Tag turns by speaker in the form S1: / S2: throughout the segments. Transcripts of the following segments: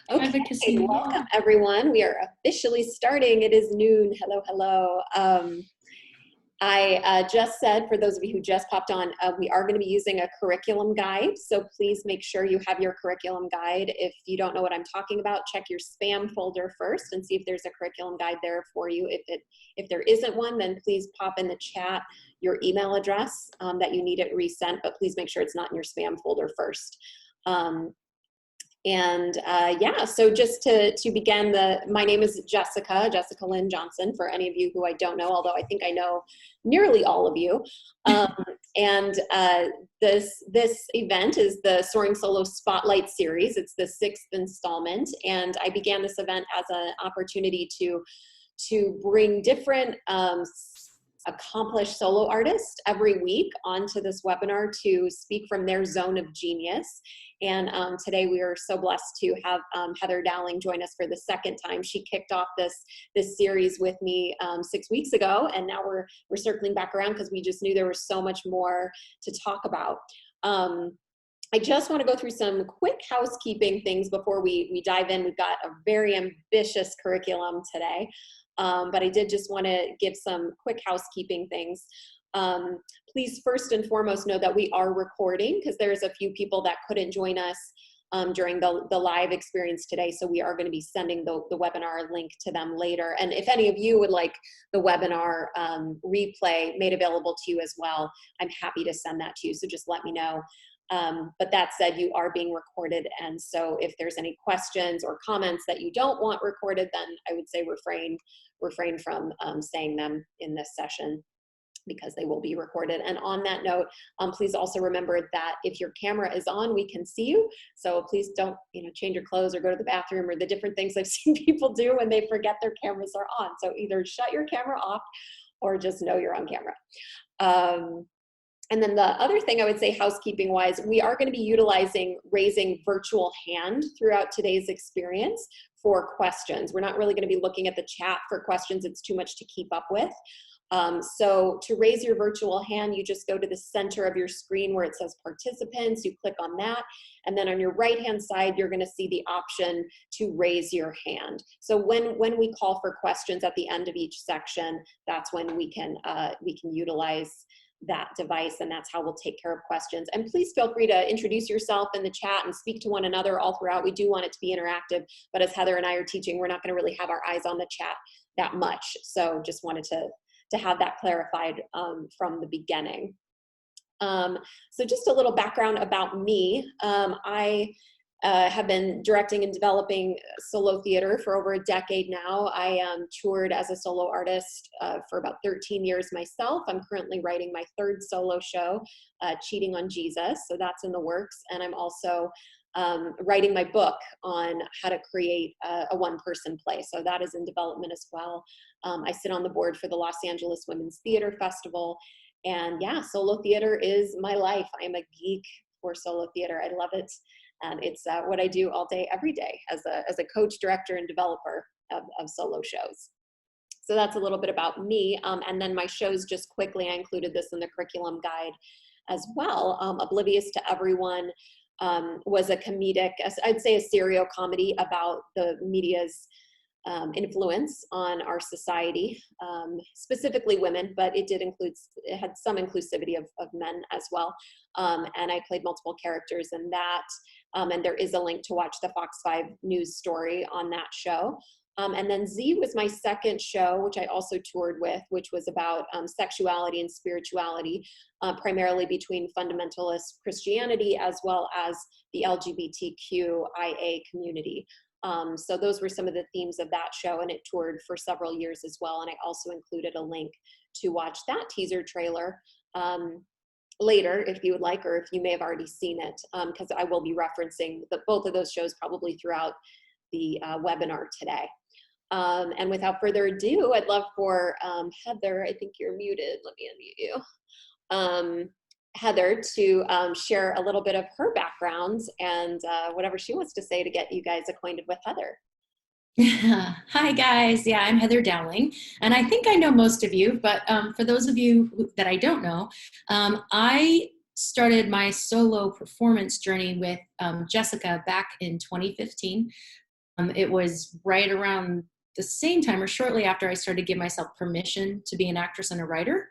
S1: Okay,
S2: Advocacy.
S1: welcome everyone. We are officially starting. It is noon. Hello, hello. I just said, for those of you who just popped on, we are going to be using a curriculum guide. So please make sure you have your curriculum guide. If you don't know what I'm talking about, check your spam folder first and see if there's a curriculum guide there for you. If there isn't one, then please pop in the chat your email address that you need it resent, but please make sure it's not in your spam folder first. Yeah, so just to begin, my name is Jessica Lynn Johnson, for any of you who I don't know, although I think I know nearly all of you. This event is the Soaring Solo Spotlight Series. It's the 6th installment, and I began this event as an opportunity to bring different accomplished solo artists every week onto this webinar to speak from their zone of genius. And today we are so blessed to have Heather Dowling join us for the second time. She kicked off this series with me 6 weeks ago, and now we're circling back around because we just knew there was so much more to talk about. I just want to go through some quick housekeeping things before we dive in. We've got a very ambitious curriculum today, but I did just want to give some quick housekeeping things. Please first and foremost know that we are recording, because there's a few people that couldn't join us during the live experience today. So we are going to be sending the webinar link to them later. And if any of you would like the webinar replay made available to you as well, I'm happy to send that to you. So just let me know. But that said, you are being recorded. And so if there's any questions or comments that you don't want recorded, then I would say refrain from saying them in this session, because they will be recorded. And on that note, please also remember that if your camera is on, we can see you. So please don't change your clothes or go to the bathroom, or the different things I've seen people do when they forget their cameras are on. So either shut your camera off or just know you're on camera. And then the other thing I would say, housekeeping wise, we are going to be raising virtual hand throughout today's experience for questions. We're not really going to be looking at the chat for questions. It's too much to keep up with. So to raise your virtual hand, you just go to the center of your screen where it says participants, you click on that, and then on your right-hand side, you're gonna see the option to raise your hand. So when we call for questions at the end of each section, that's when we can utilize that device, and that's how we'll take care of questions. And please feel free to introduce yourself in the chat and speak to one another all throughout. We do want it to be interactive, but as Heather and I are teaching, we're not gonna really have our eyes on the chat that much. So just wanted to have that clarified from the beginning. So just a little background about me. I have been directing and developing solo theater for over a decade now. I toured as a solo artist for about 13 years myself. I'm currently writing my 3rd solo show, Cheating on Jesus, so that's in the works. And I'm also writing my book on how to create a one-person play. So that is in development as well. I sit on the board for the Los Angeles Women's Theater Festival. And yeah, solo theater is my life. I'm a geek for solo theater. I love it. And it's what I do all day, every day as a coach, director, and developer of solo shows. So that's a little bit about me. And then my shows, just quickly, I included this in the curriculum guide as well. Oblivious to Everyone was a comedic, I'd say a serial comedy about the media's influence on our society, specifically women, but it had some inclusivity of men as well. And I played multiple characters in that. And there is a link to watch the Fox 5 news story on that show. And then Z was my second show, which I also toured with, which was about sexuality and spirituality, primarily between fundamentalist Christianity as well as the LGBTQIA community. So those were some of the themes of that show, and it toured for several years as well. And I also included a link to watch that teaser trailer later if you would like, or if you may have already seen it, because I will be referencing both of those shows probably throughout the webinar today. And without further ado, I'd love for Heather, I think you're muted, let me unmute you. Heather to share a little bit of her background and whatever she wants to say to get you guys acquainted with Heather.
S2: Hi guys, yeah, I'm Heather Dowling, and I think I know most of you, but for those of you that I don't know, I started my solo performance journey with Jessica back in 2015. It was right around the same time or shortly after I started to give myself permission to be an actress and a writer.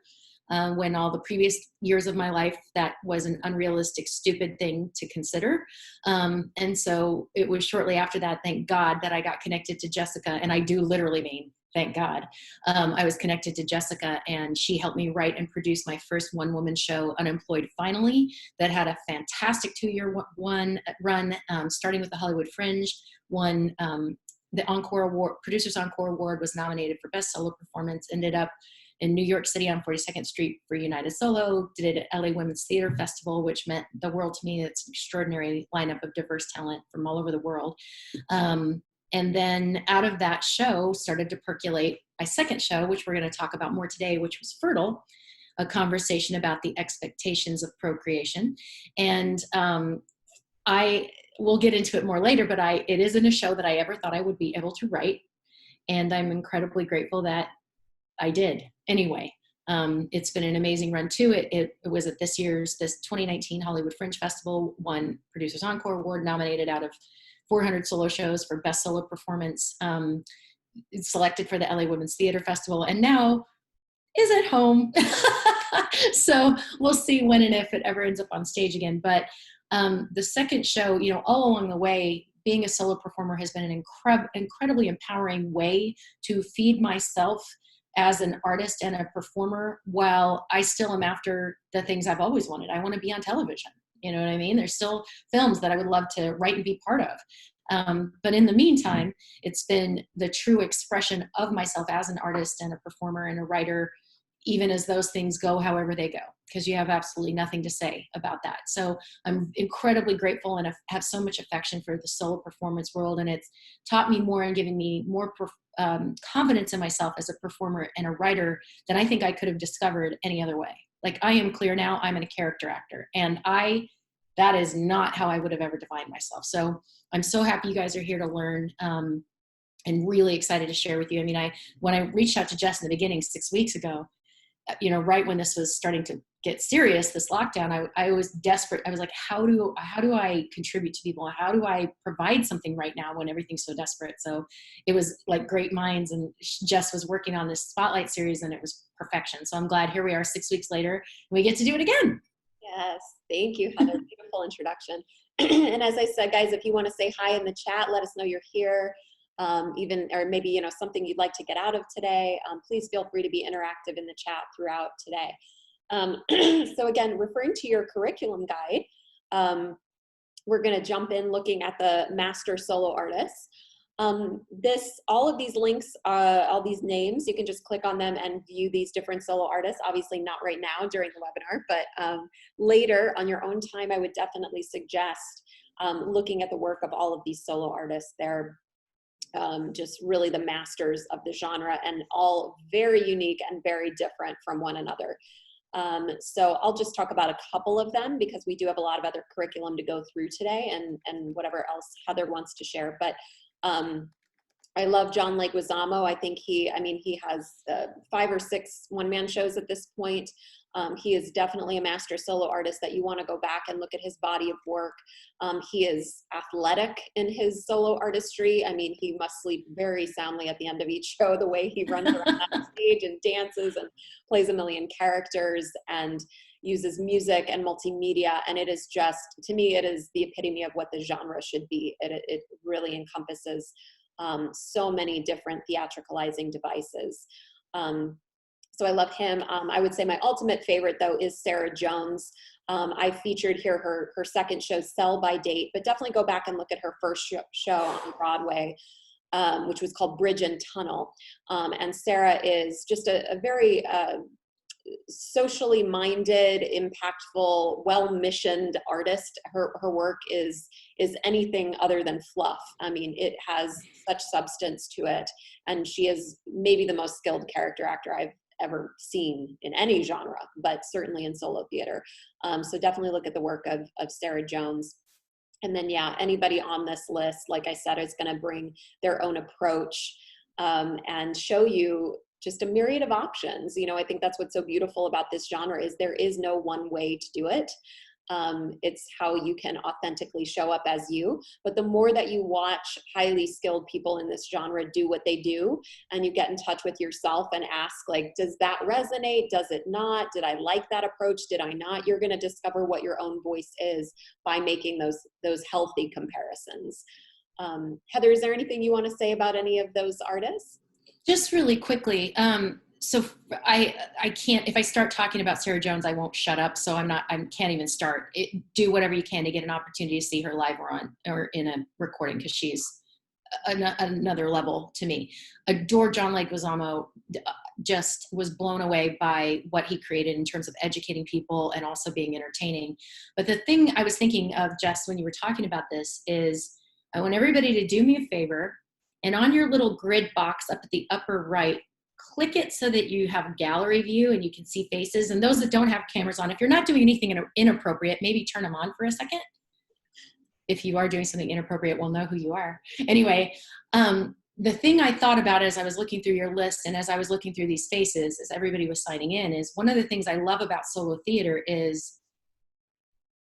S2: When all the previous years of my life, that was an unrealistic, stupid thing to consider. And so it was shortly after that, thank God, that I got connected to Jessica. And I do literally mean, thank God. I was connected to Jessica, and she helped me write and produce my first one-woman show, Unemployed Finally, that had a fantastic 2-year run, starting with the Hollywood Fringe, won the Encore Award, Producers Encore Award, was nominated for Best Solo Performance, ended up in New York City on 42nd Street for United Solo, did it at LA Women's Theater Festival, which meant the world to me. It's an extraordinary lineup of diverse talent from all over the world. And then out of that show started to percolate my second show, which we're going to talk about more today, which was Fertile, a conversation about the expectations of procreation. And I will get into it more later, but it isn't a show that I ever thought I would be able to write. And I'm incredibly grateful that I did. Anyway, it's been an amazing run too. It was at this 2019 Hollywood Fringe Festival, won Producers Encore Award, nominated out of 400 solo shows for Best Solo Performance, selected for the LA Women's Theater Festival, and now is at home. So we'll see when and if it ever ends up on stage again. But the second show, all along the way, being a solo performer has been an incredibly empowering way to feed myself as an artist and a performer, while I still am after the things I've always wanted. I want to be on television. You know what I mean? There's still films that I would love to write and be part of. But in the meantime, it's been the true expression of myself as an artist and a performer and a writer, even as those things go however they go, because you have absolutely nothing to say about that. So I'm incredibly grateful and have so much affection for the solo performance world. And it's taught me more and given me more confidence in myself as a performer and a writer than I think I could have discovered any other way. Like, I am clear now, I'm a character actor, and that is not how I would have ever defined myself. So I'm so happy you guys are here to learn, and really excited to share with you. I mean, when I reached out to Jess in the beginning 6 weeks ago, right when this was starting to get serious, this lockdown, I was desperate. I was like, how do I contribute to people? How do I provide something right now when everything's so desperate? So it was like great minds, and Jess was working on this Spotlight series, and it was perfection. So I'm glad here we are 6 weeks later, and we get to do it again.
S1: Yes, thank you, Heather. Beautiful introduction. And as I said, guys, if you want to say hi in the chat, let us know you're here. Or maybe, something you'd like to get out of today, please feel free to be interactive in the chat throughout today. So again, referring to your curriculum guide, we're going to jump in looking at the master solo artists. All of these links, all these names, you can just click on them and view these different solo artists. Obviously not right now during the webinar, but later on your own time, I would definitely suggest looking at the work of all of these solo artists. They're just really the masters of the genre, and all very unique and very different from one another. So I'll just talk about a couple of them, because we do have a lot of other curriculum to go through today, and whatever else Heather wants to share. But I love John Leguizamo. I think he has 5 or 6 one-man shows at this point. He is definitely a master solo artist that you want to go back and look at his body of work. He is athletic in his solo artistry. I mean, he must sleep very soundly at the end of each show, the way he runs around that stage and dances and plays a million characters and uses music and multimedia. And it is just, to me, it is the epitome of what the genre should be. It really encompasses so many different theatricalizing devices. So I love him. I would say my ultimate favorite, though, is Sarah Jones. I featured here her second show, Sell by Date, but definitely go back and look at her first show on Broadway, which was called Bridge and Tunnel. And Sarah is just a very socially minded, impactful, well-missioned artist. Her work is anything other than fluff. I mean, it has such substance to it, and she is maybe the most skilled character actor I've ever seen in any genre, but certainly in solo theater. So definitely look at the work of Sarah Jones. And then, yeah, anybody on this list, like I said, is going to bring their own approach and show you just a myriad of options. I think that's what's so beautiful about this genre, is there is no one way to do it. It's how you can authentically show up as you. But the more that you watch highly skilled people in this genre do what they do, and you get in touch with yourself and ask, like, does that resonate? Does it not? Did I like that approach? Did I not? You're going to discover what your own voice is by making those healthy comparisons. Heather, is there anything you want to say about any of those artists?
S2: Just really quickly. So I can't, if I start talking about Sarah Jones, I won't shut up. So I can't even start. Do whatever you can to get an opportunity to see her live or in a recording, because she's another level to me. Adore John Leguizamo. Just was blown away by what he created in terms of educating people and also being entertaining. But the thing I was thinking of, Jess, when you were talking about this is I want everybody to do me a favor, and on your little grid box up at the upper right, click it so that you have gallery view and you can see faces. And those that don't have cameras on, if you're not doing anything inappropriate, maybe turn them on for a second. If you are doing something inappropriate, we'll know who you are. Anyway, the thing I thought about as I was looking through your list and as I was looking through these faces, as everybody was signing in, is one of the things I love about solo theater is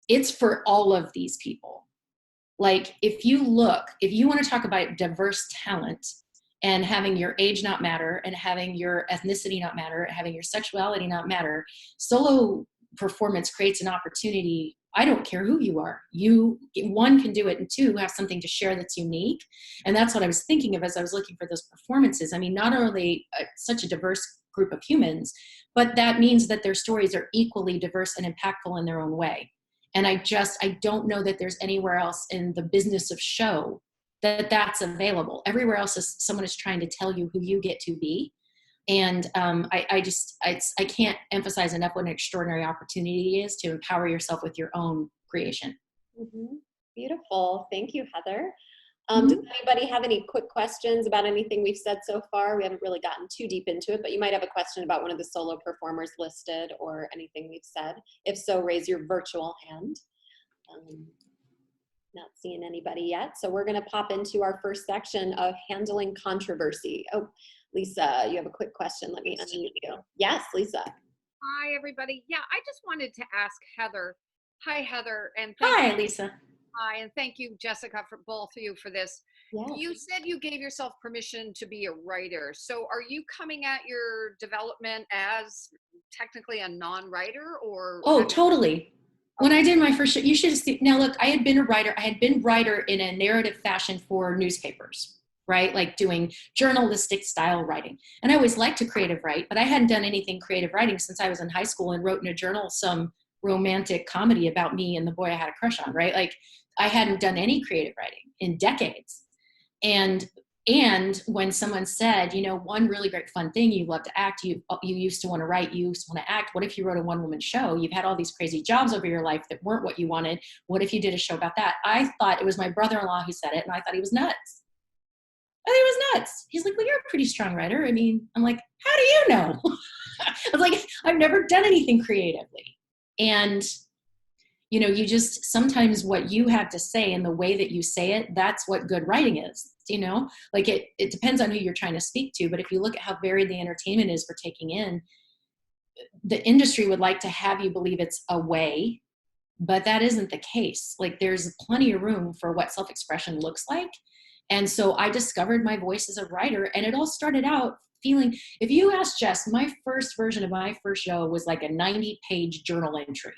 S2: it's for all of these people. Like, if you want to talk about diverse talent and having your age not matter and having your ethnicity not matter, having your sexuality not matter, solo performance creates an opportunity. I don't care who you are. One, can do it, and two, have something to share that's unique. And that's what I was thinking of as I was looking for those performances. I mean, not only such a diverse group of humans, but that means that their stories are equally diverse and impactful in their own way. And I don't know that there's anywhere else in the business of show that's available. Everywhere else someone is trying to tell you who you get to be. And I can't emphasize enough what an extraordinary opportunity it is to empower yourself with your own creation.
S1: Mm-hmm. Beautiful. Thank you, Heather. Does anybody have any quick questions about anything we've said so far? We haven't really gotten too deep into it, but you might have a question about one of the solo performers listed or anything we've said. If so, raise your virtual hand. Not seeing anybody yet. So we're going to pop into our first section of handling controversy. Oh, Lisa, you have a quick question. Let me unmute you. Yes, Lisa.
S3: Hi, everybody. Yeah, I just wanted to ask Heather. Hi, Heather. And
S2: hi, Lisa.
S3: Hi, and thank you, Jessica, for both of you for this. Yes. You said you gave yourself permission to be a writer. So are you coming at your development as technically a non-writer, or?
S2: Oh, totally. When I did my first show, you should have seen. Now, look, I had been writer in a narrative fashion for newspapers, right? Like doing journalistic style writing. And I always liked to creative write, but I hadn't done anything creative writing since I was in high school and wrote in a journal some romantic comedy about me and the boy I had a crush on, right? Like, I hadn't done any creative writing in decades. And when someone said, one really great fun thing, you love to act, you used to want to write, you used to want to act. What if you wrote a one-woman show? You've had all these crazy jobs over your life that weren't what you wanted. What if you did a show about that? I thought it was my brother-in-law who said it, and I thought he was nuts. I think he was nuts. He's like, well, you're a pretty strong writer. I mean, I'm like, how do you know? I was like, I've never done anything creatively. And you just, sometimes what you have to say and the way that you say it, that's what good writing is, like it depends on who you're trying to speak to. But if you look at how varied the entertainment is for taking in, the industry would like to have you believe it's a way, but that isn't the case. Like, there's plenty of room for what self-expression looks like. And so I discovered my voice as a writer, and it all started out feeling, if you ask Jess, my first version of my first show was like a 90-page journal entry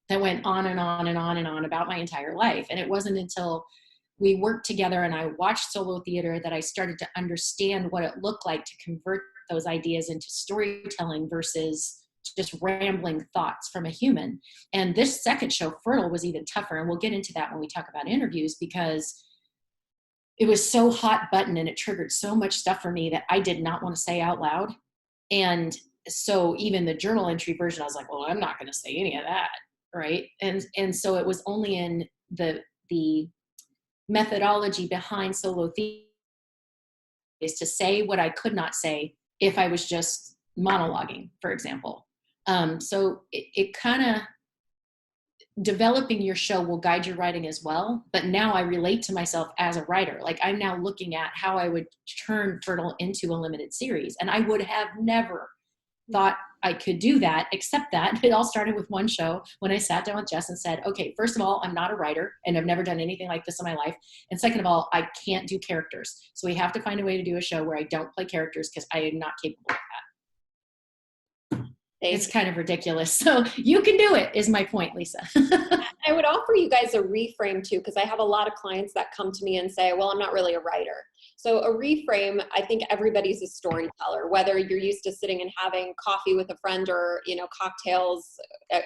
S2: that went on and on and on and on about my entire life. And it wasn't until we worked together and I watched solo theater that I started to understand what it looked like to convert those ideas into storytelling versus just rambling thoughts from a human. And this second show, Fertile, was even tougher. And we'll get into that when we talk about interviews, because it was so hot button and it triggered so much stuff for me that I did not want to say out loud. And so even the journal entry version, I was like, well, I'm not going to say any of that. Right. And so it was only in the methodology behind solo theater is to say what I could not say if I was just monologuing, for example. So it kind of, developing your show will guide your writing as well. But now I relate to myself as a writer. Like, I'm now looking at how I would turn Fertile into a limited series. And I would have never thought I could do that, except that it all started with one show when I sat down with Jess and said, okay, first of all, I'm not a writer and I've never done anything like this in my life. And second of all, I can't do characters. So we have to find a way to do a show where I don't play characters because I am not capable of that. It's kind of ridiculous. So you can do it is my point, Lisa.
S1: I would offer you guys a reframe too, because I have a lot of clients that come to me and say, well, I'm not really a writer. So a reframe, I think everybody's a storyteller, whether you're used to sitting and having coffee with a friend or, you know, cocktails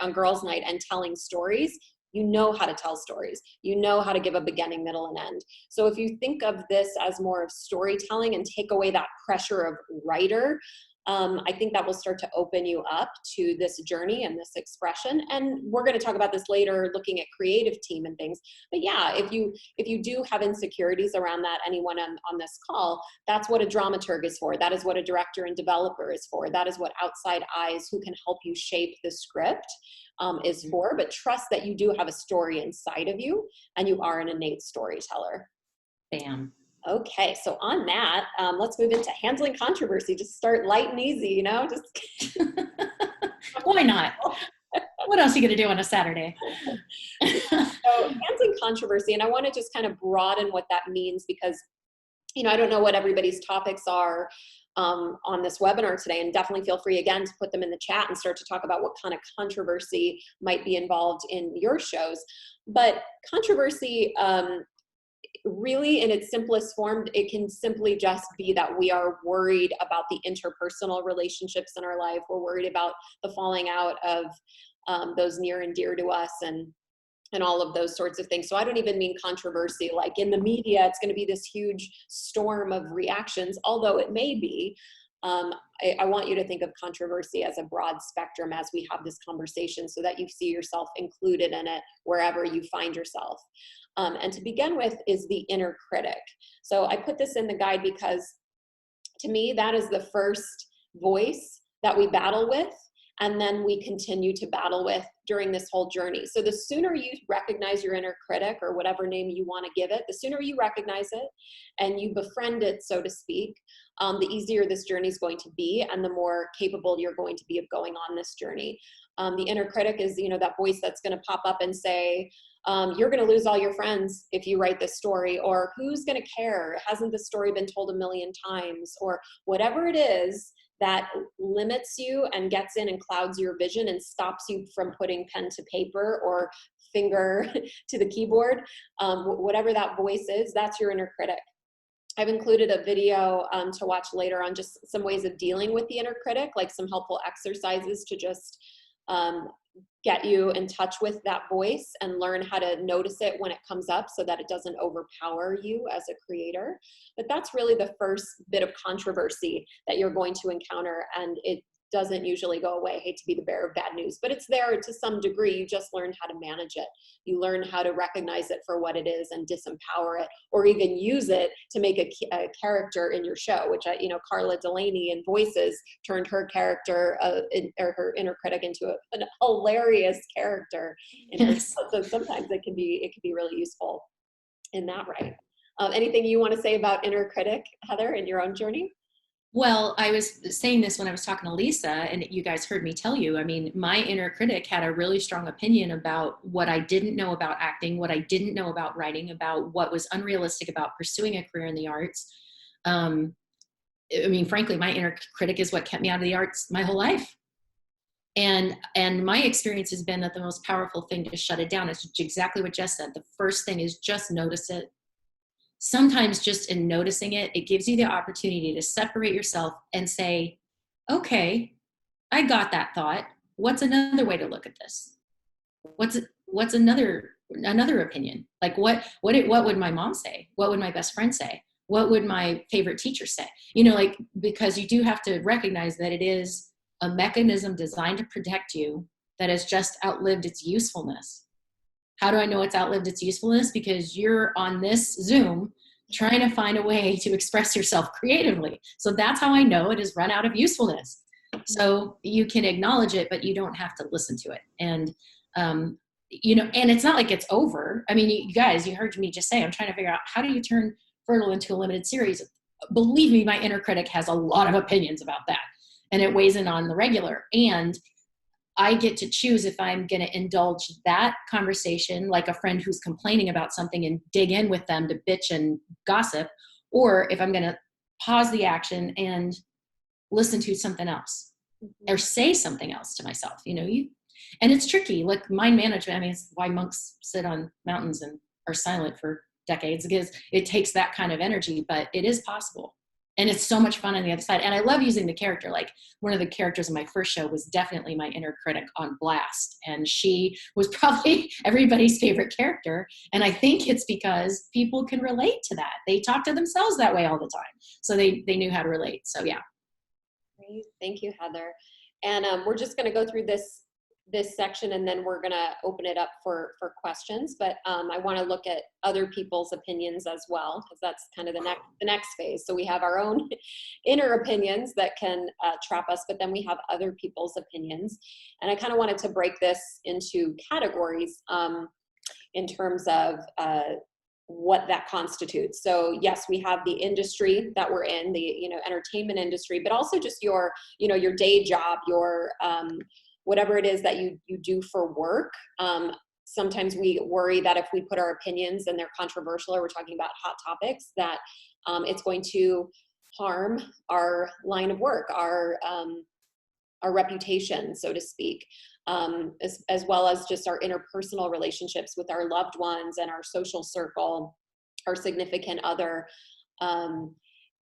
S1: on girls' night and telling stories. You know how to tell stories. You know how to give a beginning, middle, and end. So if you think of this as more of storytelling and take away that pressure of writer, I think that will start to open you up to this journey and this expression. And we're going to talk about this later, looking at creative team and things. But yeah, if you do have insecurities around that, anyone on this call, that's what a dramaturg is for. That is what a director and developer is for. That is what outside eyes who can help you shape the script is for. But trust that you do have a story inside of you and you are an innate storyteller.
S2: Bam.
S1: Okay, so on that, let's move into handling controversy. Just start light and easy, you know? Just
S2: why not? What else are you going to do on a Saturday?
S1: So handling controversy, and I want to just kind of broaden what that means because, you know, I don't know what everybody's topics are on this webinar today, and definitely feel free again to put them in the chat and start to talk about what kind of controversy might be involved in your shows. But controversy, really in its simplest form, it can simply just be that we are worried about the interpersonal relationships in our life. We're worried about the falling out of those near and dear to us and all of those sorts of things. So I don't even mean controversy like in the media, it's going to be this huge storm of reactions, although it may be. I want you to think of controversy as a broad spectrum as we have this conversation so that you see yourself included in it wherever you find yourself. And to begin with is the inner critic. So I put this in the guide because to me, that is the first voice that we battle with. And then we continue to battle with during this whole journey. So the sooner you recognize your inner critic or whatever name you want to give it, the sooner you recognize it and you befriend it, so to speak, the easier this journey is going to be and the more capable you're going to be of going on this journey. The inner critic is, you know, that voice that's going to pop up and say, you're going to lose all your friends if you write this story, or who's going to care? Hasn't the story been told a million times? Or whatever it is that limits you and gets in and clouds your vision and stops you from putting pen to paper or finger to the keyboard, whatever that voice is, that's your inner critic. I've included a video to watch later on just some ways of dealing with the inner critic, like some helpful exercises to just get you in touch with that voice and learn how to notice it when it comes up so that it doesn't overpower you as a creator. But that's really the first bit of controversy that you're going to encounter, and it doesn't usually go away. I hate to be the bearer of bad news, but it's there to some degree. You just learn how to manage it. You learn how to recognize it for what it is and disempower it, or even use it to make a character in your show, which you know, Carla Delaney in Voices turned her character or her inner critic into an hilarious character. So sometimes it can be really useful in that way. Anything you want to say about inner critic, Heather, in your own journey?
S2: Well, I was saying this when I was talking to Lisa, and you guys heard me tell you, I mean, my inner critic had a really strong opinion about what I didn't know about acting, what I didn't know about writing, about what was unrealistic about pursuing a career in the arts. I mean, frankly, my inner critic is what kept me out of the arts my whole life. And my experience has been that the most powerful thing to shut it down is exactly what Jess said. The first thing is just notice it. Sometimes just in noticing it, it gives you the opportunity to separate yourself and say, okay, I got that thought. What's another way to look at this? What's another opinion? Like what would my mom say? What would my best friend say? What would my favorite teacher say? You know, like, because you do have to recognize that it is a mechanism designed to protect you that has just outlived its usefulness. How do I know it's outlived its usefulness? Because you're on this Zoom trying to find a way to express yourself creatively. So that's how I know it has run out of usefulness. So you can acknowledge it, but you don't have to listen to it. And, you know, and it's not like it's over. I mean, you guys, you heard me just say, I'm trying to figure out how do you turn Fertile into a limited series? Believe me, my inner critic has a lot of opinions about that. and it weighs in on the regular. And I get to choose if I'm going to indulge that conversation, like a friend who's complaining about something, and dig in with them to bitch and gossip, or if I'm going to pause the action and listen to something else or say something else to myself. And it's tricky, like mind management. I mean, it's why monks sit on mountains and are silent for decades, because it takes that kind of energy, but it is possible. And it's so much fun on the other side. And I love using the character. Like, one of the characters in my first show was definitely my inner critic on blast. And she was probably everybody's favorite character. And I think it's because people can relate to that. They talk to themselves that way all the time. So they knew how to relate. So yeah.
S1: Great. Thank you, Heather. And we're just going to go through this section, and then we're going to open it up for questions. But I want to look at other people's opinions as well, because that's kind of the next phase. So we have our own inner opinions that can trap us, but then we have other people's opinions. And I kind of wanted to break this into categories in terms of what that constitutes. So yes, we have the industry that we're in, the entertainment industry, but also just your day job, your whatever it is that you do for work. Sometimes we worry that if we put our opinions and they're controversial, or we're talking about hot topics, that it's going to harm our line of work, our reputation, so to speak, as well as just our interpersonal relationships with our loved ones and our social circle, our significant other.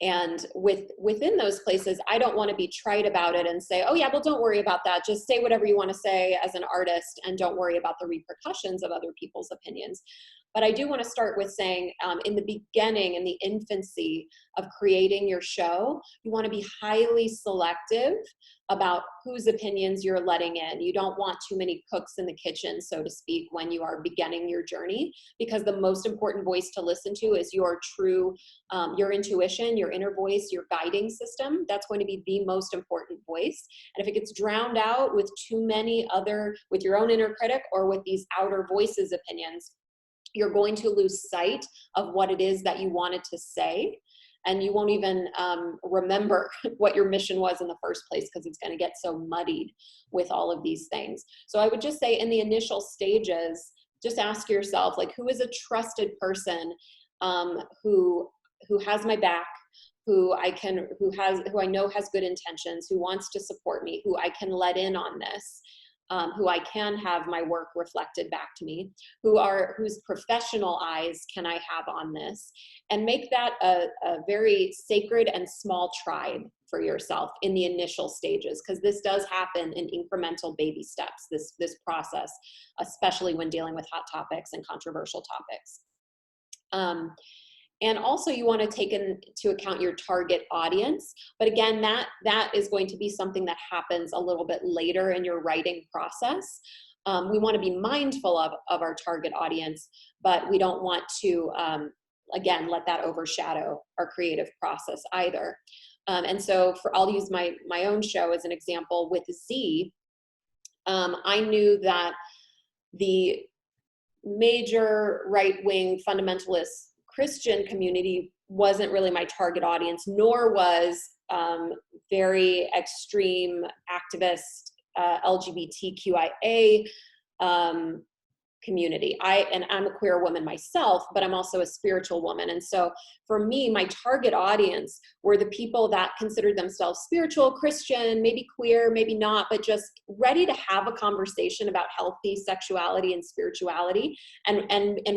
S1: And within those places, I don't want to be trite about it and say, oh yeah, well, don't worry about that. Just say whatever you want to say as an artist, and don't worry about the repercussions of other people's opinions. But I do want to start with saying, in the beginning, in the infancy of creating your show, you want to be highly selective about whose opinions you're letting in. You don't want too many cooks in the kitchen, so to speak, when you are beginning your journey, because the most important voice to listen to is your true, your intuition, your inner voice, your guiding system. That's going to be the most important voice. And if it gets drowned out with too many with your own inner critic or with these outer voices' opinions, you're going to lose sight of what it is that you wanted to say. And you won't even remember what your mission was in the first place, because it's going to get so muddied with all of these things. So I would just say, in the initial stages, just ask yourself, like, who is a trusted person who has my back, who I know has good intentions, who wants to support me, who I can let in on this, who I can have my work reflected back to me, whose professional eyes can I have on this, and make that a very sacred and small tribe for yourself in the initial stages, because this does happen in incremental baby steps, this process, especially when dealing with hot topics and controversial topics. And also, you want to take into account your target audience. But again, that is going to be something that happens a little bit later in your writing process. We want to be mindful of our target audience, but we don't want to, again, let that overshadow our creative process either. And so I'll use my own show as an example with Z. I knew that the major right-wing fundamentalist Christian community wasn't really my target audience, nor was very extreme activist LGBTQIA community. I'm a queer woman myself, but I'm also a spiritual woman. And so for me, my target audience were the people that considered themselves spiritual, Christian, maybe queer, maybe not, but just ready to have a conversation about healthy sexuality and spirituality, and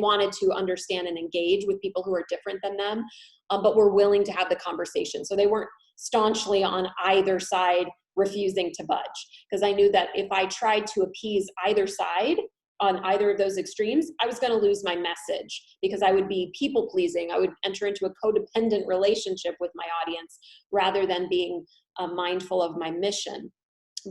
S1: wanted to understand and engage with people who are different than them, but were willing to have the conversation. So they weren't staunchly on either side refusing to budge, because I knew that if I tried to appease either side on either of those extremes, I was going to lose my message, because I would be people pleasing. I would enter into a codependent relationship with my audience rather than being mindful of my mission.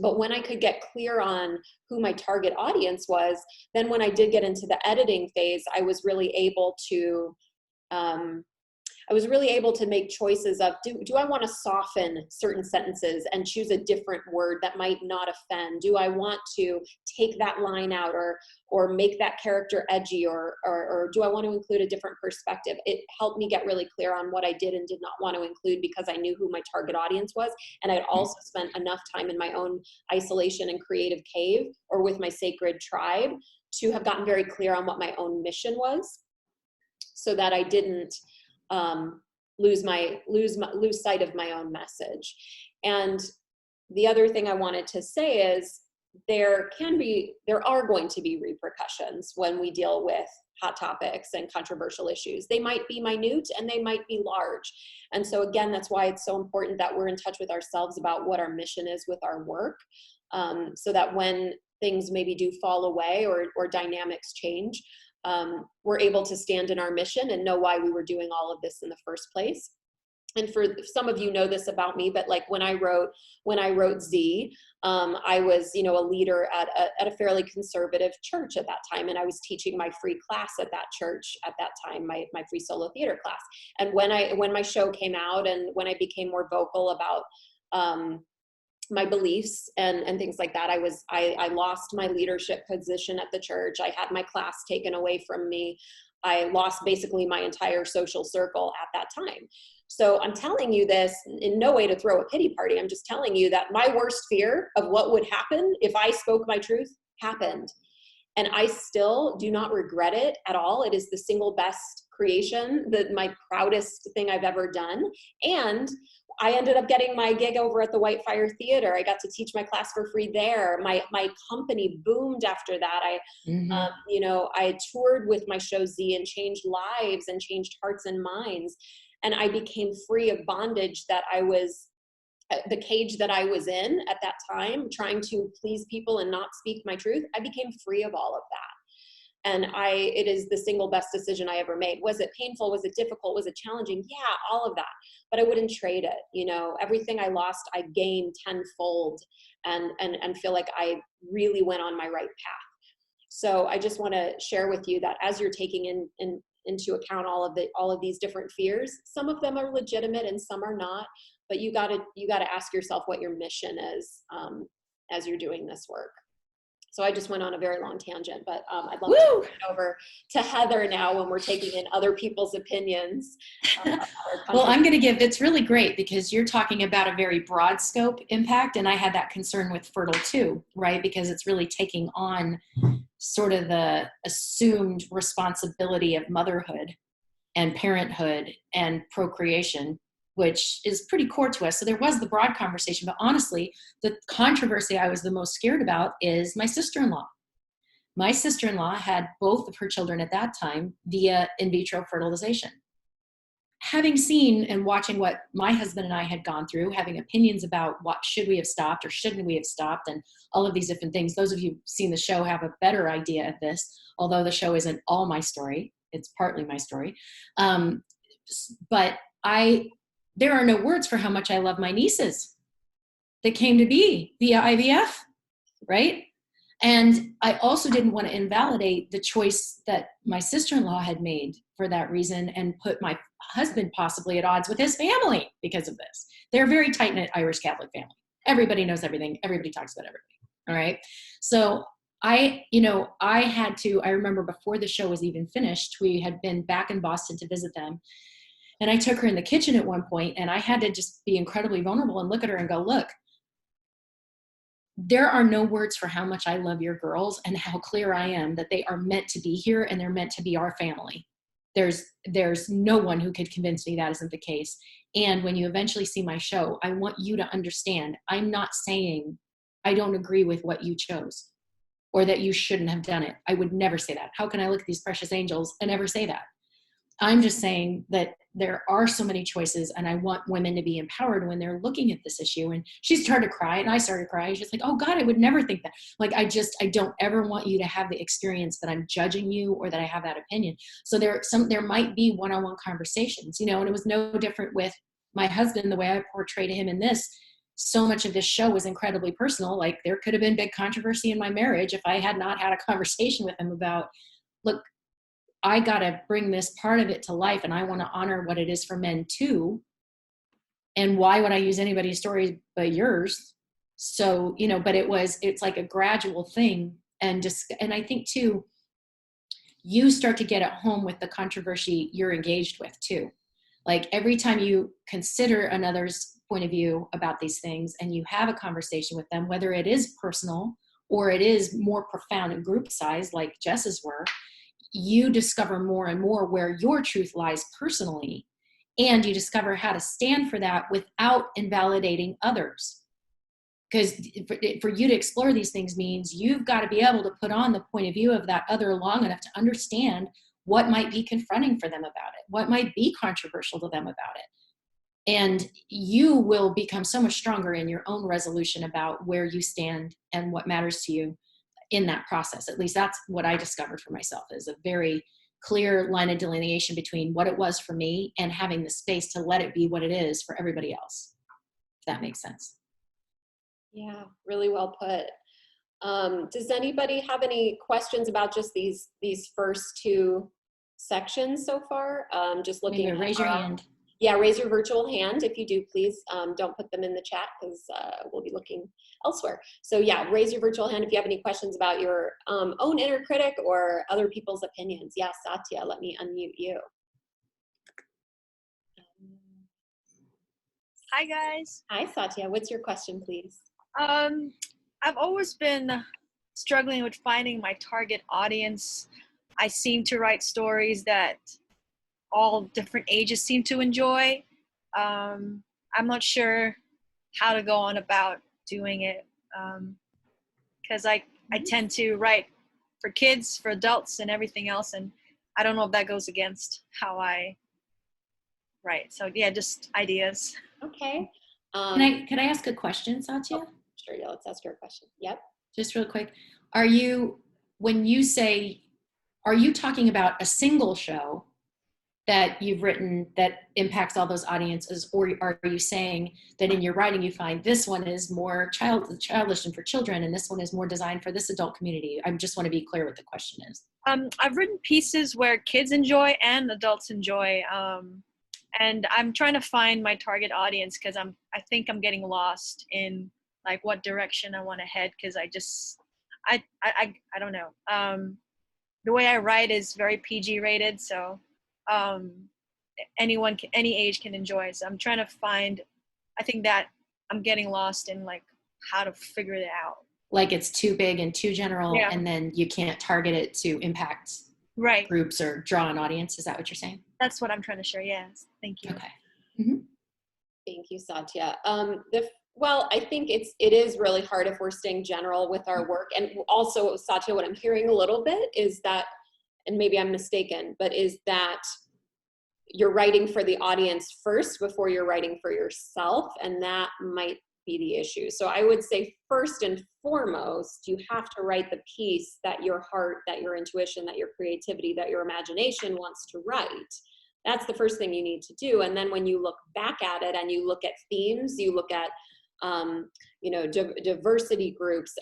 S1: But when I could get clear on who my target audience was, then when I did get into the editing phase, I was really able to I was really able to make choices of, do I want to soften certain sentences and choose a different word that might not offend? Do I want to take that line out or make that character edgy, or do I want to include a different perspective? It helped me get really clear on what I did and did not want to include, because I knew who my target audience was. And I'd also spent enough time in my own isolation and creative cave, or with my sacred tribe, to have gotten very clear on what my own mission was, so that I didn't lose sight of my own message. And the other thing I wanted to say is, there are going to be repercussions when we deal with hot topics and controversial issues. They might be minute and they might be large. And so again, that's why it's so important that we're in touch with ourselves about what our mission is with our work, so that when things maybe do fall away or dynamics change, we're able to stand in our mission and know why we were doing all of this in the first place. And for some of you know this about me, but like when I wrote Z, I was, a leader at a fairly conservative church at that time. And I was teaching my free class at that church at that time, my free solo theater class. And when my show came out, and when I became more vocal about my beliefs and things like that, I lost my leadership position at the church. I had my class taken away from me. I lost basically my entire social circle at that time. So I'm telling you this in no way to throw a pity party. I'm just telling you that my worst fear of what would happen if I spoke my truth happened. And I still do not regret it at all. It is the single best creation, my proudest thing I've ever done. And I ended up getting my gig over at the Whitefire Theater. I got to teach my class for free there. My company boomed after that. I toured with my show Z and changed lives and changed hearts and minds. And I became free of bondage the cage that I was in at that time, trying to please people and not speak my truth. I became free of all of that. And it is the single best decision I ever made. Was it painful? Was it difficult? Was it challenging? Yeah, all of that. But I wouldn't trade it. Everything I lost, I gained tenfold, and feel like I really went on my right path. So I just want to share with you that as you're taking into account all of these different fears, some of them are legitimate and some are not. But you gotta ask yourself what your mission is as you're doing this work. So I just went on a very long tangent, but I'd love to turn it over to Heather now when we're taking in other people's opinions.
S2: Well, I'm going to it's really great because you're talking about a very broad scope impact, and I had that concern with Fertile too, right? Because it's really taking on sort of the assumed responsibility of motherhood and parenthood and procreation, which is pretty core to us. So there was the broad conversation, but honestly, the controversy I was the most scared about is my sister-in-law. My sister-in-law had both of her children at that time via in vitro fertilization. Having seen and watching what my husband and I had gone through, having opinions about what should we have stopped or shouldn't we have stopped, and all of these different things. Those of you who've seen the show have a better idea of this, although the show isn't all my story. It's partly my story. But there are no words for how much I love my nieces that came to be via IVF, right? And I also didn't want to invalidate the choice that my sister-in-law had made for that reason and put my husband possibly at odds with his family because of this. They're a very tight-knit Irish Catholic family. Everybody knows everything. Everybody talks about everything, all right? So I remember before the show was even finished, we had been back in Boston to visit them. And I took her in the kitchen at one point, and I had to just be incredibly vulnerable and look at her and go, look, there are no words for how much I love your girls and how clear I am that they are meant to be here and they're meant to be our family. There's no one who could convince me that isn't the case. And when you eventually see my show, I want you to understand, I'm not saying I don't agree with what you chose or that you shouldn't have done it. I would never say that. How can I look at these precious angels and never say that? I'm just saying that there are so many choices, and I want women to be empowered when they're looking at this issue. And she started to cry, and I started to cry. She's like, oh God, I would never think that. Like, I don't ever want you to have the experience that I'm judging you or that I have that opinion. So there might be one-on-one conversations, and it was no different with my husband, the way I portrayed him in this. So much of this show was incredibly personal. Like, there could have been big controversy in my marriage if I had not had a conversation with him about, look, I got to bring this part of it to life, and I want to honor what it is for men too. And why would I use anybody's story but yours? So, you know, but it's like a gradual thing. And I think too, you start to get at home with the controversy you're engaged with too. Like every time you consider another's point of view about these things and you have a conversation with them, whether it is personal or it is more profound and group size like Jess's were, you discover more and more where your truth lies personally. And you discover how to stand for that without invalidating others. Because for you to explore these things means you've got to be able to put on the point of view of that other long enough to understand what might be confronting for them about it, what might be controversial to them about it. And you will become so much stronger in your own resolution about where you stand and what matters to you in that process. At least that's what I discovered for myself, is a very clear line of delineation between what it was for me and having the space to let it be what it is for everybody else. If that makes sense.
S1: Yeah, really well put. Does anybody have any questions about just these first two sections so far? Just looking at
S2: raise your hand.
S1: Yeah, raise your virtual hand if you do, please. Don't put them in the chat because we'll be looking elsewhere. So yeah, raise your virtual hand if you have any questions about your own inner critic or other people's opinions. Yeah, Satya, let me unmute you.
S4: Hi guys.
S1: Hi Satya, what's your question, please?
S4: I've always been struggling with finding my target audience. I seem to write stories that all different ages seem to enjoy. I'm not sure how to go on about doing it, because I tend to write for kids, for adults, and everything else, and I don't know if that goes against how I write. So yeah, just ideas.
S1: Okay.
S2: Can I ask a question, Satya?
S1: Oh, sure, yeah, let's ask her a question. Yep.
S2: Just real quick. When you say, are you talking about a single show that you've written that impacts all those audiences, or are you saying that in your writing you find this one is more childish and for children, and this one is more designed for this adult community? I just want to be clear what the question is.
S4: I've written pieces where kids enjoy and adults enjoy, and I'm trying to find my target audience because I think I'm getting lost in like what direction I want to head, because I don't know. The way I write is very PG rated, so any age can enjoy. So I'm trying to find, I think that I'm getting lost in like how to figure it out.
S2: Like it's too big and too general,
S4: yeah.
S2: And then you can't target it to impact groups or draw an audience. Is that what you're saying?
S4: That's what I'm trying to share. Yes. Thank you.
S2: Okay. Mm-hmm.
S1: Thank you, Satya. Well, I think it is really hard if we're staying general with our work. And also, Satya, what I'm hearing a little bit is that, and maybe I'm mistaken, but is that you're writing for the audience first before you're writing for yourself, and that might be the issue. So I would say first and foremost, you have to write the piece that your heart, that your intuition, that your creativity, that your imagination wants to write. That's the first thing you need to do. And then when you look back at it and you look at themes, you look at diversity groups,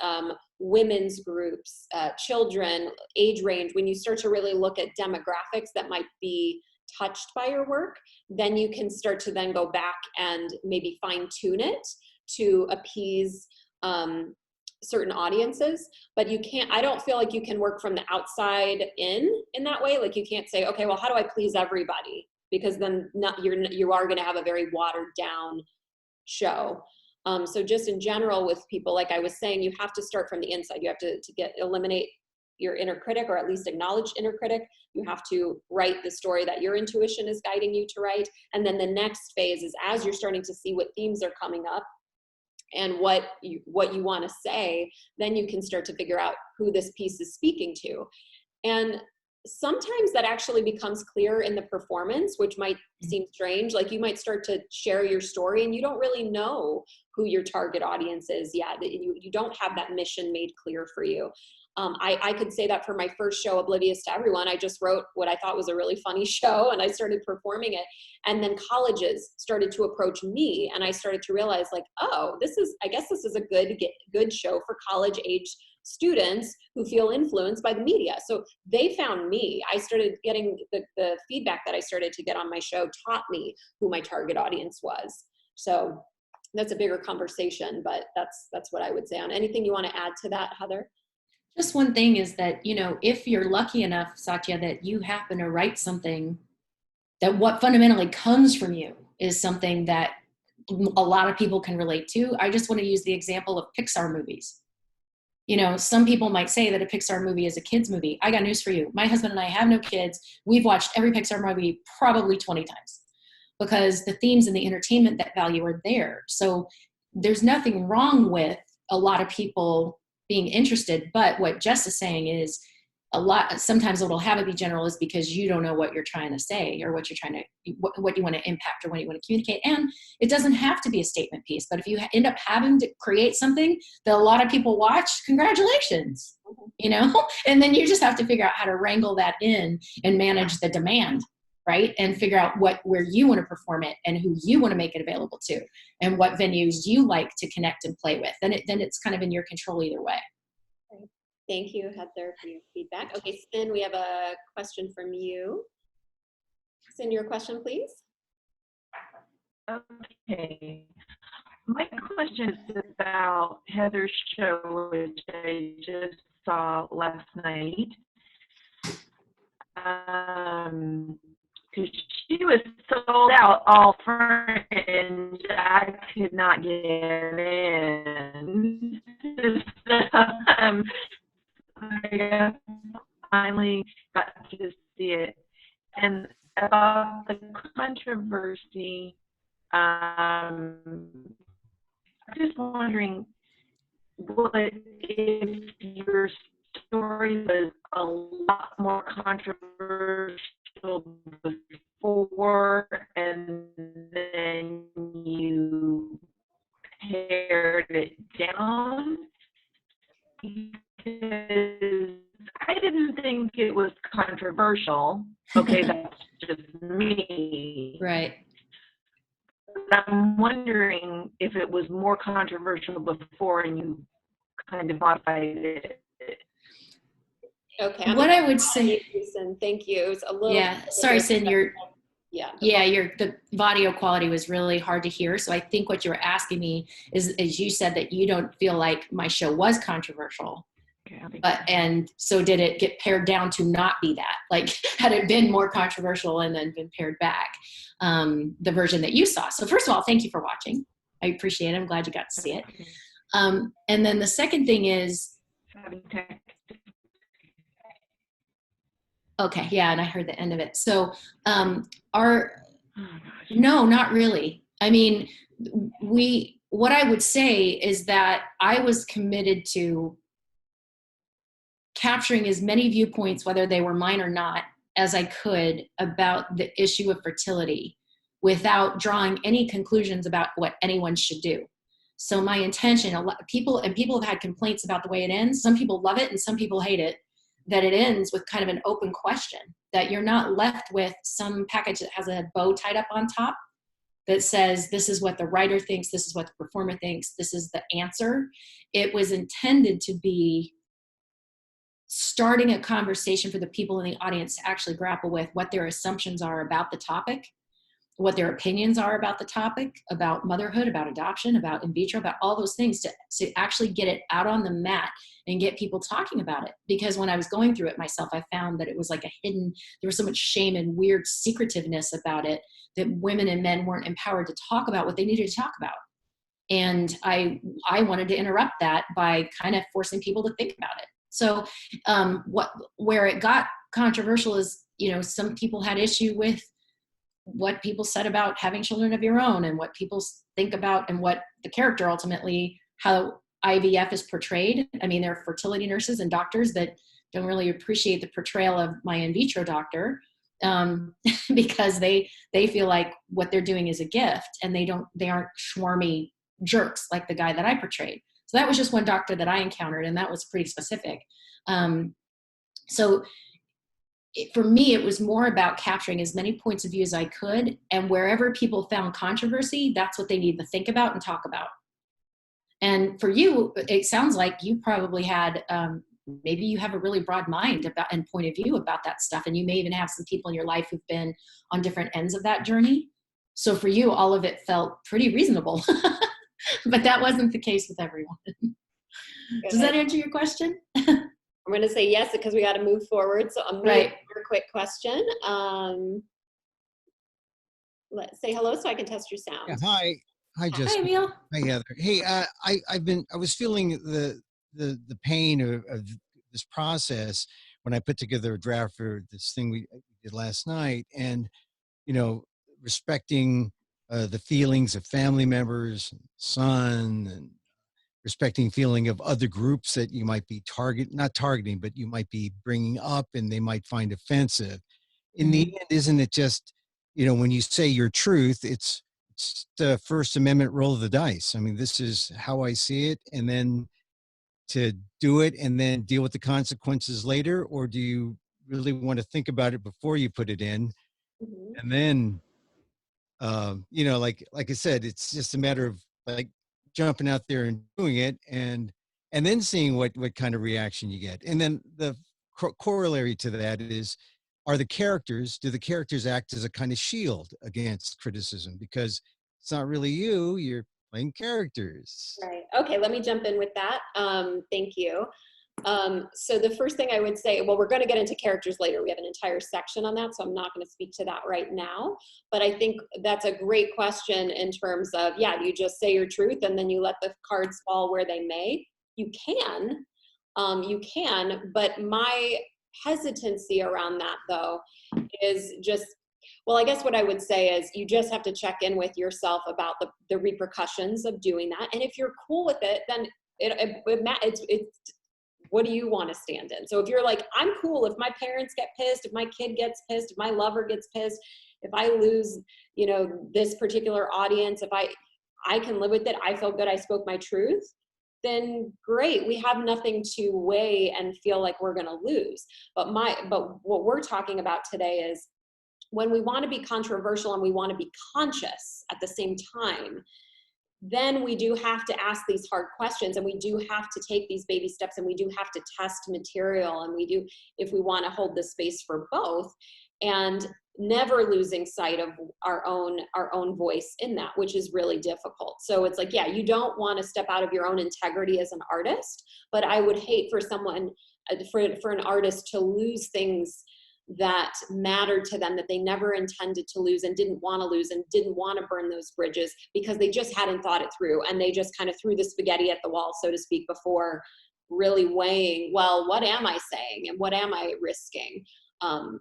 S1: women's groups, children, age range, when you start to really look at demographics that might be touched by your work, then you can start to then go back and maybe fine tune it to appease certain audiences. But you can't, I don't feel like you can work from the outside in that way. Like you can't say, okay, well, how do I please everybody? Because then you are going to have a very watered down show. So just in general with people, like I was saying, you have to start from the inside. You have to eliminate your inner critic, or at least acknowledge inner critic. You have to write the story that your intuition is guiding you to write. And then the next phase is, as you're starting to see what themes are coming up and what you want to say, then you can start to figure out who this piece is speaking to. And sometimes that actually becomes clear in the performance, which might seem strange. Like you might start to share your story and you don't really know who your target audience is yet. You don't have that mission made clear for you. I could say that for my first show, Oblivious to Everyone. I just wrote what I thought was a really funny show and I started performing it. And then colleges started to approach me and I started to realize like, oh, I guess this is a good show for college age students who feel influenced by the media. So they found me. I started getting the feedback that I started to get on my show taught me who my target audience was. So that's a bigger conversation, but that's what I would say. On anything you want to add to that, Heather?
S2: Just one thing is that, you know, if you're lucky enough, Satya, that you happen to write something that what fundamentally comes from you is something that a lot of people can relate to. I just want to use the example of Pixar movies. You know, some people might say that a Pixar movie is a kid's movie. I got news for you. My husband and I have no kids. We've watched every Pixar movie probably 20 times because the themes and the entertainment that value are there. So there's nothing wrong with a lot of people being interested. But what Jess is saying is sometimes what'll have it be general is because you don't know what you're trying to say or what you're trying to, what you want to impact or what you want to communicate. And it doesn't have to be a statement piece, but if you end up having to create something that a lot of people watch, congratulations, you know, and then you just have to figure out how to wrangle that in and manage the demand, right? And figure out where you want to perform it and who you want to make it available to and what venues you like to connect and play with. Then it's kind of in your control either way.
S1: Thank you, Heather, for your feedback. Okay, Sin, we have a question from you. Sin, your question, please.
S5: Okay. My question is about Heather's show, which I just saw last night. Because she was sold out all front and I could not get in. I finally got to see it. And about the controversy, I'm just wondering, if your story was a lot more controversial before and then you pared it down? Because I didn't think it was controversial. Okay, that's just me.
S2: Right.
S5: I'm wondering if it was more controversial before and you kind of modified it.
S1: Okay.
S2: What I would say,
S1: Sin, thank you. It was a little.
S2: yeah, sorry, Sin, the audio quality was really hard to hear. So I think what you were asking me is you said that you don't feel like my show was controversial. And so did it get pared down to not be that? Like, had it been more controversial and then been pared back, the version that you saw? So first of all, thank you for watching. I appreciate it. I'm glad you got to see it. And then the second thing is, okay, yeah, and I heard the end of it. So no, not really. I mean, what I would say is that I was committed to capturing as many viewpoints, whether they were mine or not, as I could about the issue of fertility without drawing any conclusions about what anyone should do. So my intention, people have had complaints about the way it ends. Some people love it and some people hate it, that it ends with kind of an open question, that you're not left with some package that has a bow tied up on top that says, this is what the writer thinks, this is what the performer thinks, this is the answer. It was intended to be starting a conversation for the people in the audience to actually grapple with what their assumptions are about the topic, what their opinions are about the topic, about motherhood, about adoption, about in vitro, about all those things, to actually get it out on the mat and get people talking about it. Because when I was going through it myself, I found that it was like there was so much shame and weird secretiveness about it, that women and men weren't empowered to talk about what they needed to talk about. And I wanted to interrupt that by kind of forcing people to think about it. So where it got controversial is, some people had issue with what people said about having children of your own and what people think about and what the character ultimately, how IVF is portrayed. I mean, there are fertility nurses and doctors that don't really appreciate the portrayal of my in vitro doctor because they feel like what they're doing is a gift and they aren't schwarmy jerks like the guy that I portrayed. So that was just one doctor that I encountered, and that was pretty specific. For me, it was more about capturing as many points of view as I could, and wherever people found controversy, that's what they need to think about and talk about. And for you, it sounds like you probably had, maybe you have a really broad mind about and point of view about that stuff. And you may even have some people in your life who've been on different ends of that journey. So for you, all of it felt pretty reasonable, but that wasn't the case with everyone. Does that answer your question?
S1: I'm going to say yes, because we got to move forward. So I'm going to for a quick question. Let's say hello so I can test your sound.
S6: Yeah, hi, Jessica.
S2: Hi, Emil.
S6: Hi, Heather. Hey, I was feeling the pain of this process when I put together a draft for this thing we did last night, and respecting the feelings of family members, son, and respecting feeling of other groups that you might be not targeting, but you might be bringing up and they might find offensive. In the end, isn't it just, when you say your truth, it's the First Amendment roll of the dice. I mean, this is how I see it. And then to do it and then deal with the consequences later? Or do you really want to think about it before you put it in?
S1: Mm-hmm.
S6: And then, like I said, it's just a matter of like jumping out there and doing it and then seeing what kind of reaction you get. And then the corollary to that is, do the characters act as a kind of shield against criticism? Because it's not really you're playing characters.
S1: Right. Okay, let me jump in with that. Thank you. So the first thing I would say, well, we're going to get into characters later. We have an entire section on that, so I'm not going to speak to that right now. But I think that's a great question in terms of, do you just say your truth and then you let the cards fall where they may? You can, but my hesitancy around that, though, is just, well, I guess what I would say is you just have to check in with yourself about the repercussions of doing that. And if you're cool with it, then it's what do you want to stand in? So if you're like, I'm cool if my parents get pissed, if my kid gets pissed, if my lover gets pissed, if I lose, this particular audience, if I can live with it, I feel good, I spoke my truth, then great. We have nothing to weigh and feel like we're going to lose. But what we're talking about today is when we want to be controversial and we want to be conscious at the same time, then we do have to ask these hard questions, and we do have to take these baby steps, and we do have to test material, and we do, if we want to hold the space for both, and never losing sight of our own voice in that, which is really difficult. So it's like, you don't want to step out of your own integrity as an artist, but I would hate for someone, for an artist to lose things that mattered to them, that they never intended to lose and didn't want to lose and didn't want to burn those bridges because they just hadn't thought it through, and they just kind of threw the spaghetti at the wall, so to speak, before really weighing, well, what am I saying and what am I risking?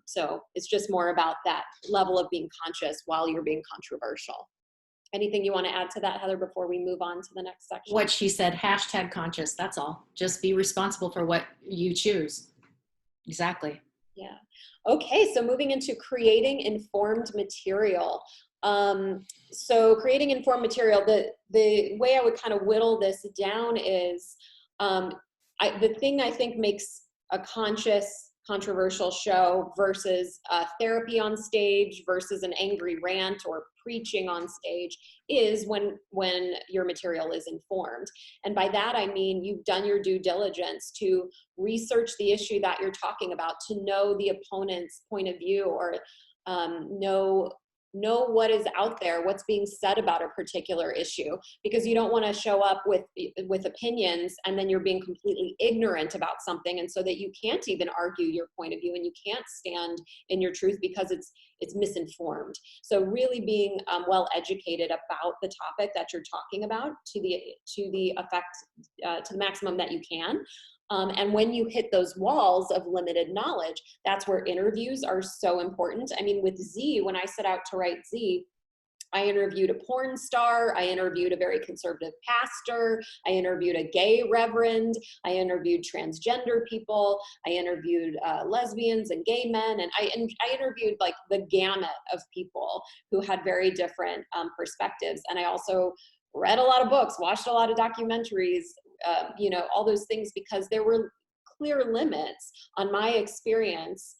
S1: So it's just more about that level of being conscious while you're being controversial. Anything you want to add to that, Heather, before we move on to the next section?
S2: What she said, #conscious, that's all. Just be responsible for what you choose. Exactly.
S1: Yeah. Okay, so moving into creating informed material. So creating informed material, the way I would kind of whittle this down is, the thing I think makes a conscious, controversial show versus therapy on stage versus an angry rant or preaching on stage is when your material is informed. And by that I mean you've done your due diligence to research the issue that you're talking about, to know the opponent's point of view, or know what is out there, what's being said about a particular issue, because you don't want to show up with opinions and then you're being completely ignorant about something, and so that you can't even argue your point of view and you can't stand in your truth because it's misinformed. So really being well educated about the topic that you're talking about to the effect, to the maximum that you can. And when you hit those walls of limited knowledge, that's where interviews are so important. I mean, with Z, when I set out to write Z, I interviewed a porn star, I interviewed a very conservative pastor, I interviewed a gay reverend, I interviewed transgender people, I interviewed lesbians and gay men, and I interviewed like the gamut of people who had very different perspectives. And I also read a lot of books, watched a lot of documentaries, all those things, because there were clear limits on my experience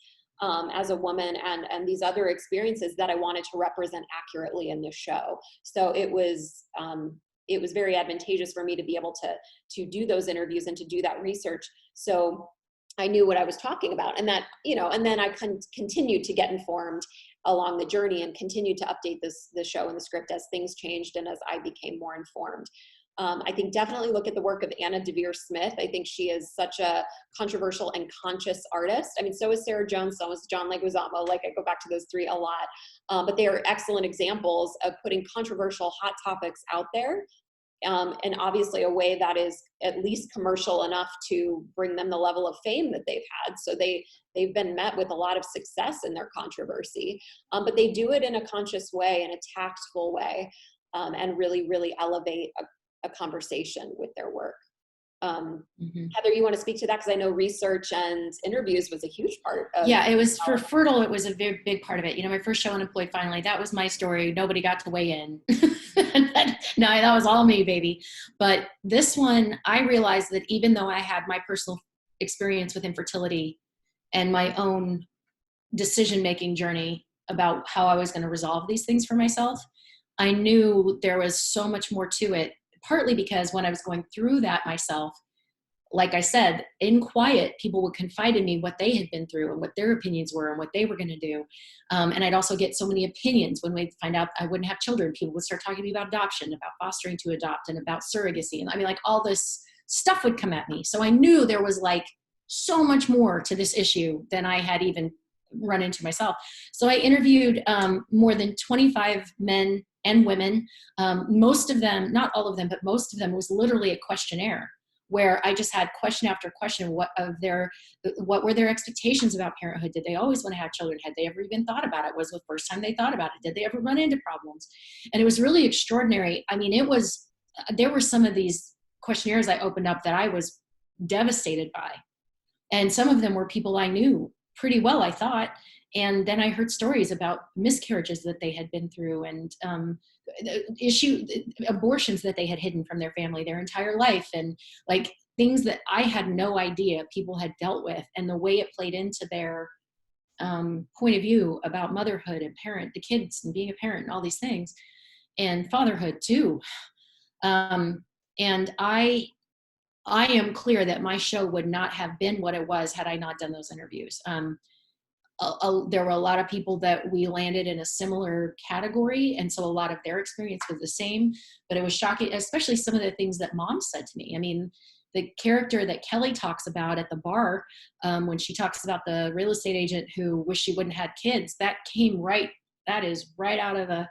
S1: as a woman and these other experiences that I wanted to represent accurately in the show. So it was it was very advantageous for me to be able to do those interviews and to do that research. So I knew what I was talking about, and that, you know, and then I continued to get informed along the journey and continued to update the show and the script as things changed and as I became more informed. I think definitely look at the work of Anna Devere Smith. I think she is such a controversial and conscious artist. I mean, so is Sarah Jones, so is John Leguizamo. Like, I go back to those three a lot. But they are excellent examples of putting controversial hot topics out there, and obviously a way that is at least commercial enough to bring them the level of fame that they've had. So they've been met with a lot of success in their controversy, but they do it in a conscious way, in a tactful way, and really, really elevate a conversation with their work. Heather, you want to speak to that? Because I know research and interviews was a huge part of.
S2: Yeah, it was for Fertile. It was a very big part of it. You know, my first show, Unemployed Finally, that was my story. Nobody got to weigh in. No, that was all me, baby. But this one, I realized that even though I had my personal experience with infertility and my own decision-making journey about how I was going to resolve these things for myself, I knew there was so much more to it. Partly because when I was going through that myself, like I said, in quiet, people would confide in me what they had been through and what their opinions were and what they were going to do. And I'd also get so many opinions when we'd find out I wouldn't have children. People would start talking to me about adoption, about fostering to adopt, and about surrogacy. And I mean, like, all this stuff would come at me. So I knew there was like so much more to this issue than I had even run into myself. So I interviewed more than 25 men and women. Most of them, not all of them, but most of them, was literally a questionnaire where I just had question after question. What were their expectations about parenthood? Did they always want to have children? Had they ever even thought about it? Was it the first time they thought about it? Did they ever run into problems? And it was really extraordinary. I mean, there were some of these questionnaires I opened up that I was devastated by. And some of them were people I knew pretty well, I thought. And then I heard stories about miscarriages that they had been through, and abortions that they had hidden from their family their entire life, and like things that I had no idea people had dealt with, and the way it played into their point of view about motherhood and the kids and being a parent and all these things, and fatherhood too. And I am clear that my show would not have been what it was had I not done those interviews. There were a lot of people that we landed in a similar category, and so a lot of their experience was the same, but it was shocking, especially some of the things that mom said to me. I mean, the character that Kelly talks about at the bar, when she talks about the real estate agent who wished she wouldn't have had kids, that is right out of an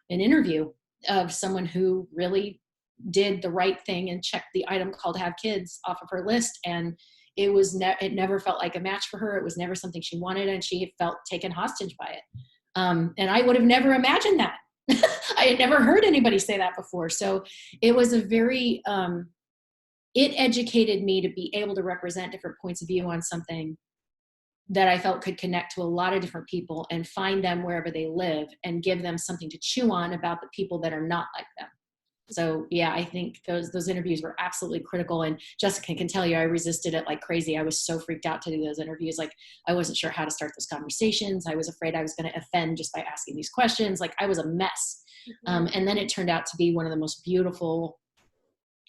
S2: interview of someone who really did the right thing and checked the item called have kids off of her list, and it never felt like a match for her. It was never something she wanted, and she felt taken hostage by it. And I would have never imagined that. I had never heard anybody say that before. So it was it educated me to be able to represent different points of view on something that I felt could connect to a lot of different people and find them wherever they live and give them something to chew on about the people that are not like them. So yeah, I think those interviews were absolutely critical, and Jessica can tell you I resisted it like crazy. I was so freaked out to do those interviews. Like, I wasn't sure how to start those conversations. I was afraid I was going to offend just by asking these questions. Like, I was a mess. And then it turned out to be one of the most beautiful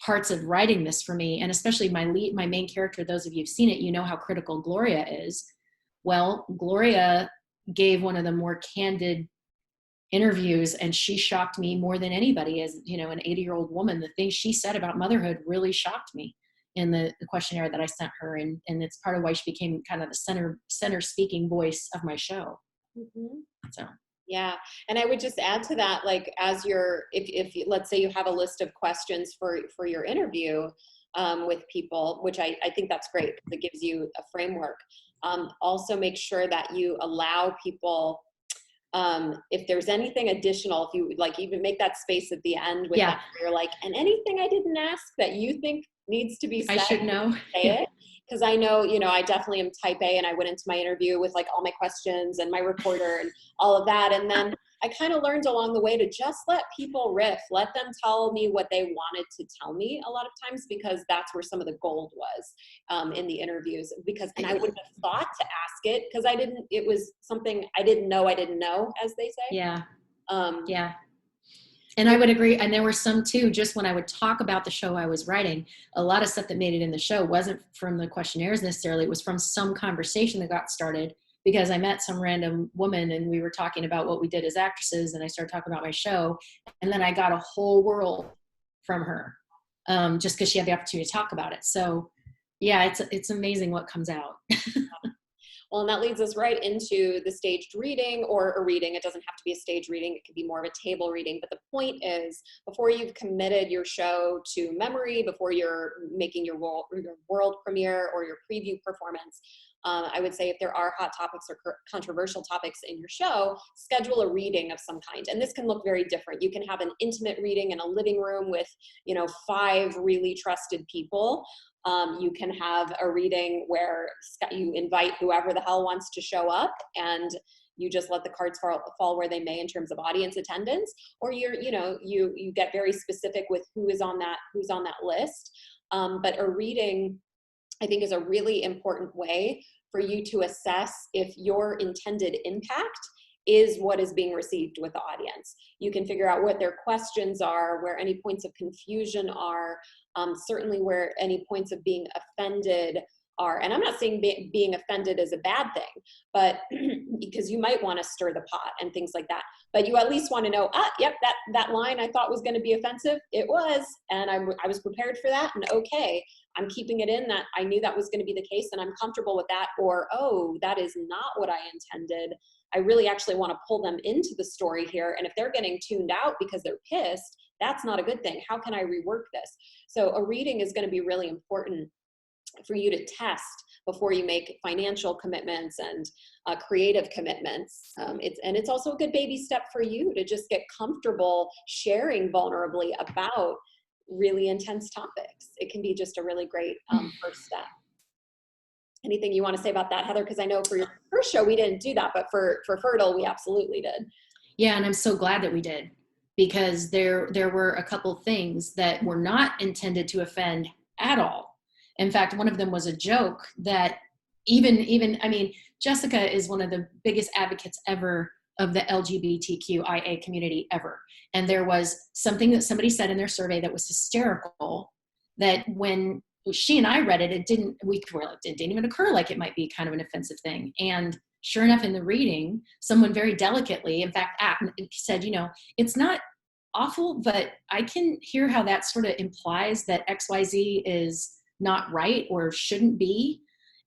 S2: parts of writing this for me, and especially my main character. Those of you who've seen it, you know how critical Gloria is. Well, Gloria gave one of the more candid interviews, and she shocked me more than anybody. As you know, an 80-year-old woman, the things she said about motherhood really shocked me in the questionnaire that I sent her, and it's part of why she became kind of the center speaking voice of my show. So
S1: yeah, and I would just add to that, like, as if let's say you have a list of questions for your interview with people, which I think that's great because it gives you a framework. Also make sure that you allow people, if there's anything additional, if you like, even make that space at the end with that, where you're like, and anything I didn't ask that you think needs to be said,
S2: I should know.
S1: Say it. Because I know, I definitely am type A, and I went into my interview with like all my questions and my reporter and all of that. And then I kind of learned along the way to just let people riff, let them tell me what they wanted to tell me a lot of times, because that's where some of the gold was in the interviews. And I wouldn't have thought to ask it because it was something I didn't know, as they say.
S2: Yeah. Yeah. And I would agree. And there were some too, just when I would talk about the show I was writing, a lot of stuff that made it in the show wasn't from the questionnaires necessarily. It was from some conversation that got started because I met some random woman and we were talking about what we did as actresses. And I started talking about my show. And then I got a whole world from her just because she had the opportunity to talk about it. So yeah, it's amazing what comes out.
S1: Well, and that leads us right into the staged reading or a reading. It doesn't have to be a stage reading. It could be more of a table reading. But the point is, before you've committed your show to memory, before you're making your world premiere or your preview performance, I would say if there are hot topics or controversial topics in your show, schedule a reading of some kind. And this can look very different. You can have an intimate reading in a living room with, 5 really trusted people. You can have a reading where you invite whoever the hell wants to show up and you just let the cards fall where they may in terms of audience attendance, or you get very specific with who's on that list. But a reading, I think, is a really important way for you to assess if your intended impact is what is being received with the audience. You can figure out what their questions are, where any points of confusion are, certainly where any points of being offended are. And I'm not saying being offended is a bad thing, but because you might want to stir the pot and things like that. But you at least want to know, yep, that line I thought was going to be offensive, it was, and I was prepared for that, and okay, I'm keeping it in that I knew that was going to be the case, and I'm comfortable with that, or, oh, that is not what I intended. I really actually want to pull them into the story here, and if they're getting tuned out because they're pissed, that's not a good thing. How can I rework this? So a reading is going to be really important for you to test before you make financial commitments and creative commitments. It's also a good baby step for you to just get comfortable sharing vulnerably about really intense topics. It can be just a really great first step. Anything you want to say about that, Heather? Because I know for your first show we didn't do that, but for Fertile we absolutely did.
S2: Yeah, and I'm so glad that we did, because there were a couple things that were not intended to offend at all. In fact, one of them was a joke that even I mean, Jessica is one of the biggest advocates ever of the LGBTQIA community ever. And there was something that somebody said in their survey that was hysterical, that when she and I read it, it didn't even occur like it might be kind of an offensive thing. And sure enough, in the reading, someone very delicately, in fact, said, it's not awful, but I can hear how that sort of implies that XYZ is not right or shouldn't be.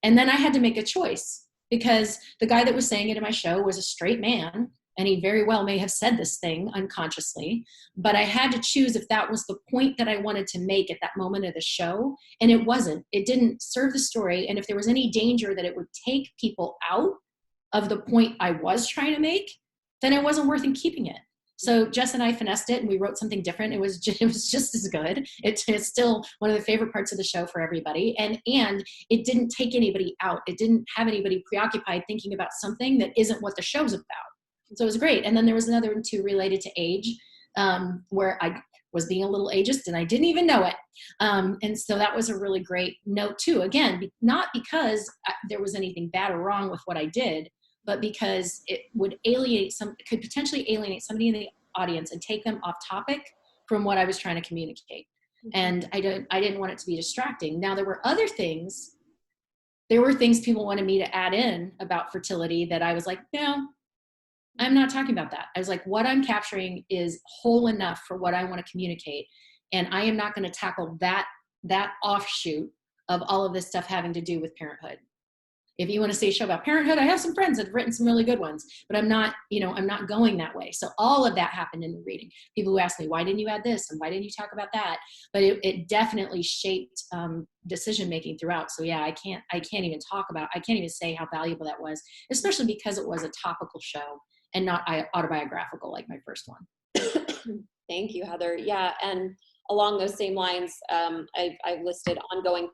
S2: And then I had to make a choice, because the guy that was saying it in my show was a straight man, and he very well may have said this thing unconsciously, but I had to choose if that was the point that I wanted to make at that moment of the show. And it wasn't. It didn't serve the story. And if there was any danger that it would take people out of the point I was trying to make, then it wasn't worth in keeping it. So Jess and I finessed it and we wrote something different. It was just as good. It's still one of the favorite parts of the show for everybody. And it didn't take anybody out. It didn't have anybody preoccupied thinking about something that isn't what the show's about. So it was great. And then there was another one too related to age, where I was being a little ageist and I didn't even know it. And so that was a really great note too. Again, not because there was anything bad or wrong with what I did, but because it would could potentially alienate somebody in the audience and take them off topic from what I was trying to communicate. And I didn't want it to be distracting. Now there were other things. There were things people wanted me to add in about fertility that I was like, no, I'm not talking about that. I was like, what I'm capturing is whole enough for what I want to communicate. And I am not going to tackle that offshoot of all of this stuff having to do with parenthood. If you want to see a show about parenthood, I have some friends that have written some really good ones, but I'm not going that way. So all of that happened in the reading. People who ask me, why didn't you add this? And why didn't you talk about that? But it definitely shaped decision-making throughout. So yeah, I can't even say how valuable that was, especially because it was a topical show and not autobiographical like my first one.
S1: Thank you, Heather. Yeah, and along those same lines, I've listed ongoing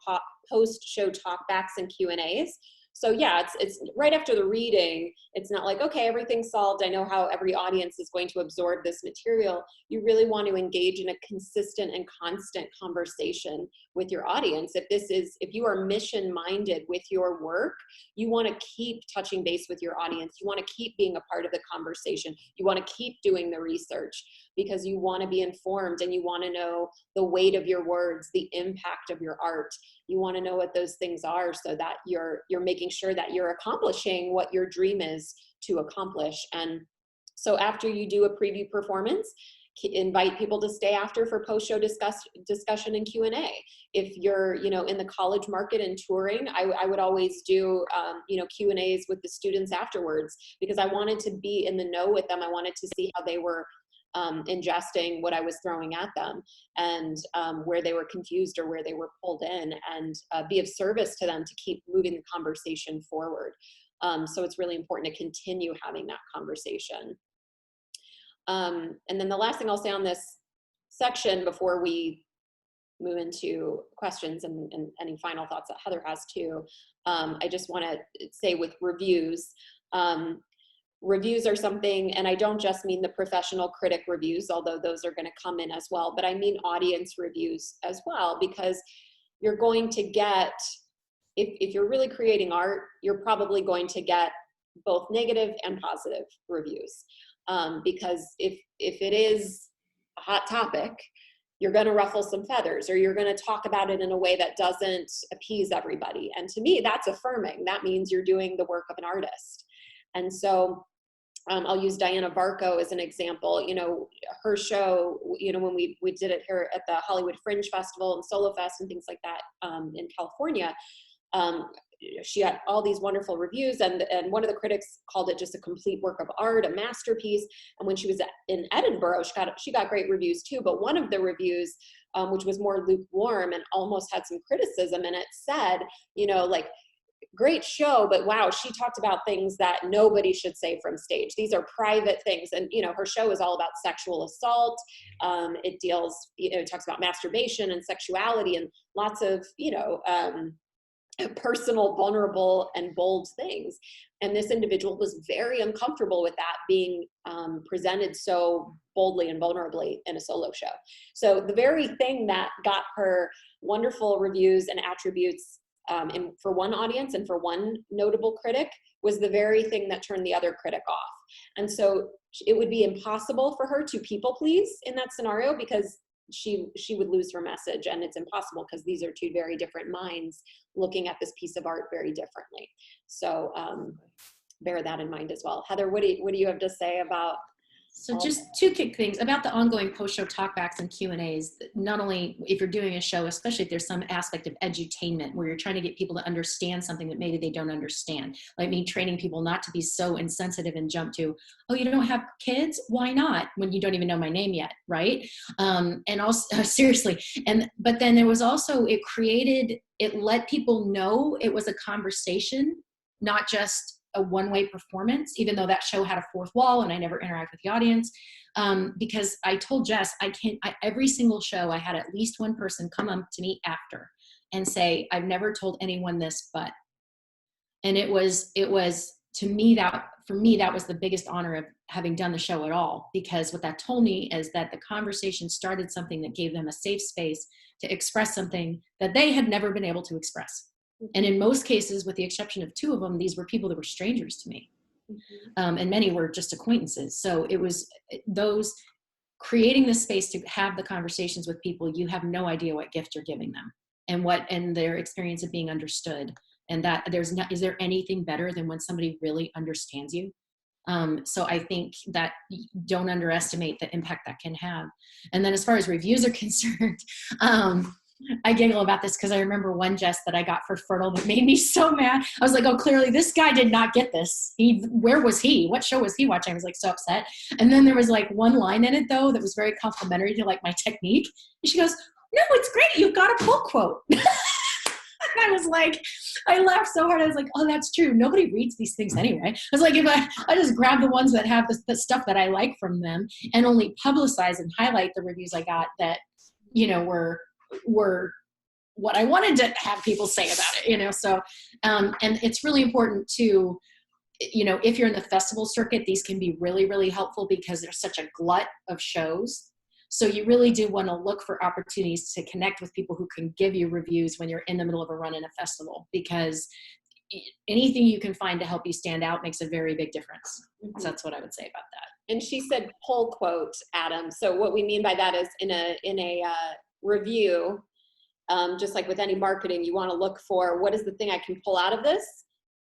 S1: post-show talkbacks and Q&As. So yeah, it's right after the reading. It's not like, okay, everything's solved. I know how every audience is going to absorb this material. You really want to engage in a consistent and constant conversation with your audience. If you are mission minded with your work, you want to keep touching base with your audience. You want to keep being a part of the conversation. You want to keep doing the research, because you want to be informed and you want to know the weight of your words, the impact of your art. You want to know what those things are, so that you're making sure that you're accomplishing what your dream is to accomplish. And so after you do a preview performance, invite people to stay after for post-show discussion and Q&A. If you're, in the college market and touring, I would always do, Q&As with the students afterwards, because I wanted to be in the know with them. I wanted to see how they were ingesting what I was throwing at them, and where they were confused or where they were pulled in, and be of service to them to keep moving the conversation forward. So it's really important to continue having that conversation. And then the last thing I'll say on this section before we move into questions and any final thoughts that Heather has too, I just want to say with reviews, reviews are something, and I don't just mean the professional critic reviews, although those are going to come in as well, but I mean audience reviews as well, because you're going to get, if you're really creating art, you're probably going to get both negative and positive reviews. Because if it is a hot topic, you're going to ruffle some feathers, or you're going to talk about it in a way that doesn't appease everybody. And to me, that's affirming. That means you're doing the work of an artist. And so I'll use Diana Varco as an example. Her show, when we did it here at the Hollywood Fringe Festival and Solo Fest and things like that in California, she had all these wonderful reviews, and one of the critics called it just a complete work of art, a masterpiece. And when she was in Edinburgh, she got great reviews too. But one of the reviews, which was more lukewarm and almost had some criticism in it, said, great show, but wow, she talked about things that nobody should say from stage. These are private things. And, her show is all about sexual assault. It talks about masturbation and sexuality and lots of, personal, vulnerable, and bold things. And this individual was very uncomfortable with that being presented so boldly and vulnerably in a solo show. So the very thing that got her wonderful reviews and attributes for one audience and for one notable critic was the very thing that turned the other critic off. And so it would be impossible for her to people please in that scenario, because she would lose her message, and it's impossible because these are two very different minds looking at this piece of art very differently. So bear that in mind as well. Heather, what do you have to say about?
S2: So just two quick things about the ongoing post-show talkbacks and Q&As. Not only if you're doing a show, especially if there's some aspect of edutainment where you're trying to get people to understand something that maybe they don't understand. Like me training people not to be so insensitive and jump to, oh, you don't have kids? Why not? When you don't even know my name yet, right? And also, seriously. But then there was also, it let people know it was a conversation, not just a one-way performance, even though that show had a fourth wall and I never interact with the audience. Because I told Jess, every single show I had at least one person come up to me after and say, I've never told anyone this, but, and it was to me, for me, that was the biggest honor of having done the show at all, because what that told me is that the conversation started something that gave them a safe space to express something that they had never been able to express. And in most cases, with the exception of two of them, these were people that were strangers to me. And many were just acquaintances. So it was those creating the space to have the conversations with people. You have no idea what gift you're giving them and their experience of being understood. And that is there anything better than when somebody really understands you? So I think that don't underestimate the impact that can have. And then as far as reviews are concerned, I giggle about this because I remember one Jess that I got for Fertile that made me so mad. I was like, oh, clearly this guy did not get this. Where was he? What show was he watching? I was like so upset. And then there was like one line in it though that was very complimentary to like my technique. And she goes, no, it's great. You've got a pull quote. And I was like, I laughed so hard. I was like, oh, that's true. Nobody reads these things anyway. I was like, if I just grab the ones that have the stuff that I like from them and only publicize and highlight the reviews I got that, were what I wanted to have people say about it, you know? So, and it's really important to, you know, if you're in the festival circuit, these can be really, really helpful because there's such a glut of shows. So you really do want to look for opportunities to connect with people who can give you reviews when you're in the middle of a run in a festival, because anything you can find to help you stand out makes a very big difference. So that's what I would say about that.
S1: And she said pull quote, Adam. So what we mean by that is in a review, just like with any marketing, you want to look for, what is the thing I can pull out of this?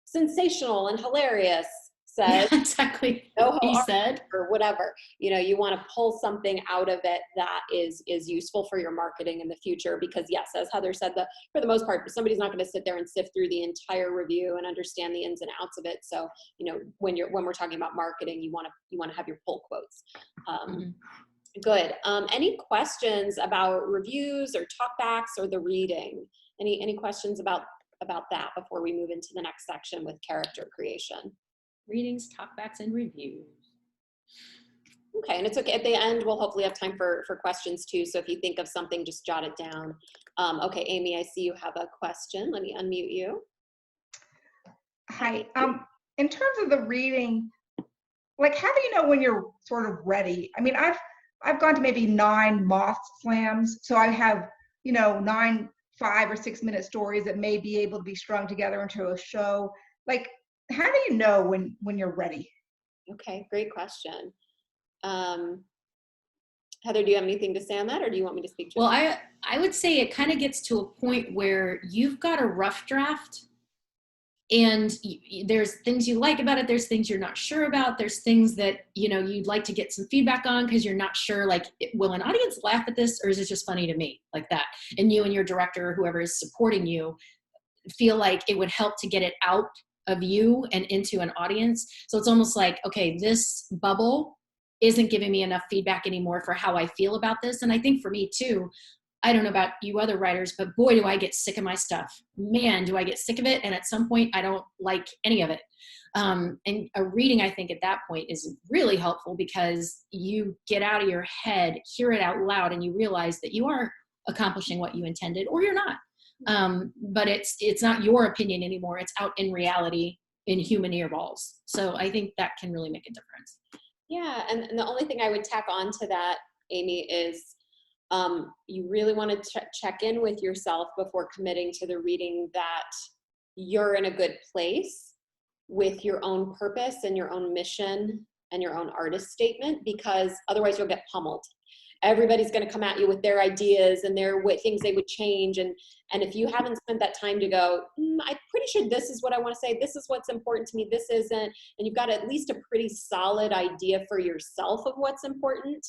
S1: Sensational and hilarious, said.
S2: Yeah, exactly.
S1: No,
S2: He said.
S1: or whatever. You know, you want to pull something out of it that is useful for your marketing in the future, because yes, as Heather said, that for the most part, somebody's not going to sit there and sift through the entire review and understand the ins and outs of it. So, you know, when we're talking about marketing, you want to have your pull quotes. Good. Any questions about reviews or talkbacks or the reading? Any questions about that before we move into the next section with character creation?
S2: Readings, talkbacks, and reviews.
S1: Okay, and it's okay. At the end, we'll hopefully have time for questions too. So if you think of something, just jot it down. Okay, Amy, I see you have a question. Let me unmute you.
S7: Hi. In terms of the reading, like, how do you know when you're sort of ready? I mean, I've gone to maybe 9 moth slams, so I have, you know, 9 5 or 6 minute stories that may be able to be strung together into a show. Like, how do you know when you're ready?
S1: Okay, great question. Heather, do you have anything to say on that, or do you want me to speak to it?
S2: Well, I would say it kind of gets to a point where you've got a rough draft, and there's things you like about it, there's things you're not sure about, there's things that, you know, you'd like to get some feedback on because you're not sure, like, will an audience laugh at this, or is it just funny to me, like that? And you and your director or whoever is supporting you feel like it would help to get it out of you and into an audience. So it's almost like, okay, this bubble isn't giving me enough feedback anymore for how I feel about this. And I think for me too, I don't know about you other writers, but boy, do I get sick of my stuff. Man, do I get sick of it. And at some point I don't like any of it. And a reading, I think at that point is really helpful, because you get out of your head, hear it out loud, and you realize that you are accomplishing what you intended, or you're not. But it's not your opinion anymore. It's out in reality in human earballs. So I think that can really make a difference.
S1: Yeah, and the only thing I would tack on to that, Amy, is you really want to check in with yourself before committing to the reading that you're in a good place with your own purpose and your own mission and your own artist statement, because otherwise you'll get pummeled. Everybody's going to come at you with their ideas and their things they would change. And if you haven't spent that time to go, I'm pretty sure this is what I want to say, this is what's important to me, this isn't, and you've got at least a pretty solid idea for yourself of what's important.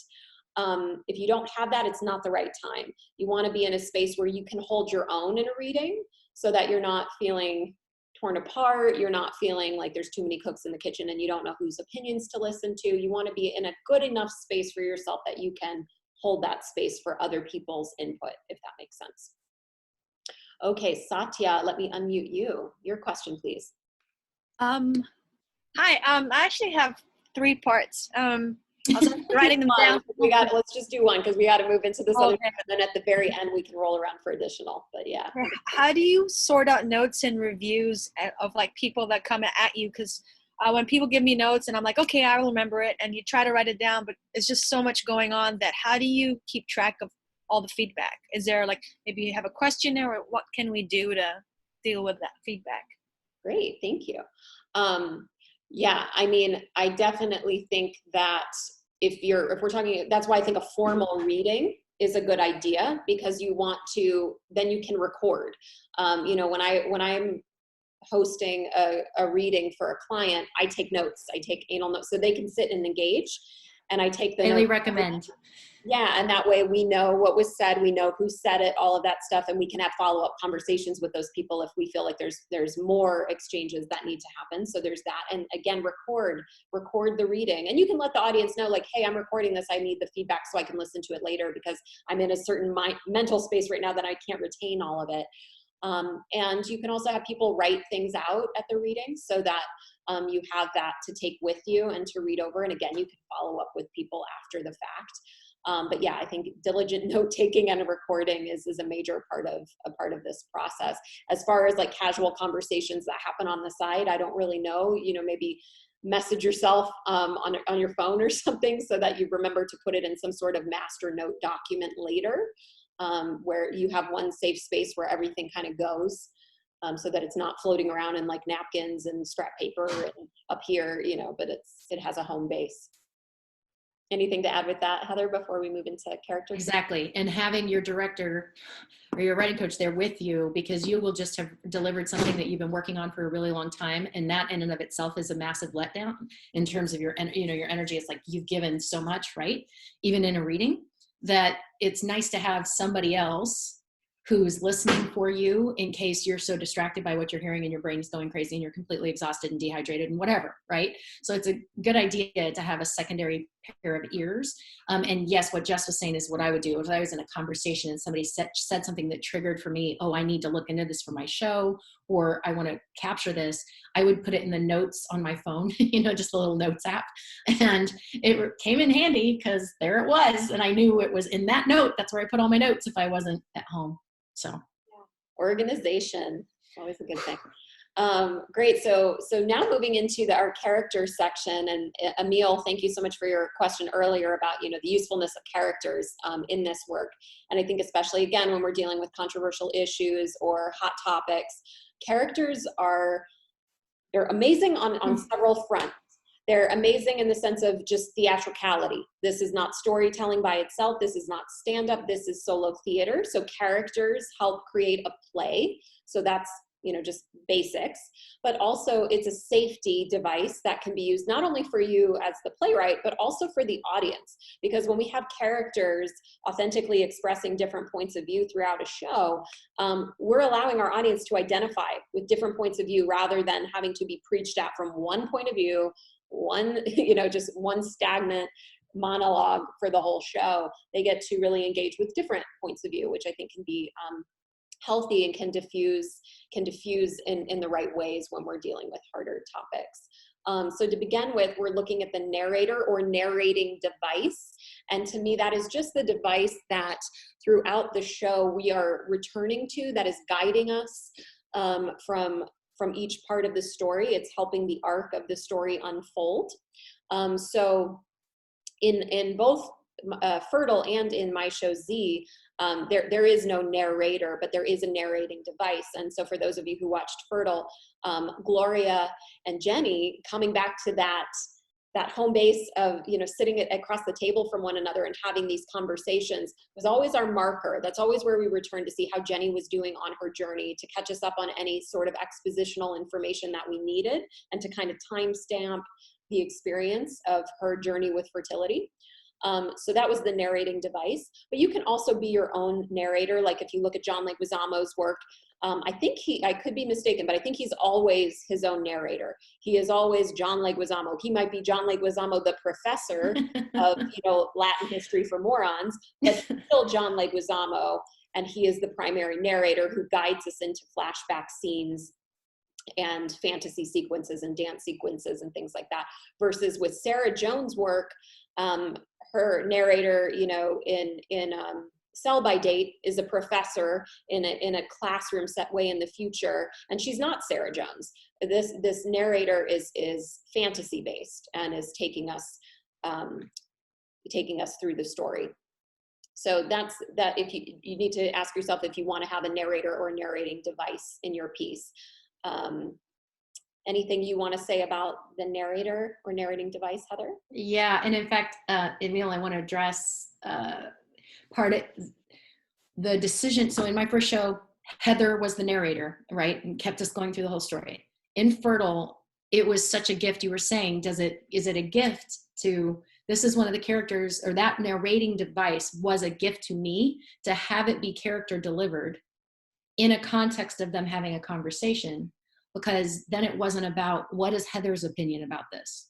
S1: If you don't have that, it's not the right time. You want to be in a space where you can hold your own in a reading, so that you're not feeling torn apart, you're not feeling like there's too many cooks in the kitchen and you don't know whose opinions to listen to. You want to be in a good enough space for yourself that you can hold that space for other people's input, if that makes sense. Okay, Satya, let me unmute you. Your question, please.
S4: Hi, I actually have 3 parts. I was writing them down.
S1: Let's just do one, because we got to move into this other thing, and then at the very end we can roll around for additional, but yeah.
S4: How do you sort out notes and reviews of like people that come at you? Because when people give me notes and I'm like, okay, I will remember it, and you try to write it down, but it's just so much going on that how do you keep track of all the feedback? Is there like, maybe you have a questionnaire, or what can we do to deal with that feedback?
S1: Great, thank you. Yeah, I mean, I definitely think that if we're talking, that's why I think a formal reading is a good idea, because you want to, then you can record. You know, when I'm hosting a reading for a client, I take notes, I take anal notes, so they can sit and engage, and I take the
S2: Highly
S1: notes.
S2: recommend.
S1: Yeah, and that way we know what was said, we know who said it, all of that stuff, and we can have follow-up conversations with those people if we feel like there's more exchanges that need to happen. So there's that. And again, record the reading. And you can let the audience know, like, hey, I'm recording this, I need the feedback so I can listen to it later, because I'm in a certain mental space right now that I can't retain all of it. And you can also have people write things out at the reading, so that you have that to take with you and to read over. And again, you can follow up with people after the fact. But yeah, I think diligent note taking and recording is a major part of this process. As far as like casual conversations that happen on the side, I don't really know, maybe message yourself on your phone or something so that you remember to put it in some sort of master note document later, where you have one safe space where everything kind of goes, so that it's not floating around in like napkins and scrap paper and up here, but it has a home base. Anything to add with that, Heather, before we move into characters?
S2: Exactly. And having your director or your writing coach there with you, because you will just have delivered something that you've been working on for a really long time. And that in and of itself is a massive letdown in terms of your energy. It's like you've given so much, right? Even in a reading, that it's nice to have somebody else who's listening for you in case you're so distracted by what you're hearing and your brain's going crazy and you're completely exhausted and dehydrated and whatever, right? So it's a good idea to have a secondary pair of ears. And yes, what Jess was saying is what I would do if I was in a conversation and somebody said something that triggered for me, oh, I need to look into this for my show, or I want to capture this. I would put it in the notes on my phone, just a little notes app. And it came in handy because there it was. And I knew it was in that note. That's where I put all my notes if I wasn't at home. So
S1: organization, always a good thing. Great. So now moving into our character section, and Emil, thank you so much for your question earlier about, the usefulness of characters in this work. And I think especially, again, when we're dealing with controversial issues or hot topics, characters they're amazing on several fronts. They're amazing in the sense of just theatricality. This is not storytelling by itself. This is not stand-up. This is solo theater. So characters help create a play. So that's, just basics. But also it's a safety device that can be used not only for you as the playwright, but also for the audience. Because when we have characters authentically expressing different points of view throughout a show, we're allowing our audience to identify with different points of view rather than having to be preached at from one point of view, just one stagnant monologue for the whole show. They get to really engage with different points of view, which I think can be healthy and can diffuse in the right ways when we're dealing with harder topics. So to begin with, we're looking at the narrator or narrating device. And to me, that is just the device that throughout the show we are returning to, that is guiding us from each part of the story. It's helping the arc of the story unfold. So in both Fertile and in my show Z, there is no narrator, but there is a narrating device. And so for those of you who watched Fertile, Gloria and Jenny coming back to that home base of, sitting across the table from one another and having these conversations was always our marker. That's always where we return to see how Jenny was doing on her journey, to catch us up on any sort of expositional information that we needed, and to kind of timestamp the experience of her journey with fertility. So that was the narrating device, but you can also be your own narrator. Like if you look at John Leguizamo's work, I could be mistaken, but I think he's always his own narrator. He is always John Leguizamo. He might be John Leguizamo, the professor of, Latin history for morons, but he's still John Leguizamo, and he is the primary narrator who guides us into flashback scenes and fantasy sequences and dance sequences and things like that. Versus with Sarah Jones' work, her narrator, in Sell by Date is a professor in a classroom set way in the future, and she's not Sarah Jones. This narrator is fantasy based and is taking us through the story. So that's that. If you need to ask yourself if you want to have a narrator or a narrating device in your piece. Anything you want to say about the narrator or narrating device, Heather?
S2: Yeah, and in fact, Emil, I want to address part of the decision. So in my first show, Heather was the narrator, right, and kept us going through the whole story. In Fertile, it was such a gift. You were saying, is it a gift to? This is one of the characters, or that narrating device was a gift to me to have it be character delivered in a context of them having a conversation. Because then it wasn't about what is Heather's opinion about this?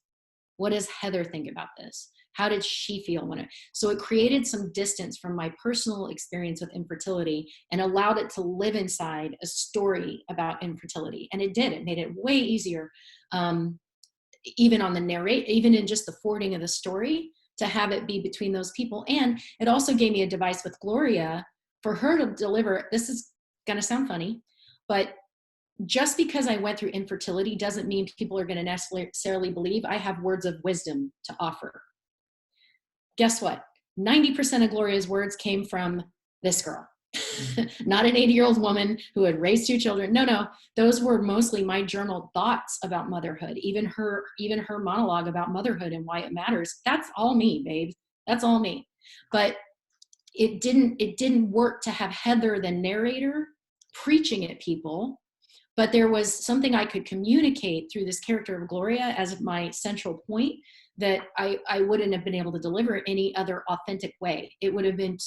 S2: What does Heather think about this? How did she feel so it created some distance from my personal experience with infertility and allowed it to live inside a story about infertility. And it did, it made it way easier, even in just the forwarding of the story, to have it be between those people. And it also gave me a device with Gloria for her to deliver. This is going to sound funny, but just because I went through infertility doesn't mean people are going to necessarily believe I have words of wisdom to offer. Guess what? 90% of Gloria's words came from this girl, not an 80-year-old woman who had raised 2 children. No, those were mostly my journal thoughts about motherhood. Even her monologue about motherhood and why it matters. That's all me, babe. That's all me. But it didn't work to have Heather, the narrator, preaching at people. But there was something I could communicate through this character of Gloria as my central point that I wouldn't have been able to deliver any other authentic way. It would have been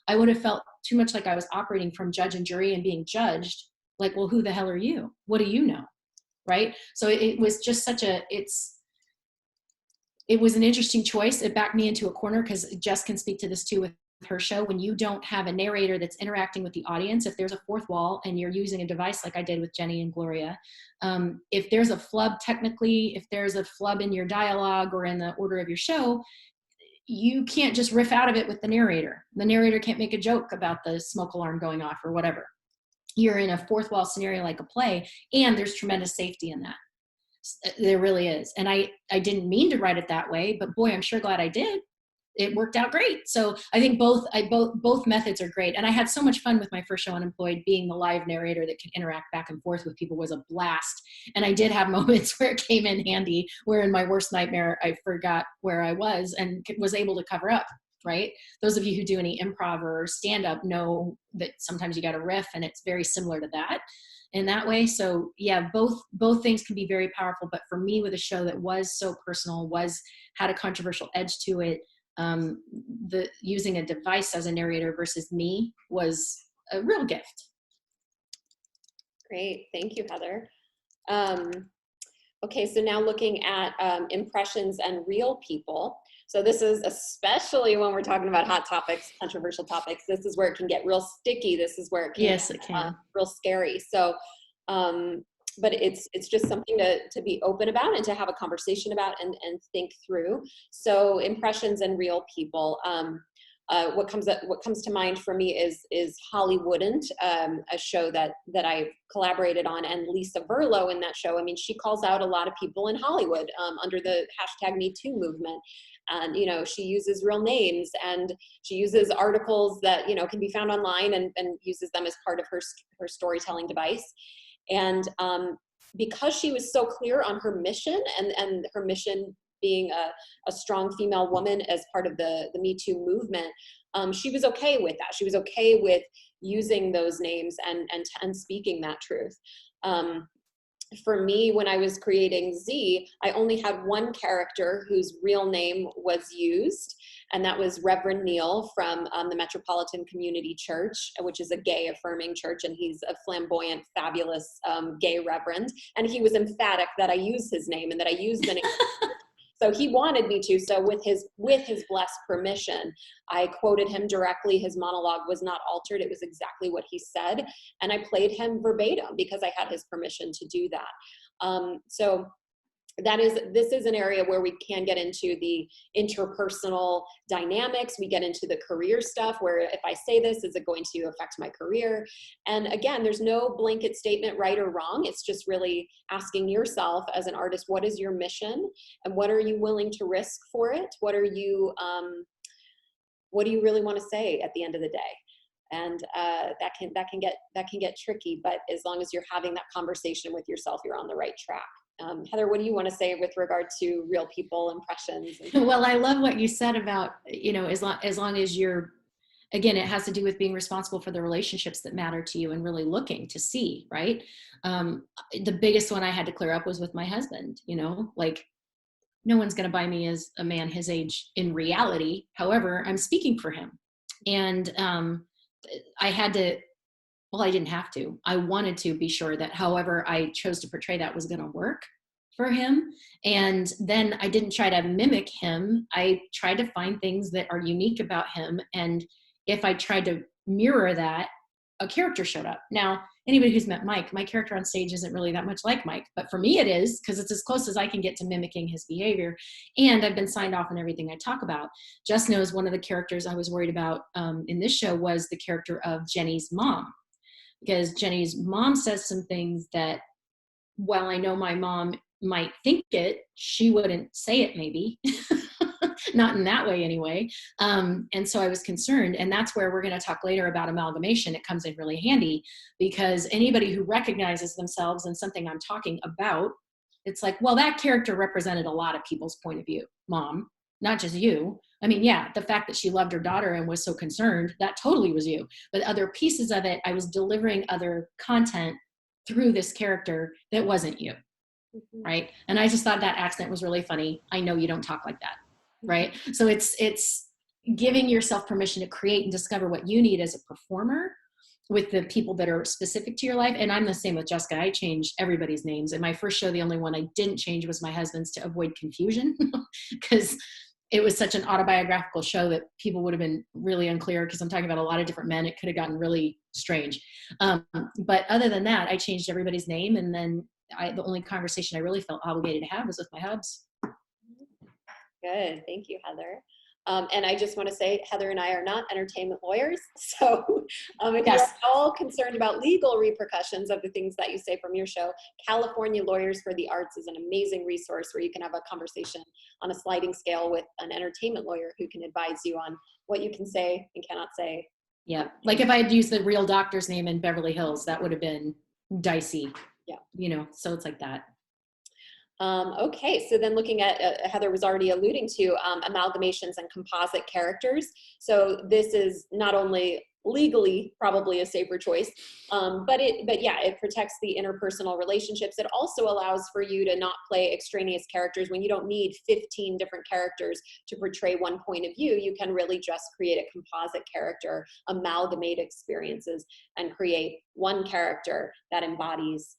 S2: I would have felt too much like I was operating from judge and jury and being judged. Like, well, who the hell are you? What do you know? Right? So it was just it was an interesting choice. It backed me into a corner, because Jess can speak to this too with her show. When you don't have a narrator that's interacting with the audience, if there's a fourth wall and you're using a device like I did with Jenny and Gloria, if there's a flub technically, if there's a flub in your dialogue or in the order of your show, you can't just riff out of it with the narrator. The narrator can't make a joke about the smoke alarm going off or whatever. You're in a fourth wall scenario like a play, and there's tremendous safety in that. There really is. And I didn't mean to write it that way, but boy, I'm sure glad I did. It worked out great. So I think both methods are great. And I had so much fun with my first show, Unemployed. Being the live narrator that can interact back and forth with people was a blast. And I did have moments where it came in handy, where in my worst nightmare, I forgot where I was and was able to cover up, right? Those of you who do any improv or stand-up know that sometimes you got to riff, and it's very similar to that in that way. So yeah, both things can be very powerful. But for me, with a show that was so personal, had a controversial edge to it, the using a device as a narrator versus me was a real gift.
S1: Great, thank you, Heather. Okay, so now looking at impressions and real people. So this is especially when we're talking about hot topics, controversial topics. This is where it can get real sticky. This is where it can get real scary. So, but it's just something to be open about and to have a conversation about and think through. So impressions and real people. What comes to mind for me is Hollywouldn't, a show that I collaborated on, and Lisa Verlo in that show. I mean, she calls out a lot of people in Hollywood under the #MeToo movement. And, she uses real names, and she uses articles that, can be found online and uses them as part of her storytelling device. And because she was so clear on her mission and her mission being a strong female woman as part of the Me Too movement, she was okay with that. She was okay with using those names and speaking that truth. For me, when I was creating Z, I only had one character whose real name was used, and that was Reverend Neil from the Metropolitan Community Church, which is a gay affirming church, and he's a flamboyant, fabulous gay reverend. And he was emphatic that I use his name and that I use the name. So he wanted me to. So with his blessed permission, I quoted him directly. His monologue was not altered. It was exactly what he said. And I played him verbatim because I had his permission to do that. So this is an area where we can get into the interpersonal dynamics. We get into the career stuff where if I say this, is it going to affect my career? And again, there's no blanket statement right or wrong. It's just really asking yourself as an artist, what is your mission and what are you willing to risk for it? What do you really want to say at the end of the day? And that can get tricky, but as long as you're having that conversation with yourself, you're on the right track. Heather, what do you want to say with regard to real people impressions?
S2: Well, I love what you said about, as long as you're, again, it has to do with being responsible for the relationships that matter to you and really looking to see, right? The biggest one I had to clear up was with my husband, like no one's going to buy me as a man his age in reality. However, I'm speaking for him. And I had to, well, I didn't have to. I wanted to be sure that however I chose to portray that was going to work for him. And then I didn't try to mimic him. I tried to find things that are unique about him. And if I tried to mirror that, a character showed up. Now, anybody who's met Mike, my character on stage isn't really that much like Mike, but for me it is, because it's as close as I can get to mimicking his behavior. And I've been signed off on everything I talk about. Jess knows one of the characters I was worried about in this show was the character of Jenny's mom, because Jenny's mom says some things that, while I know my mom might think it, she wouldn't say it maybe. Not in that way anyway. And so I was concerned, and that's where we're going to talk later about amalgamation. It comes in really handy, because anybody who recognizes themselves in something I'm talking about, it's like, well, that character represented a lot of people's point of view, Mom, not just you. I mean, yeah, the fact that she loved her daughter and was so concerned, that totally was you. But other pieces of it, I was delivering other content through this character that wasn't you, right? And I just thought that accent was really funny. I know you don't talk like that. Right. So it's giving yourself permission to create and discover what you need as a performer with the people that are specific to your life. And I'm the same with Jessica. I changed everybody's names. In my first show, the only one I didn't change was my husband's, to avoid confusion, because it was such an autobiographical show that people would have been really unclear, because I'm talking about a lot of different men. It could have gotten really strange. But other than that, I changed everybody's name. And then the only conversation I really felt obligated to have was with my hubs.
S1: Good. Thank you, Heather. And I just want to say, Heather and I are not entertainment lawyers. So if
S2: Yes.
S1: you're all concerned about legal repercussions of the things that you say from your show, California Lawyers for the Arts is an amazing resource where you can have a conversation on a sliding scale with an entertainment lawyer who can advise you on what you can say and cannot say.
S2: Yeah. Like if I had used the real doctor's name in Beverly Hills, that would have been dicey.
S1: Yeah.
S2: You know, so it's like that.
S1: Okay, so then looking at, Heather was already alluding to amalgamations and composite characters. So this is not only legally probably a safer choice, but yeah, it protects the interpersonal relationships. It also allows for you to not play extraneous characters when you don't need 15 different characters to portray one point of view. You can really just create a composite character, amalgamate experiences, and create one character that embodies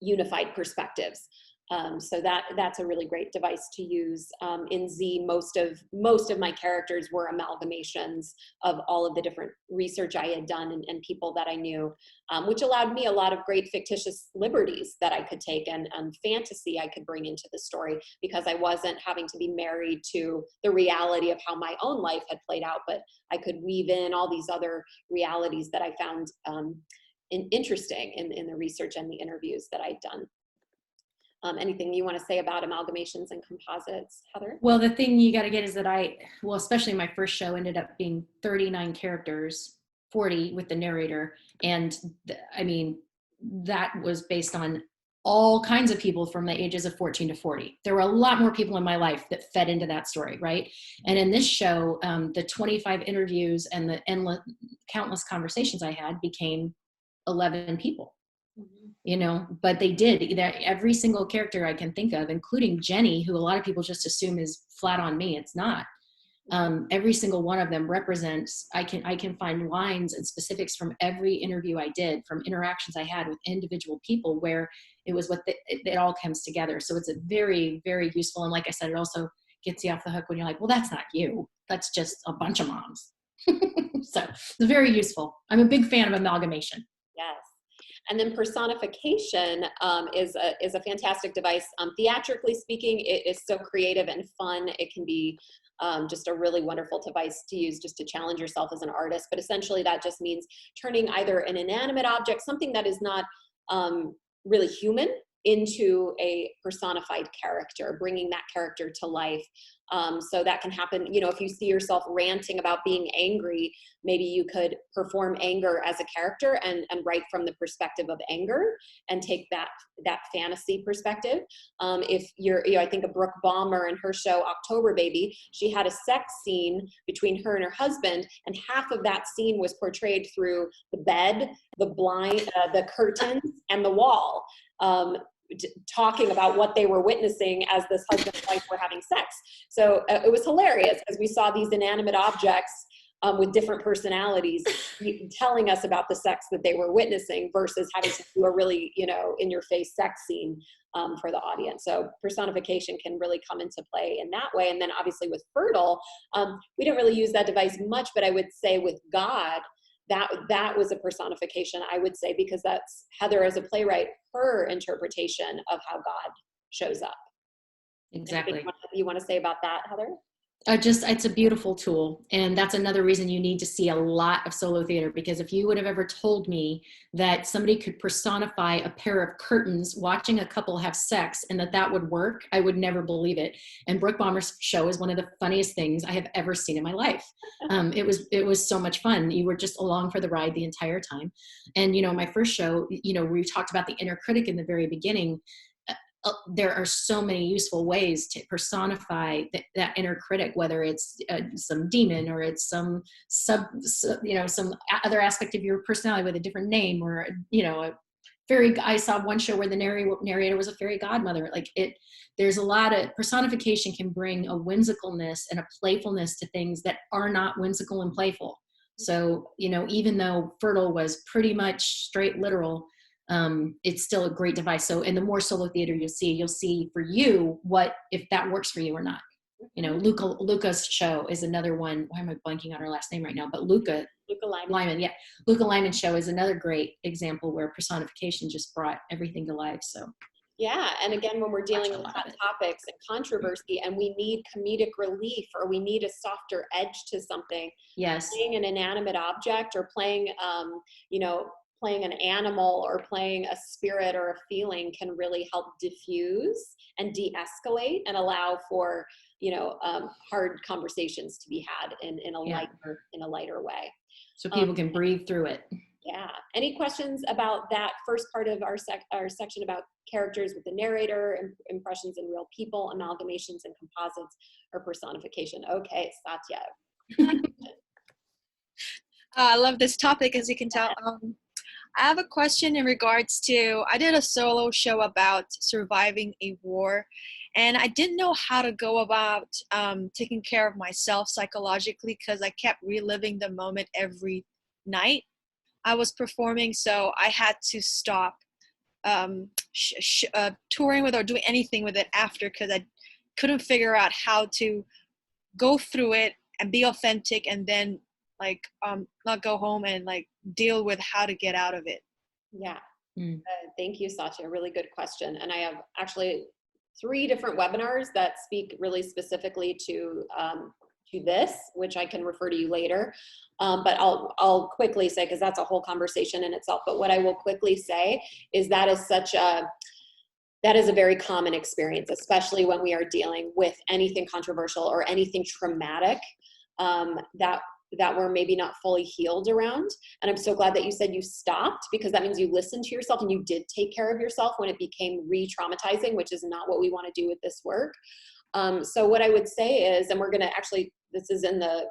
S1: unified perspectives. So that's a really great device to use. In Z, most of my characters were amalgamations of all of the different research I had done and people that I knew, which allowed me a lot of great fictitious liberties that I could take and fantasy I could bring into the story, because I wasn't having to be married to the reality of how my own life had played out, but I could weave in all these other realities that I found interesting in the research and the interviews that I'd done. Anything you want to say about amalgamations and composites, Heather?
S2: Well, the thing you got to get is that especially my first show ended up being 39 characters, 40 with the narrator. And I mean, that was based on all kinds of people from the ages of 14 to 40. There were a lot more people in my life that fed into that story, right? And in this show, the 25 interviews and the countless conversations I had became 11 people, you know, but they did. Every single character I can think of, including Jenny, who a lot of people just assume is flat on me. It's not. Every single one of them represents, I can find lines and specifics from every interview I did, from interactions I had with individual people, where it was it all comes together. So it's a very, very useful. And like I said, it also gets you off the hook when you're like, well, that's not you. That's just a bunch of moms. So it's very useful. I'm a big fan of amalgamation.
S1: Yes. And then personification is a fantastic device. Theatrically speaking, it is so creative and fun. It can be just a really wonderful device to use just to challenge yourself as an artist. But essentially that just means turning either an inanimate object, something that is not really human, into a personified character, bringing that character to life. So that can happen, you know, if you see yourself ranting about being angry, maybe you could perform anger as a character and write from the perspective of anger and take that fantasy perspective. If I think of Brooke Balmer in her show October Baby, she had a sex scene between her and her husband, and half of that scene was portrayed through the bed, the blind, the curtains, and the wall. Talking about what they were witnessing as this husband and wife were having sex. So it was hilarious because we saw these inanimate objects with different personalities telling us about the sex that they were witnessing versus having to do a really, you know, in-your-face sex scene for the audience. So personification can really come into play in that way. And then obviously with Fertile, we didn't really use that device much, but I would say with God, that was a personification, I would say, because that's Heather as a playwright, her interpretation of how God shows up.
S2: Exactly.
S1: You want to say about that, Heather?
S2: It's a beautiful tool. And that's another reason you need to see a lot of solo theater, because if you would have ever told me that somebody could personify a pair of curtains watching a couple have sex and that would work, I would never believe it. And Brooke Bomber's show is one of the funniest things I have ever seen in my life. It was so much fun. You were just along for the ride the entire time. And, my first show, we talked about the inner critic in the very beginning. There are so many useful ways to personify that inner critic, whether it's some demon or it's some some other aspect of your personality with a different name, or I saw one show where the narrator was a fairy godmother. There's a lot of personification can bring a whimsicalness and a playfulness to things that are not whimsical and playful. So even though Fertile was pretty much straight literal, it's still a great device. So, and the more solo theater you'll see for you what if that works for you or not. Luca's show is another one. Why am I blanking on her last name right now? But Luca Lyman, yeah. Luca Lyman's show is another great example where personification just brought everything to life. So
S1: yeah, and again, when we're dealing with hot topics and controversy, and we need comedic relief, or we need a softer edge to something.
S2: Yes,
S1: playing an inanimate object, or playing playing an animal, or playing a spirit or a feeling can really help diffuse and de-escalate and allow for hard conversations to be had in a lighter way,
S2: so people can breathe through it.
S1: Yeah. Any questions about that first part of our section about characters with the narrator, impressions in real people, amalgamations and composites, or personification? Okay, Satya.
S4: I love this topic, as you can tell. I have a question in regards to, I did a solo show about surviving a war, and I didn't know how to go about taking care of myself psychologically, because I kept reliving the moment every night I was performing. So I had to stop touring with or doing anything with it after, because I couldn't figure out how to go through it and be authentic, and then not go home and deal with how to get out of it.
S1: Yeah. Thank you, Satya. Really good question. And I have actually 3 different webinars that speak really specifically to this, which I can refer to you later. But I'll quickly say, because that's a whole conversation in itself, but what I will quickly say is that is a very common experience, especially when we are dealing with anything controversial or anything traumatic that we're maybe not fully healed around. And I'm so glad that you said you stopped, because that means you listened to yourself and you did take care of yourself when it became re-traumatizing, which is not what we want to do with this work. So what I would say is, and we're going to actually, this is in the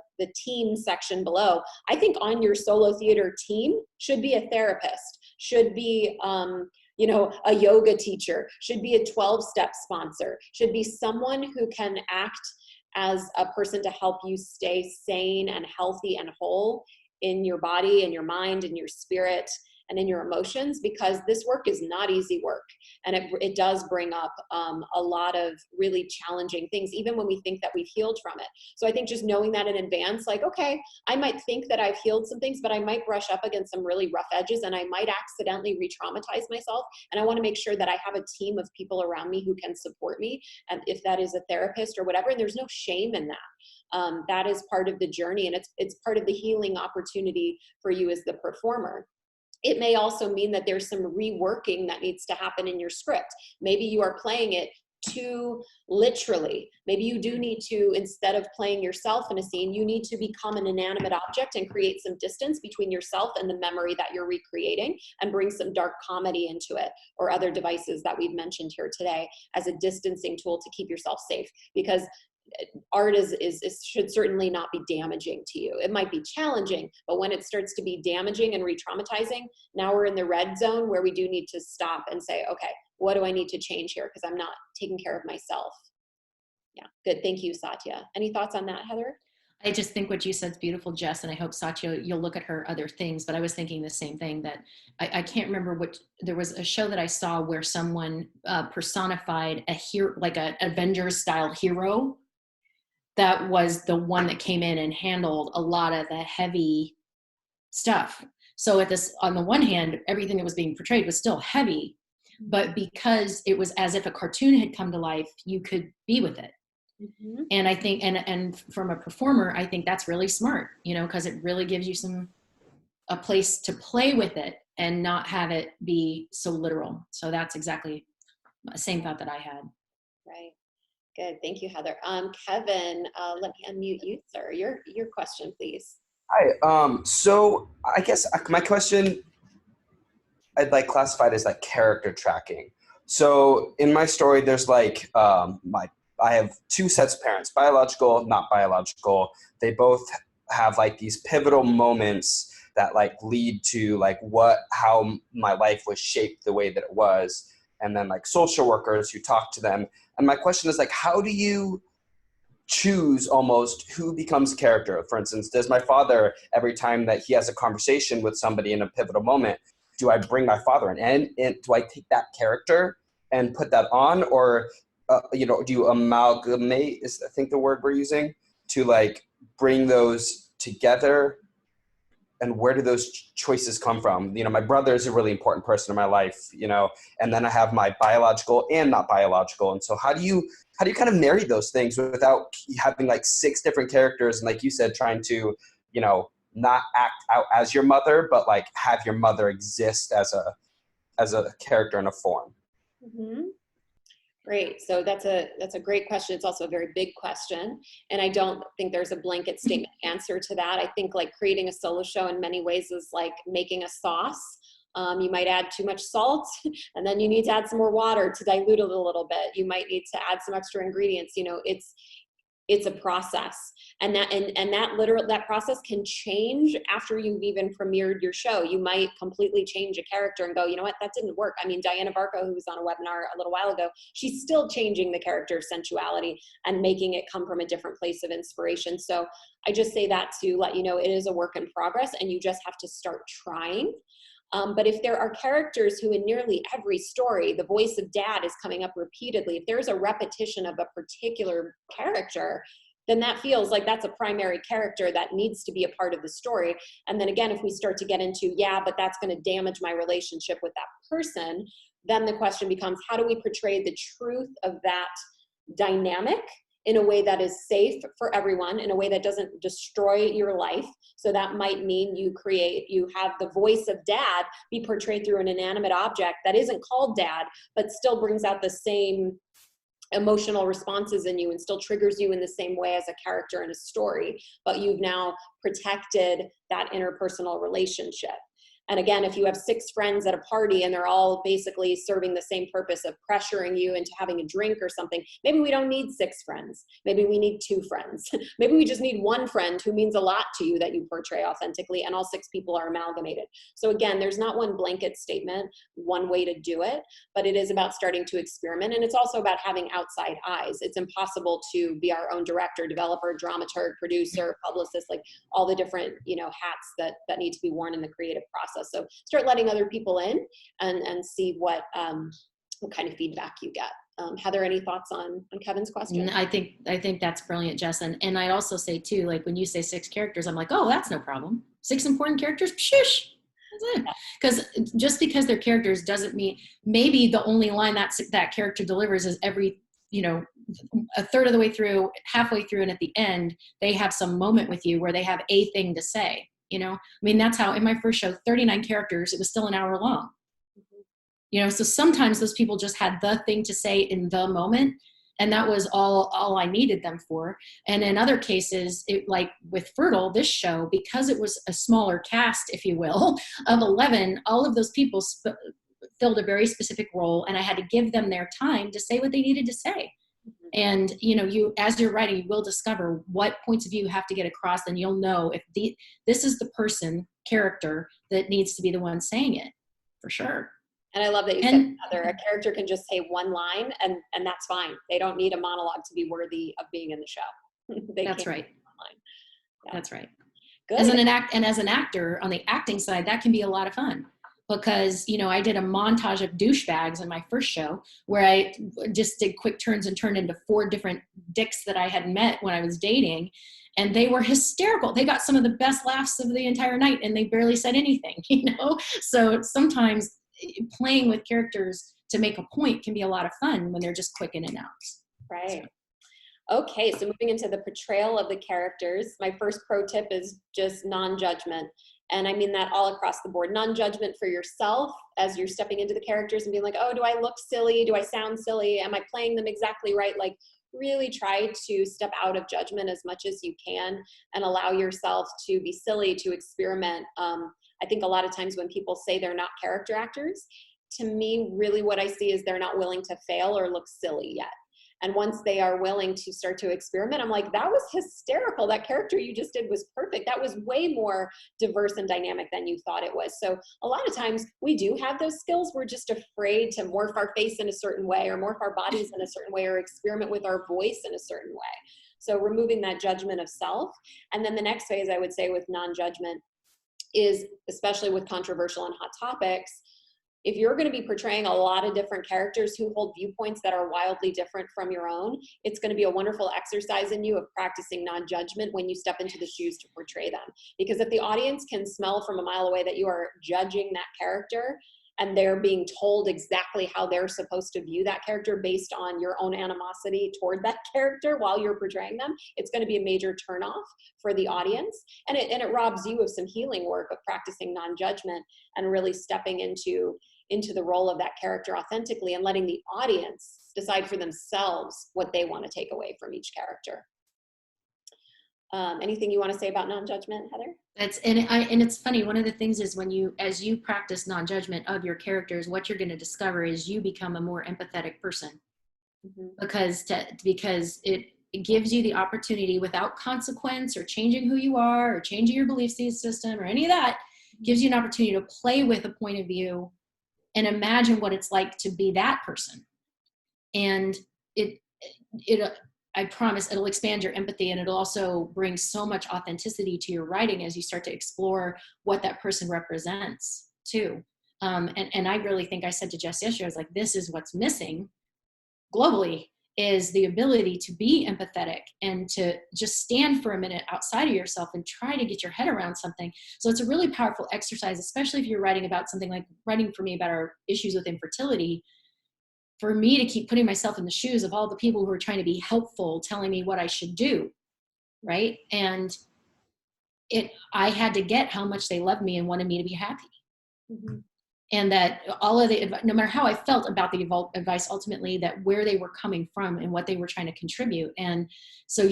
S1: team section below, I think on your solo theater team should be a therapist, should be a yoga teacher, should be a 12-step sponsor, should be someone who can act as a person to help you stay sane and healthy and whole in your body, in your mind, in your spirit, and in your emotions, because this work is not easy work. And it does bring up a lot of really challenging things, even when we think that we've healed from it. So I think just knowing that in advance, okay, I might think that I've healed some things, but I might brush up against some really rough edges, and I might accidentally re-traumatize myself. And I want to make sure that I have a team of people around me who can support me, and if that is a therapist or whatever, and there's no shame in that. That is part of the journey, and it's part of the healing opportunity for you as the performer. It may also mean that there's some reworking that needs to happen in your script. Maybe you are playing it too literally. Maybe you do need to, instead of playing yourself in a scene, you need to become an inanimate object and create some distance between yourself and the memory that you're recreating, and bring some dark comedy into it, or other devices that we've mentioned here today as a distancing tool to keep yourself safe. Because art should certainly not be damaging to you. It might be challenging, but when it starts to be damaging and re-traumatizing, now we're in the red zone where we do need to stop and say, okay, what do I need to change here? Because I'm not taking care of myself. Yeah, good. Thank you, Satya. Any thoughts on that, Heather?
S2: I just think what you said is beautiful, Jess, and I hope, Satya, you'll look at her other things. But I was thinking the same thing, that I can't remember there was a show that I saw where someone personified a hero, like an Avengers-style hero, that was the one that came in and handled a lot of the heavy stuff. So on the one hand, everything that was being portrayed was still heavy, but because it was as if a cartoon had come to life, you could be with it. Mm-hmm. And I think, and from a performer, I think that's really smart, because it really gives you a place to play with it and not have it be so literal. So that's exactly the same thought that I had.
S1: Right. Good. Thank you, Heather. Kevin, let me unmute you, sir. Your question, please.
S8: Hi. So I guess my question, I'd like classified as like character tracking. So in my story, there's like I have two sets of parents, biological, not biological. They both have like these pivotal moments that like lead to like how my life was shaped the way that it was. And then like social workers who talk to them. And my question is like, how do you choose almost who becomes character? For instance, does my father, every time that he has a conversation with somebody in a pivotal moment, do I bring my father in? And do I take that character and put that on? Or, do you amalgamate, is I think the word we're using, to like bring those together? And where do those choices come from? My brother is a really important person in my life, and then I have my biological and not biological. And so how do you kind of marry those things without having like 6 different characters? And like you said, trying to, not act out as your mother, but like have your mother exist as a character in a form.
S1: Mm-hmm. Great. So that's a great question. It's also a very big question. And I don't think there's a blanket statement answer to that. I think like creating a solo show in many ways is like making a sauce. You might add too much salt, and then you need to add some more water to dilute it a little bit. You might need to add some extra ingredients. It's a process, and that process can change after you've even premiered your show. You might completely change a character and go, you know what, that didn't work. I mean, Diana Barco, who was on a webinar a little while ago, she's still changing the character's sensuality and making it come from a different place of inspiration. So I just say that to let you know it is a work in progress, and you just have to start trying. But if there are characters who in nearly every story, the voice of dad is coming up repeatedly, if there's a repetition of a particular character, then that feels like that's a primary character that needs to be a part of the story. And then again, if we start to get into, but that's going to damage my relationship with that person, then the question becomes, how do we portray the truth of that dynamic in a way that is safe for everyone, in a way that doesn't destroy your life? So that might mean you have the voice of dad be portrayed through an inanimate object that isn't called dad, but still brings out the same emotional responses in you and still triggers you in the same way as a character in a story, but you've now protected that interpersonal relationship. And again, if you have 6 friends at a party and they're all basically serving the same purpose of pressuring you into having a drink or something, maybe we don't need 6 friends. Maybe we need 2 friends. Maybe we just need 1 friend who means a lot to you that you portray authentically, and all 6 people are amalgamated. So again, there's not one blanket statement, one way to do it, but it is about starting to experiment. And it's also about having outside eyes. It's impossible to be our own director, developer, dramaturg, producer, publicist, like all the different, hats that need to be worn in the creative process. So start letting other people in and see what kind of feedback you get. Heather, any thoughts on Kevin's question?
S2: I think that's brilliant, Jess. And I'd also say too, like when you say 6 characters, I'm like, oh, that's no problem. 6 important characters, shush. That's it. Because just because they're characters doesn't mean, maybe the only line that character delivers is every, a third of the way through, halfway through, and at the end, they have some moment with you where they have a thing to say. I mean, that's how in my first show, 39 characters, it was still an hour long. So sometimes those people just had the thing to say in the moment, and that was all I needed them for. And in other cases, like with Fertile, this show, because it was a smaller cast, if you will, of 11, all of those people filled a very specific role, and I had to give them their time to say what they needed to say. And, you, as you're writing, you will discover what points of view you have to get across, and you'll know if this is the character that needs to be the one saying it, for sure.
S1: And I love that you said, Heather, a character can just say one line and that's fine. They don't need a monologue to be worthy of being in the show.
S2: That's right. Yeah. That's right.
S1: Good.
S2: As an actor, on the acting side, that can be a lot of fun. because, you know, I did a montage of douchebags in my first show where I just did quick turns and turned into 4 different dicks that I had met when I was dating. And they were hysterical. They got some of the best laughs of the entire night and they barely said anything, you know? So sometimes playing with characters to make a point can be a lot of fun when they're just quick in and out.
S1: Right. Okay, so moving into the portrayal of the characters, my first pro tip is just non-judgment. And I mean that all across the board. Non-judgment for yourself as you're stepping into the characters and being like, oh, do I look silly? Do I sound silly? Am I playing them exactly right? Like, really try to step out of judgment as much as you can and allow yourself to be silly, to experiment. I think a lot of times when people say they're not character actors, to me, really what I see is they're not willing to fail or look silly yet. And once they are willing to start to experiment, I'm like, that was hysterical. That character you just did was perfect. That was way more diverse and dynamic than you thought it was. So a lot of times we do have those skills. We're just afraid to morph our face in a certain way or morph our bodies in a certain way or experiment with our voice in a certain way. So removing that judgment of self. And then the next phase, I would say, with non-judgment is, especially with controversial and hot topics, if you're going to be portraying a lot of different characters who hold viewpoints that are wildly different from your own, it's going to be a wonderful exercise in you of practicing non-judgment when you step into the shoes to portray them. Because if the audience can smell from a mile away that you are judging that character and they're being told exactly how they're supposed to view that character based on your own animosity toward that character while you're portraying them, it's going to be a major turnoff for the audience. And it robs you of some healing work of practicing non-judgment and really stepping into the role of that character authentically and letting the audience decide for themselves what they want to take away from each character. Anything you want to say about non-judgment, Heather?
S2: And it's funny. One of the things is as you practice non-judgment of your characters, what you're going to discover is you become a more empathetic person, because it gives you the opportunity without consequence or changing who you are or changing your belief system or any of that. Gives you an opportunity to play with a point of view and imagine what it's like to be that person. And I promise it'll expand your empathy, and it'll also bring so much authenticity to your writing as you start to explore what that person represents too. And I really think I said to Jess yesterday, I was like, this is what's missing globally, is the ability to be empathetic and to just stand for a minute outside of yourself and try to get your head around something. So it's a really powerful exercise, especially if you're writing about something like writing for me about our issues with infertility. For me to keep putting myself in the shoes of all the people who are trying to be helpful, telling me what I should do, right? And I had to get how much they loved me and wanted me to be happy. And that all of the, no matter how I felt about the advice, ultimately that where they were coming from and what they were trying to contribute. And so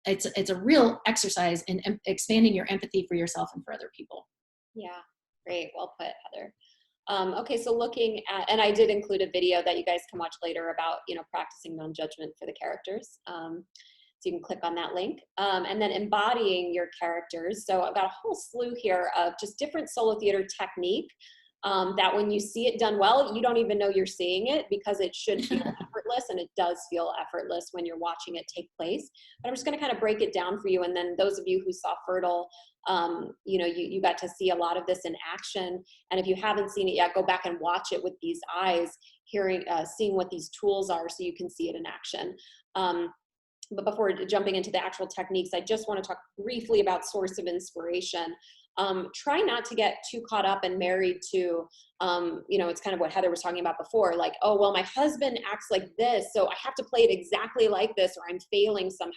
S2: it's a real exercise in expanding your empathy for yourself and for other people.
S1: Yeah, great. Well put, Heather. Okay, so looking at, and I did include a video that you guys can watch later about, practicing non-judgment for the characters. So you can click on that link. And then embodying your characters. So I've got a whole slew here of just different solo theater technique that when you see it done well, you don't even know you're seeing it because it should feel effortless, and it does feel effortless when you're watching it take place. But I'm just going to kind of break it down for you. And then those of you who saw Fertile, you got to see a lot of this in action. And if you haven't seen it yet, go back and watch it with these eyes, seeing what these tools are so you can see it in action. But before jumping into the actual techniques, I just want to talk briefly about source of inspiration. Try not to get too caught up and married to, it's kind of what Heather was talking about before, like, oh, well, my husband acts like this, so I have to play it exactly like this or I'm failing somehow.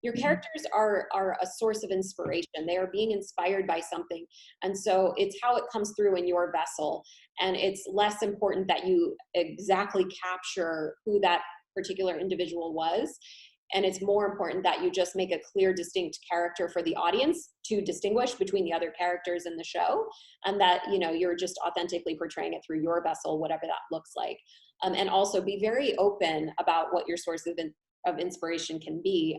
S1: Your characters are a source of inspiration. They are being inspired by something. And so it's how it comes through in your vessel. And it's less important that you exactly capture who that particular individual was. And it's more important that you just make a clear, distinct character for the audience to distinguish between the other characters in the show, and that, you're just authentically portraying it through your vessel, whatever that looks like. And also be very open about what your source of inspiration can be.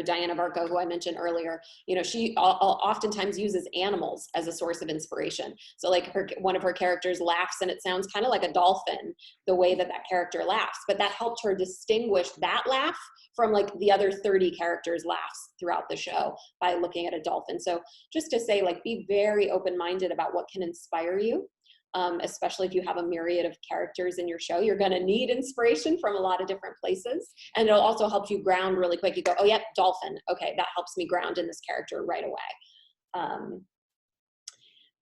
S1: Diana Barco, who I mentioned earlier, she oftentimes uses animals as a source of inspiration. So like one of her characters laughs and it sounds kind of like a dolphin, the way that character laughs, but that helped her distinguish that laugh from like the other 30 characters' laughs throughout the show by looking at a dolphin. So just to say, like, be very open-minded about what can inspire you. Especially if you have a myriad of characters in your show, you're going to need inspiration from a lot of different places. And it'll also help you ground really quick. You go, oh, yeah, dolphin. Okay, that helps me ground in this character right away.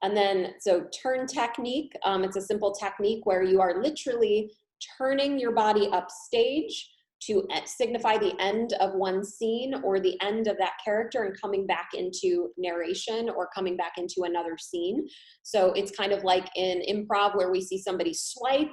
S1: And then, so turn technique. It's a simple technique where you are literally turning your body upstage to signify the end of one scene or the end of that character and coming back into narration or coming back into another scene. So it's kind of like in improv where we see somebody swipe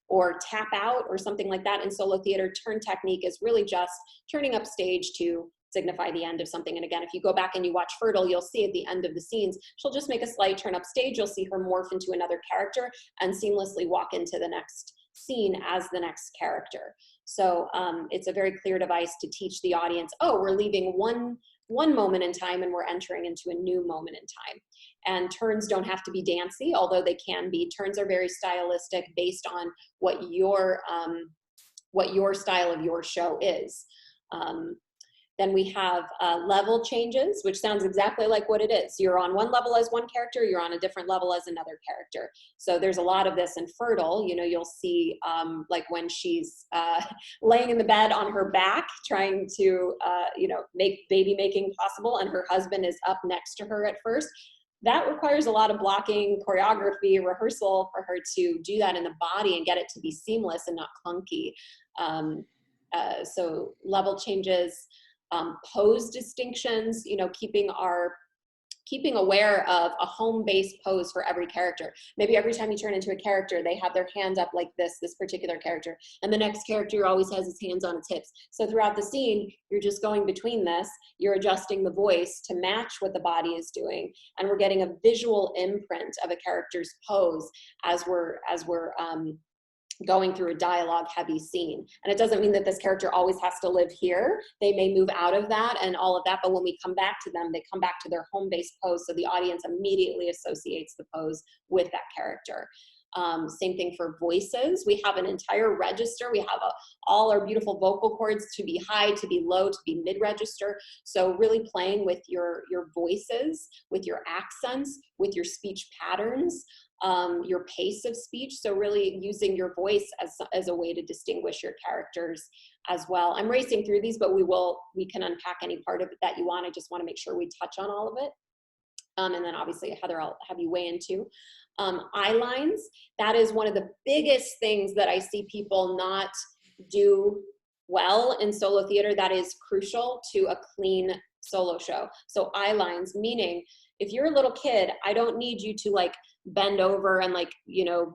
S1: or tap out or something like that. In solo theater, turn technique is really just turning upstage to signify the end of something. And again, if you go back and you watch Fertile, you'll see at the end of the scenes, she'll just make a slight turn upstage. You'll see her morph into another character and seamlessly walk into the next scene as the next character. So it's a very clear device to teach the audience, oh, we're leaving one moment in time and we're entering into a new moment in time. And turns don't have to be dancey, although they can be. Turns are very stylistic based on what your style of your show is. Then we have level changes, which sounds exactly like what it is. You're on one level as one character, you're on a different level as another character. So there's a lot of this in Fertile. You'll see like when she's laying in the bed on her back, trying to, make baby making possible, and her husband is up next to her at first. That requires a lot of blocking, choreography, rehearsal for her to do that in the body and get it to be seamless and not clunky. So level changes. Pose distinctions, keeping aware of a home-based pose for every character. Maybe every time you turn into a character, they have their hand up like this particular character, and the next character always has his hands on its hips. So throughout the scene, you're just going between this, you're adjusting the voice to match what the body is doing, and we're getting a visual imprint of a character's pose as we're going through a dialogue heavy scene. And it doesn't mean that this character always has to live here. They may move out of that and all of that, but when we come back to them, they come back to their home-based pose, so the audience immediately associates the pose with that character. Same thing for voices. We have an entire register. We have all our beautiful vocal cords to be high, to be low, to be mid-register. So really playing with your voices, with your accents, with your speech patterns, your pace of speech. So really using your voice as a way to distinguish your characters as well. I'm racing through these, but we can unpack any part of it that you want. I just want to make sure we touch on all of it. And then obviously, Heather, I'll have you weigh in too. Eye lines, that is one of the biggest things that I see people not do well in solo theater. That is crucial to a clean solo show. So eye lines, meaning if you're a little kid, I don't need you to like bend over and like,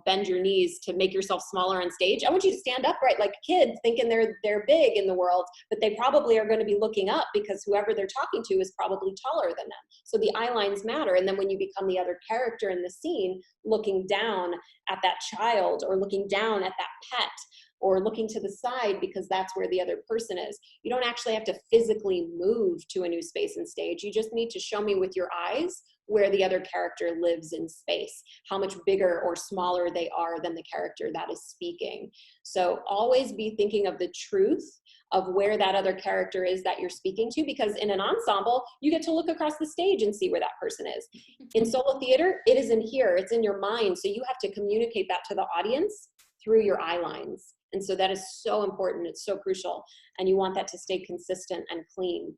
S1: bend your knees to make yourself smaller on stage. I want you to stand upright like a kid, thinking they're big in the world, but they probably are going to be looking up because whoever they're talking to is probably taller than them. So the eye lines matter. And then when you become the other character in the scene, looking down at that child or looking down at that pet or looking to the side because that's where the other person is. You don't actually have to physically move to a new space and stage. You just need to show me with your eyes where the other character lives in space, how much bigger or smaller they are than the character that is speaking. So always be thinking of the truth of where that other character is that you're speaking to, because in an ensemble, you get to look across the stage and see where that person is. In solo theater, it isn't here, it's in your mind. So you have to communicate that to the audience through your eye lines. And so that is so important, it's so crucial. And you want that to stay consistent and clean.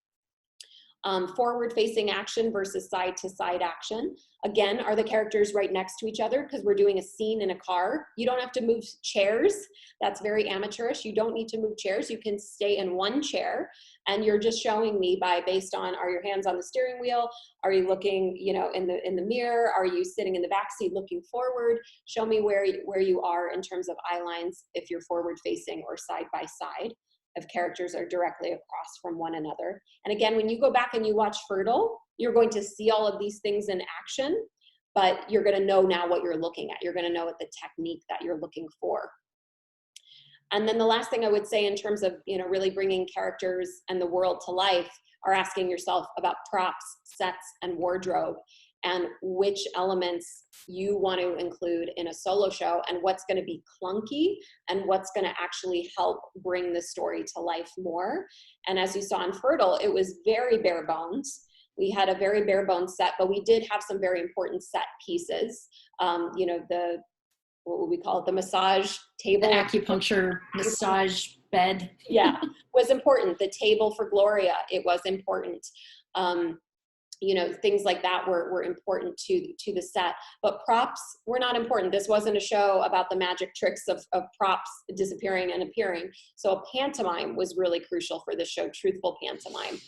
S1: Forward-facing action versus side-to-side action. Again, are the characters right next to each other? Because we're doing a scene in a car. You don't have to move chairs. That's very amateurish. You don't need to move chairs. You can stay in one chair, and you're just showing me based on, are your hands on the steering wheel? Are you looking, in the mirror? Are you sitting in the back seat looking forward? Show me where you are in terms of eye lines if you're forward-facing or side-by-side. If characters are directly across from one another. And again, when you go back and you watch Fertile, you're going to see all of these things in action, but you're going to know now what you're looking at. You're going to know what the technique that you're looking for. And then the last thing I would say in terms of, you know, really bringing characters and the world to life are asking yourself about props, sets, and wardrobe, and which elements you want to include in a solo show, and what's going to be clunky and what's going to actually help bring the story to life more. And as you saw in Fertile, it was very bare bones. We had a very bare bones set, but we did have some very important set pieces. You know, what would we call it? The massage table.
S2: The acupuncture massage bed.
S1: Yeah, was important. The table for Gloria, it was important. You know, things like that were important to the set, but props were not important. This wasn't a show about the magic tricks of props disappearing and appearing. So a pantomime was really crucial for this show, truthful pantomime.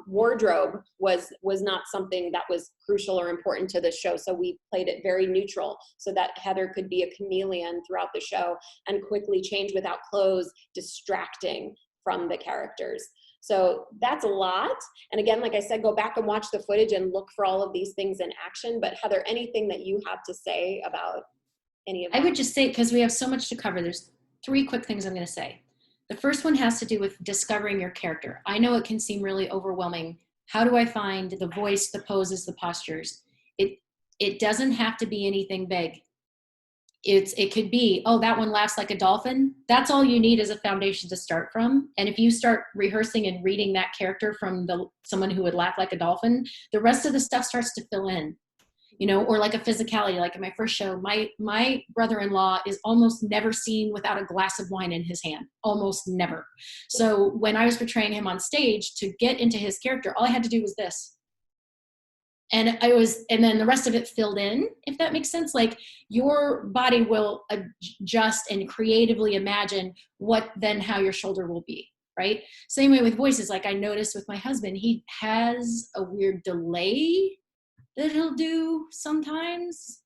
S1: Wardrobe was not something that was crucial or important to the show, so we played it very neutral so that Heather could be a chameleon throughout the show and quickly change without clothes, distracting from the characters. So that's a lot. And again, like I said, go back and watch the footage and look for all of these things in action. But Heather, anything that you have to say about any of that?
S2: I would just say, because we have so much to cover, there's 3 quick things I'm going to say. The first one has to do with discovering your character. I know it can seem really overwhelming. How do I find the voice, the poses, the postures? It doesn't have to be anything big. It could be, oh, that one laughs like a dolphin. That's all you need as a foundation to start from. And if you start rehearsing and reading that character from someone who would laugh like a dolphin, the rest of the stuff starts to fill in. You know, or like a physicality, like in my first show, my brother-in-law is almost never seen without a glass of wine in his hand, almost never. So when I was portraying him on stage, to get into his character, all I had to do was this. And then the rest of it filled in, if that makes sense. Like your body will adjust and creatively imagine how your shoulder will be, right? Same way with voices. Like I noticed with my husband, he has a weird delay that he'll do sometimes.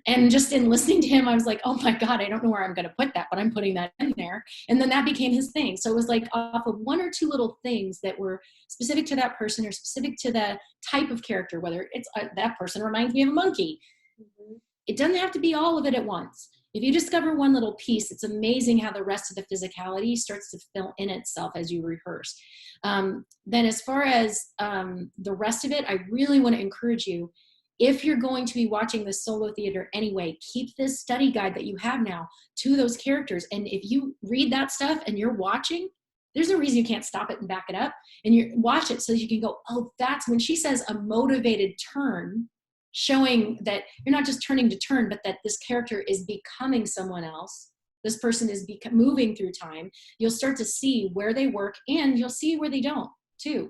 S2: And just in listening to him, I was like, oh my God, I don't know where I'm going to put that, but I'm putting that in there. And then that became his thing. So it was like off of 1 or 2 little things that were specific to that person or specific to the type of character, whether it's that person reminds me of a monkey. Mm-hmm. It doesn't have to be all of it at once. If you discover one little piece, it's amazing how the rest of the physicality starts to fill in itself as you rehearse. Then as far as the rest of it, I really want to encourage you, if you're going to be watching this solo theater anyway, keep this study guide that you have now to those characters. And if you read that stuff and you're watching, there's no reason you can't stop it and back it up. And you watch it so you can go, oh, that's when she says a motivated turn, showing that you're not just turning to turn, but that this character is becoming someone else. This person is moving through time. You'll start to see where they work, and you'll see where they don't too.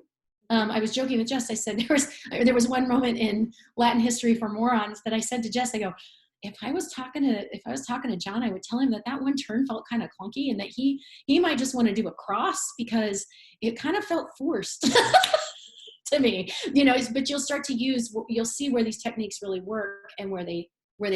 S2: I was joking with Jess. I said there was one moment in Latin History for Morons that I said to Jess, I go, if I was talking to John, I would tell him that one turn felt kind of clunky, and that he might just want to do a cross because it kind of felt forced to me, you know. But you'll see where these techniques really work and where they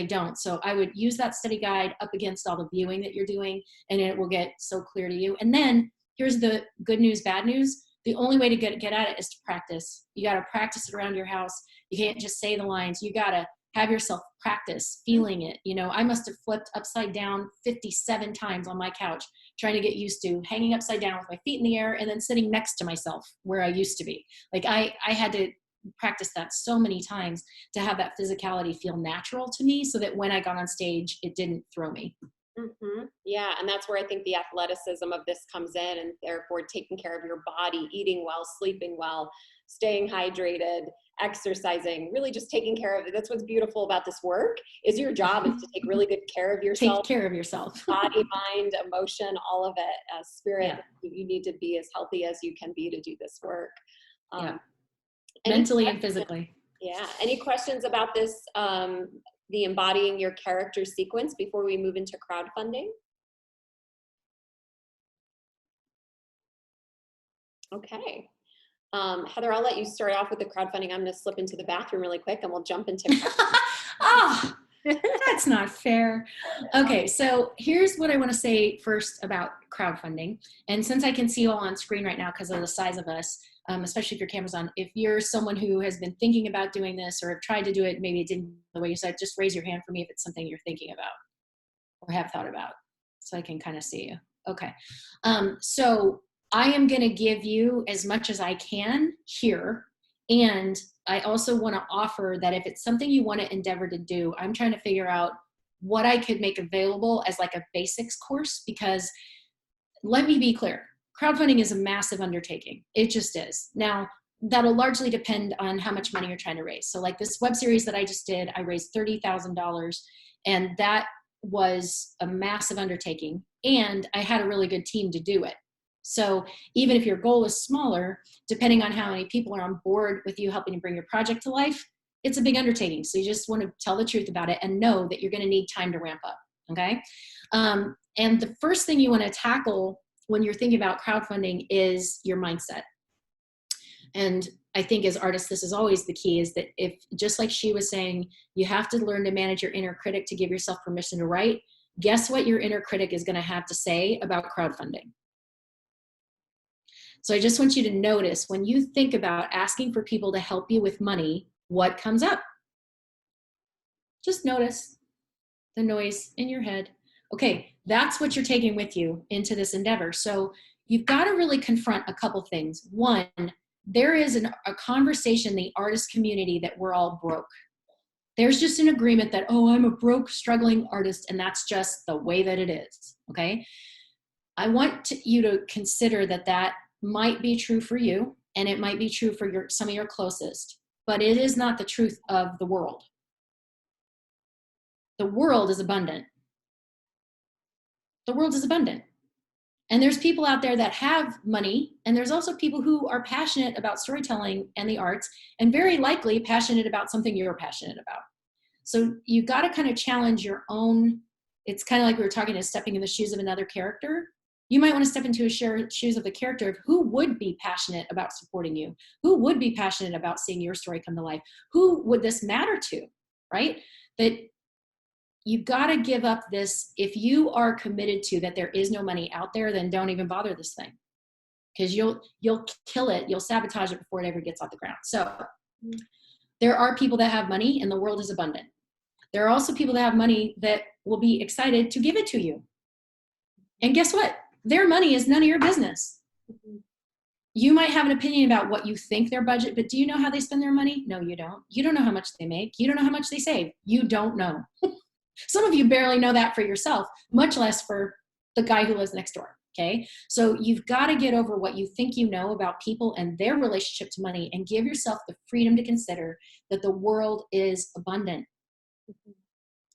S2: don't. So I would use that study guide up against all the viewing that you're doing, and it will get so clear to you. And then here's the good news, bad news. The only way to get at it is to practice. You got to practice it around your house. You can't just say the lines. You got to have yourself practice feeling it. You know, I must have flipped upside down 57 times on my couch, trying to get used to hanging upside down with my feet in the air and then sitting next to myself where I used to be. Like I had to practice that so many times to have that physicality feel natural to me, so that when I got on stage, it didn't throw me.
S1: Mm-hmm. Yeah, and that's where I think the athleticism of this comes in, and therefore taking care of your body, eating well, sleeping well, staying hydrated, exercising, really just taking care of it. That's what's beautiful about this work, is your job is to take really good care of yourself.
S2: Take care of yourself.
S1: Body, mind, emotion, all of it. Spirit, yeah. You need to be as healthy as you can be to do this work.
S2: Yeah. Mentally and physically.
S1: Yeah. Any questions about this, the embodying your character sequence, before we move into crowdfunding? Okay. Heather, I'll let you start off with the crowdfunding. I'm going to slip into the bathroom really quick and we'll jump into
S2: Oh, that's not fair. Okay, so here's what I want to say first about crowdfunding. And since I can see you all on screen right now because of the size of us, especially if your camera's on, if you're someone who has been thinking about doing this or have tried to do it, maybe it didn't the way you said, just raise your hand for me if it's something you're thinking about or have thought about, so I can kind of see you. Okay. So I am going to give you as much as I can here. And I also want to offer that if it's something you want to endeavor to do, I'm trying to figure out what I could make available as like a basics course, because let me be clear, crowdfunding is a massive undertaking. It just is. Now, that'll largely depend on how much money you're trying to raise. So like this web series that I just did, I raised $30,000, and that was a massive undertaking. And I had a really good team to do it. So even if your goal is smaller, depending on how many people are on board with you helping to bring your project to life, it's a big undertaking. So you just want to tell the truth about it and know that you're going to need time to ramp up. Okay. And the first thing you want to tackle when you're thinking about crowdfunding is your mindset. And I think as artists, this is always the key, is that if, just like she was saying, you have to learn to manage your inner critic to give yourself permission to write. Guess what your inner critic is going to have to say about crowdfunding? So I just want you to notice when you think about asking for people to help you with money, what comes up? Just notice the noise in your head. Okay, that's what you're taking with you into this endeavor. So you've got to really confront a couple things. One, there is a conversation in the artist community that we're all broke. There's just an agreement that, oh, I'm a broke, struggling artist, and that's just the way that it is, okay? I want you to consider that that might be true for you, and it might be true for some of your closest, but it is not the truth of the world. The world is abundant. The world is abundant. And there's people out there that have money, and there's also people who are passionate about storytelling and the arts, and very likely passionate about something you're passionate about. So you've got to kind of challenge your own. It's kind of like we were talking about stepping in the shoes of another character. You might want to step into the shoes of the character of who would be passionate about supporting you, who would be passionate about seeing your story come to life, who would this matter to, right? That you've got to give up this. If you are committed to that there is no money out there, then don't even bother this thing, because you'll kill it. You'll sabotage it before it ever gets off the ground. So there are people that have money and the world is abundant. There are also people that have money that will be excited to give it to you. And guess what? Their money is none of your business. You might have an opinion about what you think their budget, but do you know how they spend their money? No, you don't. You don't know how much they make. You don't know how much they save. You don't know. Some of you barely know that for yourself, much less for the guy who lives next door, okay? So you've got to get over what you think you know about people and their relationship to money, and give yourself the freedom to consider that the world is abundant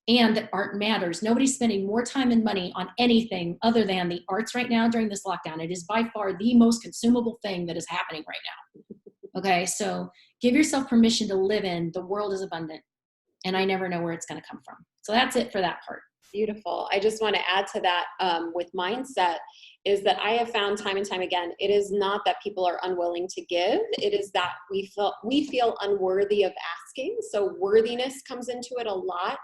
S2: and that art matters. Nobody's spending more time and money on anything other than the arts right now during this lockdown. It is by far the most consumable thing that is happening right now, okay? So give yourself permission to live in the world is abundant, and I never know where it's going to come from. So that's it for that part.
S1: Beautiful. I just want to add to that with mindset is that I have found time and time again, it is not that people are unwilling to give. It is that we feel unworthy of asking. So worthiness comes into it a lot.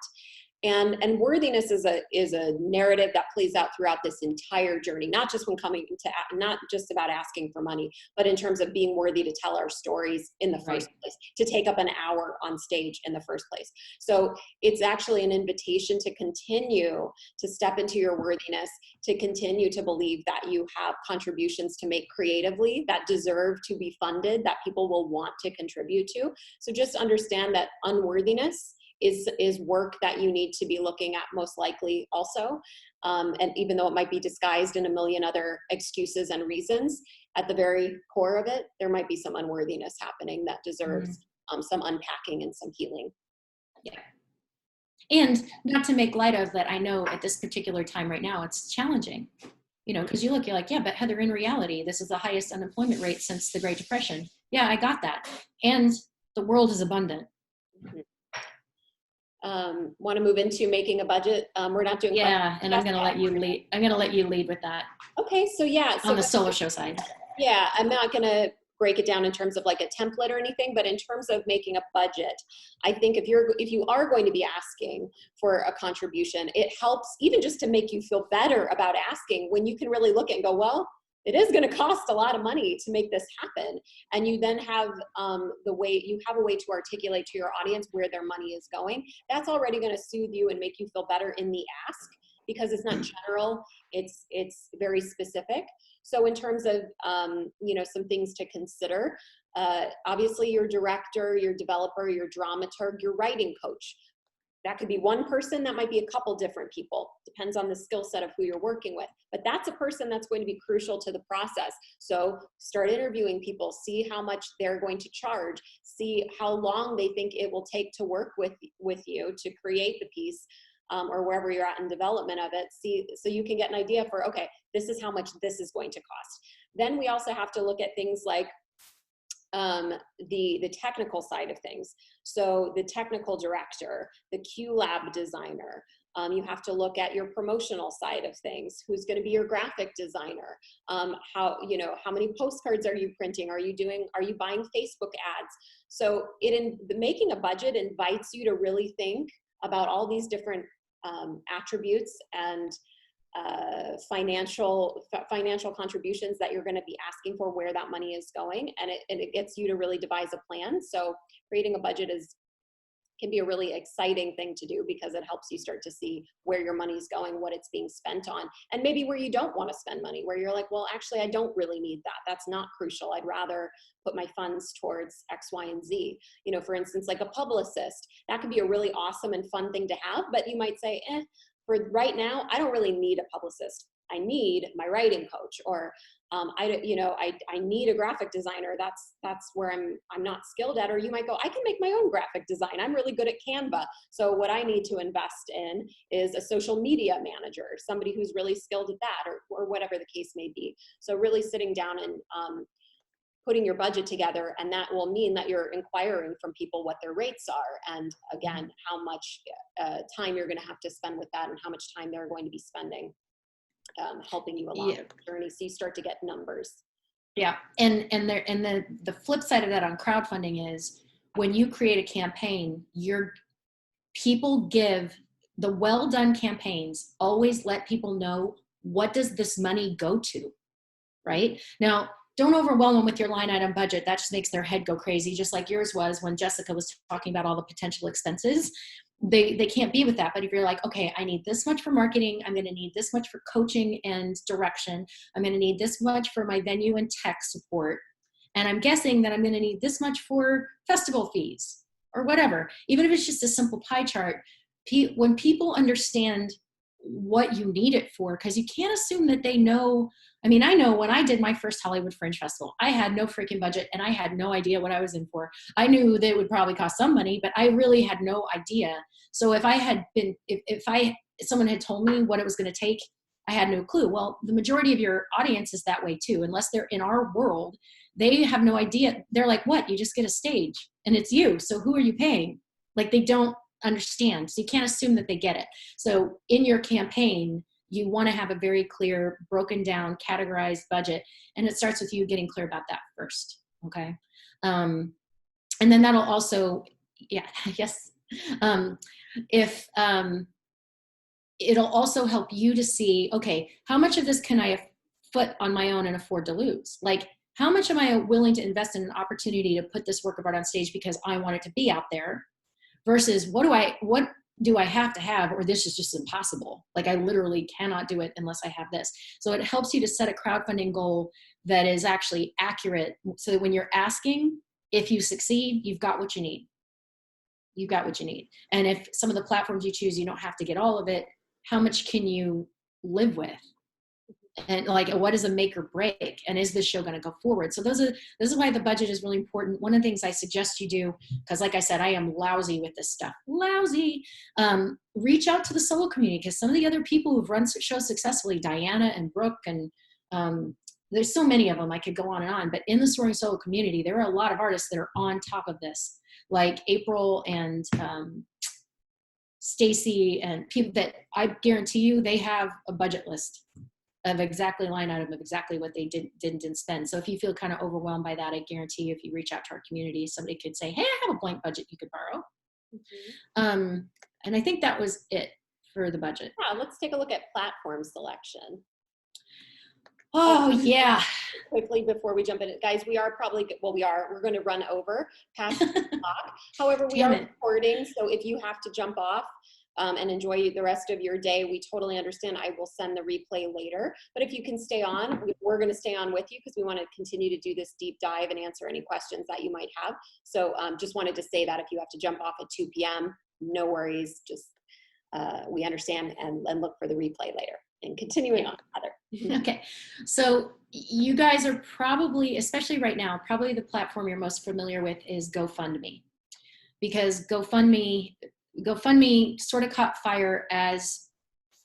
S1: And worthiness is a narrative that plays out throughout this entire journey, not just when coming to, not just about asking for money, but in terms of being worthy to tell our stories in the first place, to take up an hour on stage in the first place. So it's actually an invitation to continue to step into your worthiness, to continue to believe that you have contributions to make creatively that deserve to be funded, that people will want to contribute to. So just understand that unworthiness is work that you need to be looking at most likely also. And even though it might be disguised in a million other excuses and reasons, at the very core of it, there might be some unworthiness happening that deserves some unpacking and some healing.
S2: Yeah. And not to make light of that, I know at this particular time right now, it's challenging, you know, because you're like, yeah, but Heather, in reality, this is the highest unemployment rate since the Great Depression. Yeah, I got that. And the world is abundant.
S1: Want to move into making a budget? We're not doing.
S2: Yeah, and I'm going to let you lead. I'm going to let you lead with that.
S1: Okay, so yeah, so
S2: on the solo show side.
S1: Yeah, I'm not going to break it down in terms of like a template or anything, but in terms of making a budget, I think if you are going to be asking for a contribution, it helps even just to make you feel better about asking when you can really look at and go, well, it is going to cost a lot of money to make this happen. And you then have a way to articulate to your audience where their money is going. That's already going to soothe you and make you feel better in the ask. because it's not general, it's very specific. So in terms of, you know, some things to consider, obviously your director, your developer, your dramaturg, your writing coach. That could be one person, that might be a couple different people, depends on the skill set of who you're working with. But that's a person that's going to be crucial to the process. So start interviewing people, see how much they're going to charge, see how long they think it will take to work with you to create the piece, or wherever you're at in development of it. See, so you can get an idea for, okay, this is how much this is going to cost. Then we also have to look at things like the technical side of things. So the technical director, the Q lab designer, you have to look at your promotional side of things. Who's going to be your graphic designer? How many postcards are you printing? Are you buying Facebook ads? So making a budget invites you to really think about all these different attributes and financial contributions that you're going to be asking for, where that money is going, and it gets you to really devise a plan. So creating a budget can be a really exciting thing to do, because it helps you start to see where your money's going, what it's being spent on, and maybe where you don't want to spend money, where you're like, well, actually, I don't really need that. That's not crucial. I'd rather put my funds towards X, Y, and Z. You know, for instance, like a publicist, that could be a really awesome and fun thing to have, but you might say, for right now, I don't really need a publicist. I need my writing coach, or I need a graphic designer. That's where I'm not skilled at. Or you might go, I can make my own graphic design. I'm really good at Canva. So what I need to invest in is a social media manager, somebody who's really skilled at that, or whatever the case may be. So really sitting down and putting your budget together, and that will mean that you're inquiring from people what their rates are, and again, how much time you're going to have to spend with that, and how much time they're going to be spending helping you along the journey. So you start to get numbers.
S2: Yeah, and the flip side of that on crowdfunding is, when you create a campaign, people give the well done campaigns always let people know, what does this money go to, right? Now, don't overwhelm them with your line item budget. That just makes their head go crazy, just like yours was when Jessica was talking about all the potential expenses. They can't be with that. But if you're like, okay, I need this much for marketing, I'm going to need this much for coaching and direction, I'm going to need this much for my venue and tech support, and I'm guessing that I'm going to need this much for festival fees or whatever, even if it's just a simple pie chart, when people understand what you need it for, because you can't assume that they know. I mean, I know when I did my first Hollywood Fringe Festival, I had no freaking budget, and I had no idea what I was in for. I knew that it would probably cost some money, but I really had no idea. So if someone had told me what it was going to take, I had no clue. Well, the majority of your audience is that way too. Unless they're in our world, they have no idea. They're like, what? You just get a stage and it's you. So who are you paying? Like, they don't understand. So you can't assume that they get it. So in your campaign, you want to have a very clear, broken down, categorized budget. And it starts with you getting clear about that first. Okay. And then that'll also, yes. It'll also help you to see, okay, how much of this can I foot on my own and afford to lose? Like, how much am I willing to invest in an opportunity to put this work of art on stage because I want it to be out there, versus what do I have to have, or this is just impossible. Like, I literally cannot do it unless I have this. So it helps you to set a crowdfunding goal that is actually accurate, so that when you're asking, if you succeed, you've got what you need. You've got what you need. And if some of the platforms you choose, you don't have to get all of it, how much can you live with? And like, what is a make or break? And is this show going to go forward? So this is why the budget is really important. One of the things I suggest you do, because like I said, I am lousy with this stuff. Reach out to the solo community, because some of the other people who've run shows successfully, Diana and Brooke, and there's so many of them, I could go on and on, but in the Soaring Solo community, there are a lot of artists that are on top of this, like April and Stacy, and people that I guarantee you, they have a budget list of exactly line item of exactly what they didn't spend. So if you feel kind of overwhelmed by that, I guarantee you, if you reach out to our community, somebody could say, hey, I have a blank budget you could borrow. Mm-hmm. And I think that was it for the budget.
S1: Yeah, let's take a look at platform selection.
S2: Oh, yeah.
S1: Quickly before we jump in, guys, we're going to run over past the clock. However, we are recording, so if you have to jump off, and enjoy the rest of your day. We totally understand. I will send the replay later. But if you can stay on, we're going to stay on with you because we want to continue to do this deep dive and answer any questions that you might have. So just wanted to say that if you have to jump off at 2 p.m., no worries. Just we understand and look for the replay later. And continuing on, Heather.
S2: Okay, so you guys are probably, especially right now, probably the platform you're most familiar with is GoFundMe, because GoFundMe sort of caught fire as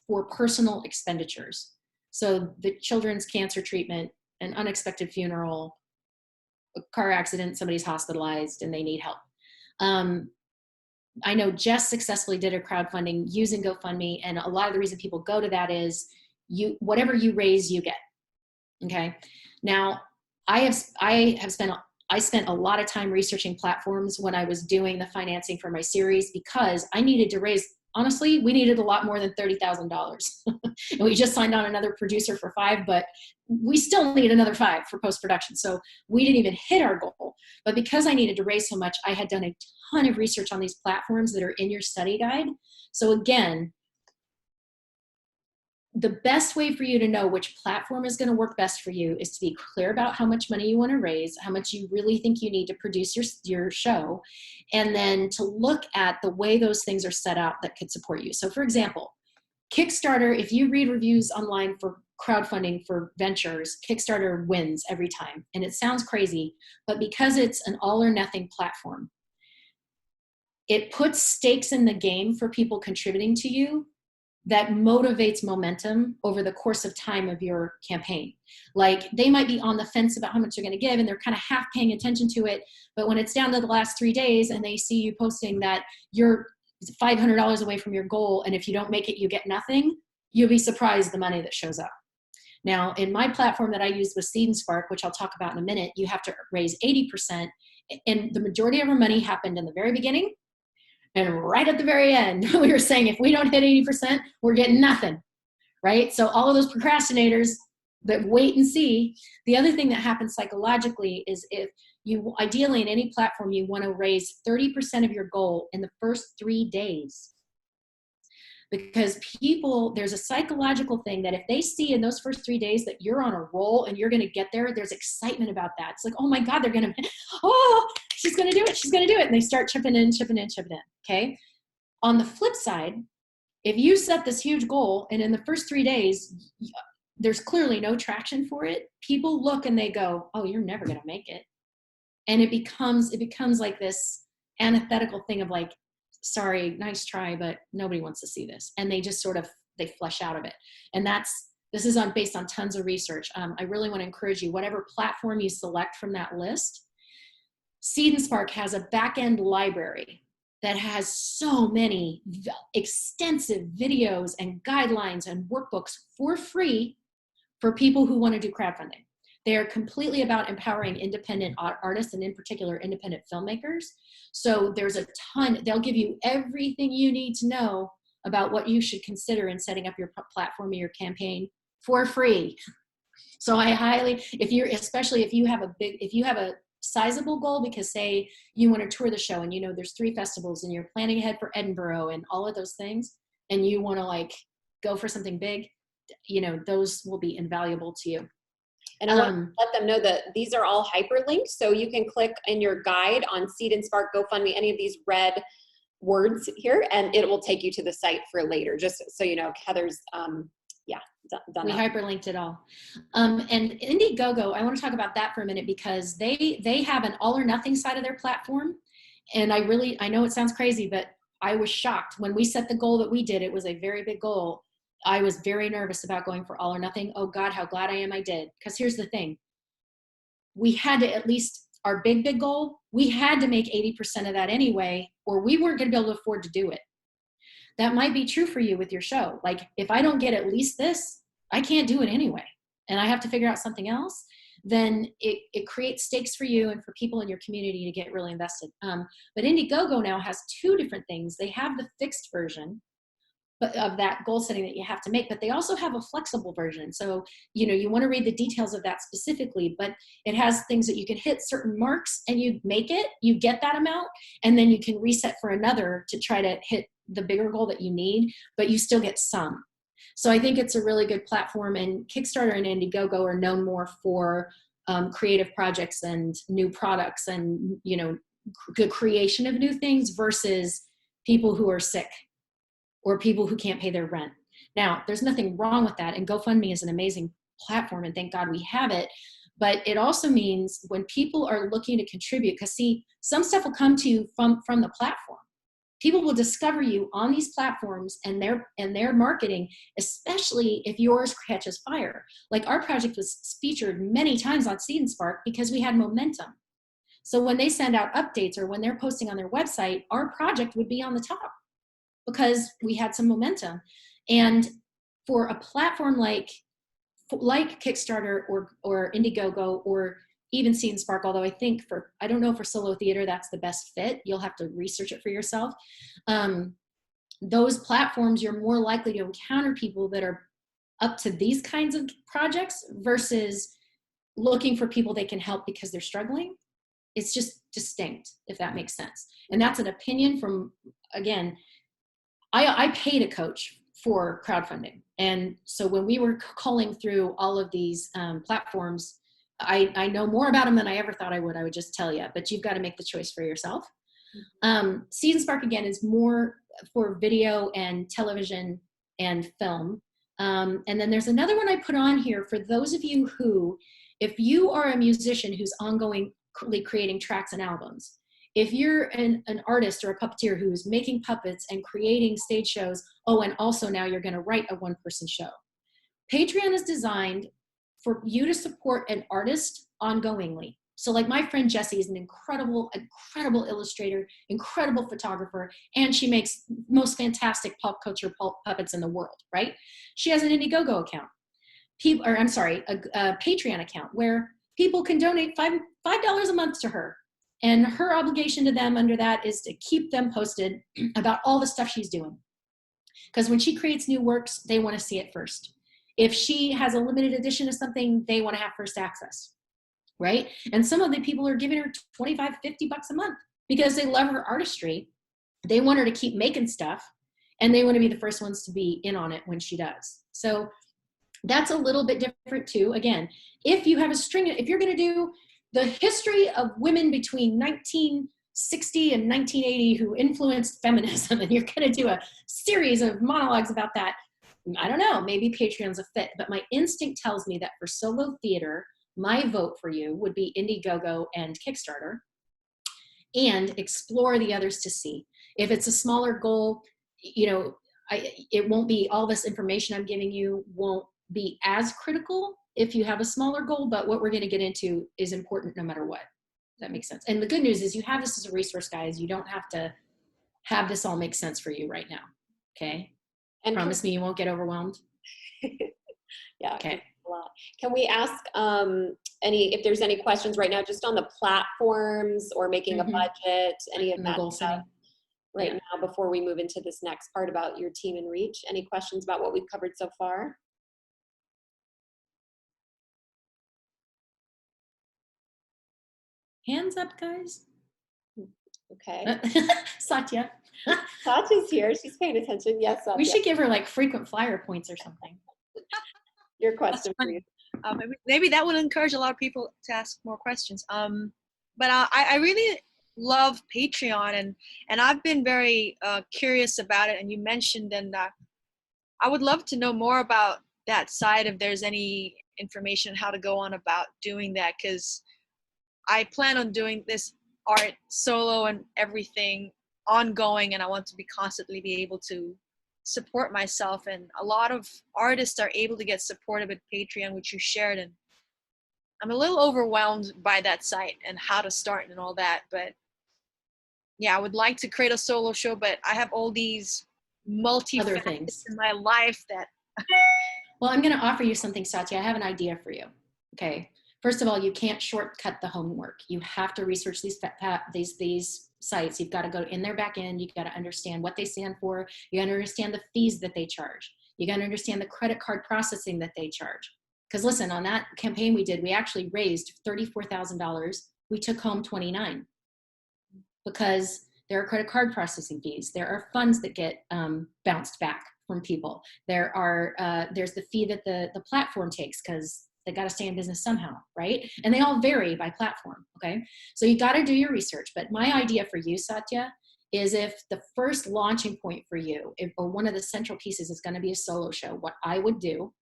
S2: for personal expenditures. So the children's cancer treatment, an unexpected funeral, a car accident, somebody's hospitalized and they need help. I know Jess successfully did a crowdfunding using GoFundMe, and a lot of the reason people go to that is whatever you raise, you get. Okay. Now, I spent a lot of time researching platforms when I was doing the financing for my series, because I needed to raise, honestly, we needed a lot more than $30,000. And we just signed on another producer for $5,000, but we still need another $5,000 for post-production. So we didn't even hit our goal. But because I needed to raise so much, I had done a ton of research on these platforms that are in your study guide. So again, the best way for you to know which platform is going to work best for you is to be clear about how much money you want to raise, how much you really think you need to produce your show, and then to look at the way those things are set out that could support you. So for example, Kickstarter, if you read reviews online for crowdfunding for ventures, Kickstarter wins every time. And it sounds crazy, but because it's an all or nothing platform, it puts stakes in the game for people contributing to you that motivates momentum over the course of time of your campaign. Like they might be on the fence about how much they're gonna give and they're kind of half paying attention to it, but when it's down to the last 3 days and they see you posting that you're $500 away from your goal, and if you don't make it, you get nothing, you'll be surprised the money that shows up. Now, in my platform that I used with Seed and Spark, which I'll talk about in a minute, you have to raise 80%, and the majority of our money happened in the very beginning. And right at the very end, we were saying, if we don't hit 80%, we're getting nothing, right? So all of those procrastinators that wait and see. The other thing that happens psychologically is if you, ideally in any platform, you want to raise 30% of your goal in the first 3 days. Because people, there's a psychological thing that if they see in those first 3 days that you're on a roll and you're going to get there, there's excitement about that. It's like, oh my God, they're going to, oh, she's going to do it. She's going to do it. And they start chipping in. Okay. On the flip side, if you set this huge goal and in the first 3 days, there's clearly no traction for it, people look and they go, oh, you're never going to make it. And it becomes like this antithetical thing of like, sorry, nice try, but nobody wants to see this. And they just sort of, they flush out of it. And this is based on tons of research. I really want to encourage you, whatever platform you select from that list, Seed and Spark has a back-end library that has so many extensive videos and guidelines and workbooks for free for people who want to do crowdfunding. They are completely about empowering independent artists and in particular independent filmmakers. So there's a ton, they'll give you everything you need to know about what you should consider in setting up your platform or your campaign for free. So I highly, especially if you have a sizable goal, because say you want to tour the show and you know there's 3 festivals and you're planning ahead for Edinburgh and all of those things, and you want to like go for something big, you know, those will be invaluable to you.
S1: And I want to let them know that these are all hyperlinked, so you can click in your guide on Seed and Spark, GoFundMe, any of these red words here, and it will take you to the site for later, just so you know. Heather's, done
S2: we hyperlinked it all. And Indiegogo, I want to talk about that for a minute, because they have an all or nothing side of their platform. And I know it sounds crazy, but I was shocked. When we set the goal that we did, it was a very big goal. I was very nervous about going for all or nothing. Oh God, how glad I am I did. Because here's the thing. We had to, at least our big goal, we had to make 80% of that anyway, or we weren't going to be able to afford to do it. That might be true for you with your show. Like, if I don't get at least this, I can't do it anyway, and I have to figure out something else, then it creates stakes for you and for people in your community to get really invested. But Indiegogo now has 2 different things. They have the fixed version of that goal setting that you have to make, but they also have a flexible version. So, you know, you want to read the details of that specifically, but it has things that you can hit certain marks and you make it, you get that amount, and then you can reset for another to try to hit the bigger goal that you need, but you still get some. So I think it's a really good platform, and Kickstarter and Indiegogo are known more for creative projects and new products and, you know, the creation of new things versus people who are sick or people who can't pay their rent. Now, there's nothing wrong with that, and GoFundMe is an amazing platform, and thank God we have it. But it also means when people are looking to contribute, because see, some stuff will come to you from the platform. People will discover you on these platforms and their marketing, especially if yours catches fire. Like our project was featured many times on Seed and Spark because we had momentum. So when they send out updates or when they're posting on their website, our project would be on the top because we had some momentum. And for a platform like Kickstarter or Indiegogo or even Seed and Spark, although I don't know for solo theater that's the best fit. You'll have to research it for yourself. Those platforms, you're more likely to encounter people that are up to these kinds of projects versus looking for people they can help because they're struggling. It's just distinct, if that makes sense. And that's an opinion from, again, I paid a coach for crowdfunding. And so when we were culling through all of these platforms, I know more about them than I ever thought I would just tell you, but you've got to make the choice for yourself. Seed and Spark, again, is more for video and television and film. And then there's another one I put on here for those of you who, if you are a musician who's ongoing creating tracks and albums, if you're an artist or a puppeteer who's making puppets and creating stage shows, and also now you're going to write a one-person show. Patreon is designed for you to support an artist ongoingly. So like my friend Jessie is an incredible illustrator, incredible photographer, and she makes most fantastic pop culture puppets in the world, right? She has an Indiegogo account, a Patreon account where people can donate $5 a month to her. And her obligation to them under that is to keep them posted about all the stuff she's doing. Because when she creates new works, they want to see it first. If she has a limited edition of something, they want to have first access, right? And some of the people are giving her $25, $50 a month because they love her artistry. They want her to keep making stuff, and they want to be the first ones to be in on it when she does. So that's a little bit different too. Again, if you have if you're going to do the history of women between 1960 and 1980 who influenced feminism, and you're going to do a series of monologues about that, I don't know, maybe Patreon's a fit. But my instinct tells me that for solo theater, my vote for you would be Indiegogo and Kickstarter, and explore the others to see. If it's a smaller goal, it won't be, all this information I'm giving you won't be as critical if you have a smaller goal, but what we're going to get into is important no matter what. That makes sense. And the good news is you have this as a resource, guys. You don't have to have this all make sense for you right now. Okay. And promise me you won't get overwhelmed.
S1: Yeah.
S2: Okay.
S1: A lot. Can we ask if there's any questions right now, just on the platforms or making a budget, any of that stuff now before we move into this next part about your team and reach? Any questions about what we've covered so far?
S2: Hands up, guys.
S1: Okay.
S2: Satya.
S1: Satya's here. She's paying attention. Yes, Satya.
S2: We should give her like frequent flyer points or something.
S1: Your question, please.
S4: Maybe that would encourage a lot of people to ask more questions. But I really love Patreon, and I've been very curious about it. And you mentioned, and I would love to know more about that side if there's any information how to go on about doing that, because I plan on doing this art solo and everything ongoing, and I want to constantly be able to support myself. And a lot of artists are able to get supported with Patreon, which you shared, and I'm a little overwhelmed by that site and how to start and all that. But yeah, I would like to create a solo show, but I have all these
S2: other things
S4: in my life that
S2: well, I'm going to offer you something, Satya. I have an idea for you. Okay. First of all, you can't shortcut the homework. You have to research these sites. You've got to go in their back end. You've got to understand what they stand for. You got to understand the fees that they charge. You got to understand the credit card processing that they charge. Because listen, on that campaign we did, we actually raised $34,000. We took home $29,000 because There are credit card processing fees. There are funds that get bounced back from people. There's the fee that the platform takes because they got to stay in business somehow, right? And they all vary by platform, okay? So you got to do your research. But my idea for you, Satya, is if the first launching point for you, or one of the central pieces is going to be a solo show, what I would do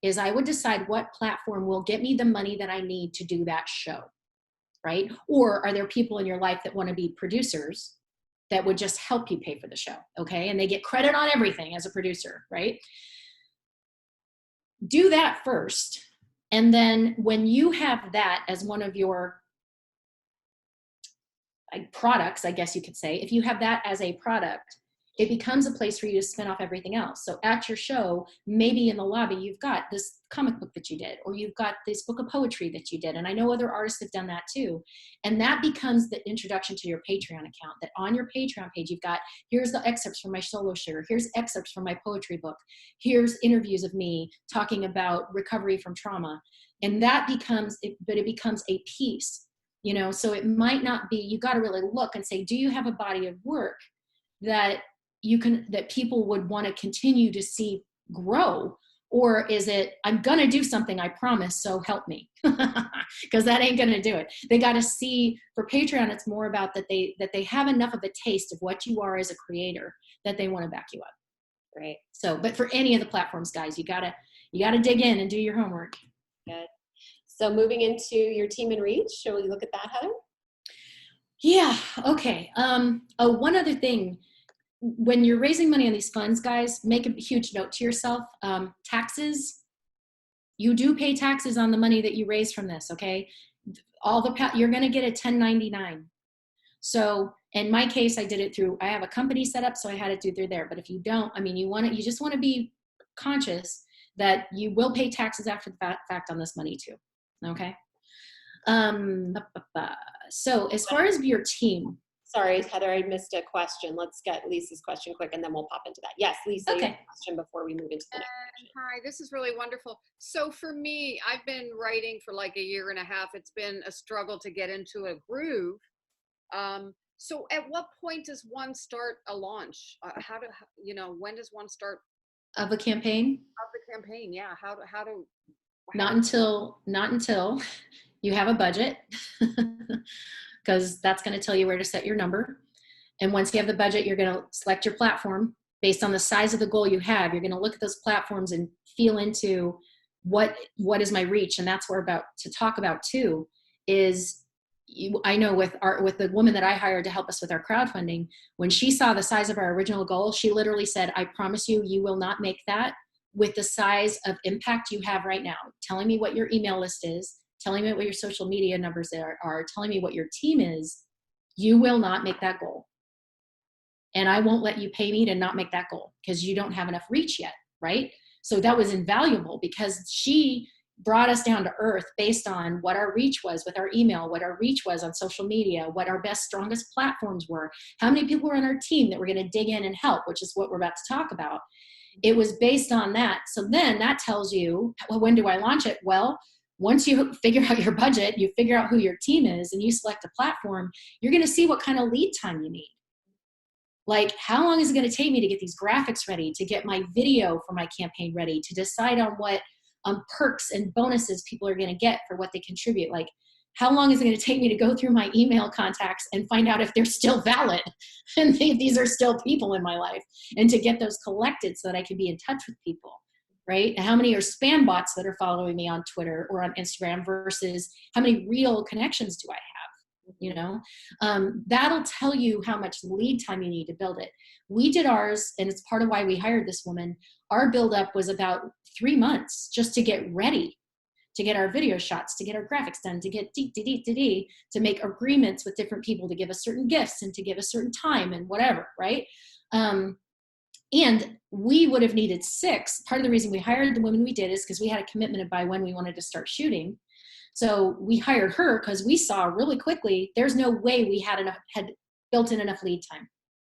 S2: is I would decide what platform will get me the money that I need to do that show, right? Or are there people in your life that want to be producers that would just help you pay for the show, okay? And they get credit on everything as a producer, right? Do that first. And then when you have that as one of your products, I guess you could say, if you have that as a product, it becomes a place for you to spin off everything else. So at your show, maybe in the lobby, you've got this comic book that you did, or you've got this book of poetry that you did. And I know other artists have done that too. And that becomes the introduction to your Patreon account, that on your Patreon page, you've got, here's the excerpts from my solo show, here's excerpts from my poetry book, here's interviews of me talking about recovery from trauma. And that becomes, but it becomes a piece, you know, so it might not be, you got to really look and say, do you have a body of work that that people would want to continue to see grow? Or is it, I'm going to do something, I promise, so help me, because that ain't going to do it. They got to see, for Patreon, it's more about that they have enough of a taste of what you are as a creator that they want to back you up. Right. So, but for any of the platforms, guys, you gotta dig in and do your homework.
S1: Good. So moving into your team and reach, shall we look at that, Heather?
S2: Yeah. Okay. One other thing. When you're raising money on these funds, guys, make a huge note to yourself. Taxes, you do pay taxes on the money that you raise from this, okay? You're gonna get a 1099. So in my case, I did it through, I have a company set up, so I had it through there. But if you don't, I mean, you just wanna be conscious that you will pay taxes after the fact on this money too, okay? So as far as your team,
S1: sorry, Heather, I missed a question. Let's get Lisa's question quick and then we'll pop into that. Yes, Lisa,
S2: okay.
S1: Your question before we move into the next question.
S3: Hi, this is really wonderful. So for me, I've been writing for like a year and a half. It's been a struggle to get into a groove. So at what point does one start a launch? When does one start?
S2: Of a campaign?
S3: Of the campaign, yeah.
S2: Not until you have a budget, because that's going to tell you where to set your number. And once you have the budget, you're going to select your platform based on the size of the goal you have. You're going to look at those platforms and feel into what is my reach. And that's what we're about to talk about too, is I know with the woman that I hired to help us with our crowdfunding, when she saw the size of our original goal, she literally said, I promise you, you will not make that with the size of impact you have right now. Telling me what your email list is, telling me what your social media numbers are, telling me what your team is, you will not make that goal. And I won't let you pay me to not make that goal because you don't have enough reach yet, right? So that was invaluable because she brought us down to earth based on what our reach was with our email, what our reach was on social media, what our best, strongest platforms were, how many people were on our team that were going to dig in and help, which is what we're about to talk about. It was based on that. So then that tells you, well, when do I launch it? Well, once you figure out your budget, you figure out who your team is, and you select a platform, you're going to see what kind of lead time you need. Like, how long is it going to take me to get these graphics ready, to get my video for my campaign ready, to decide on what perks and bonuses people are going to get for what they contribute? Like, how long is it going to take me to go through my email contacts and find out if they're still valid and if these are still people in my life, and to get those collected so that I can be in touch with people, right? And how many are spam bots that are following me on Twitter or on Instagram versus how many real connections do I have? You know, that'll tell you how much lead time you need to build it. We did ours, and it's part of why we hired this woman. Our buildup was about 3 months just to get ready, to get our video shots, to get our graphics done, to get to make agreements with different people to give us certain gifts and to give a certain time and whatever, right? And we would have needed 6. Part of the reason we hired the woman we did is because we had a commitment by when we wanted to start shooting. So we hired her because we saw really quickly there's no way we had built in enough lead time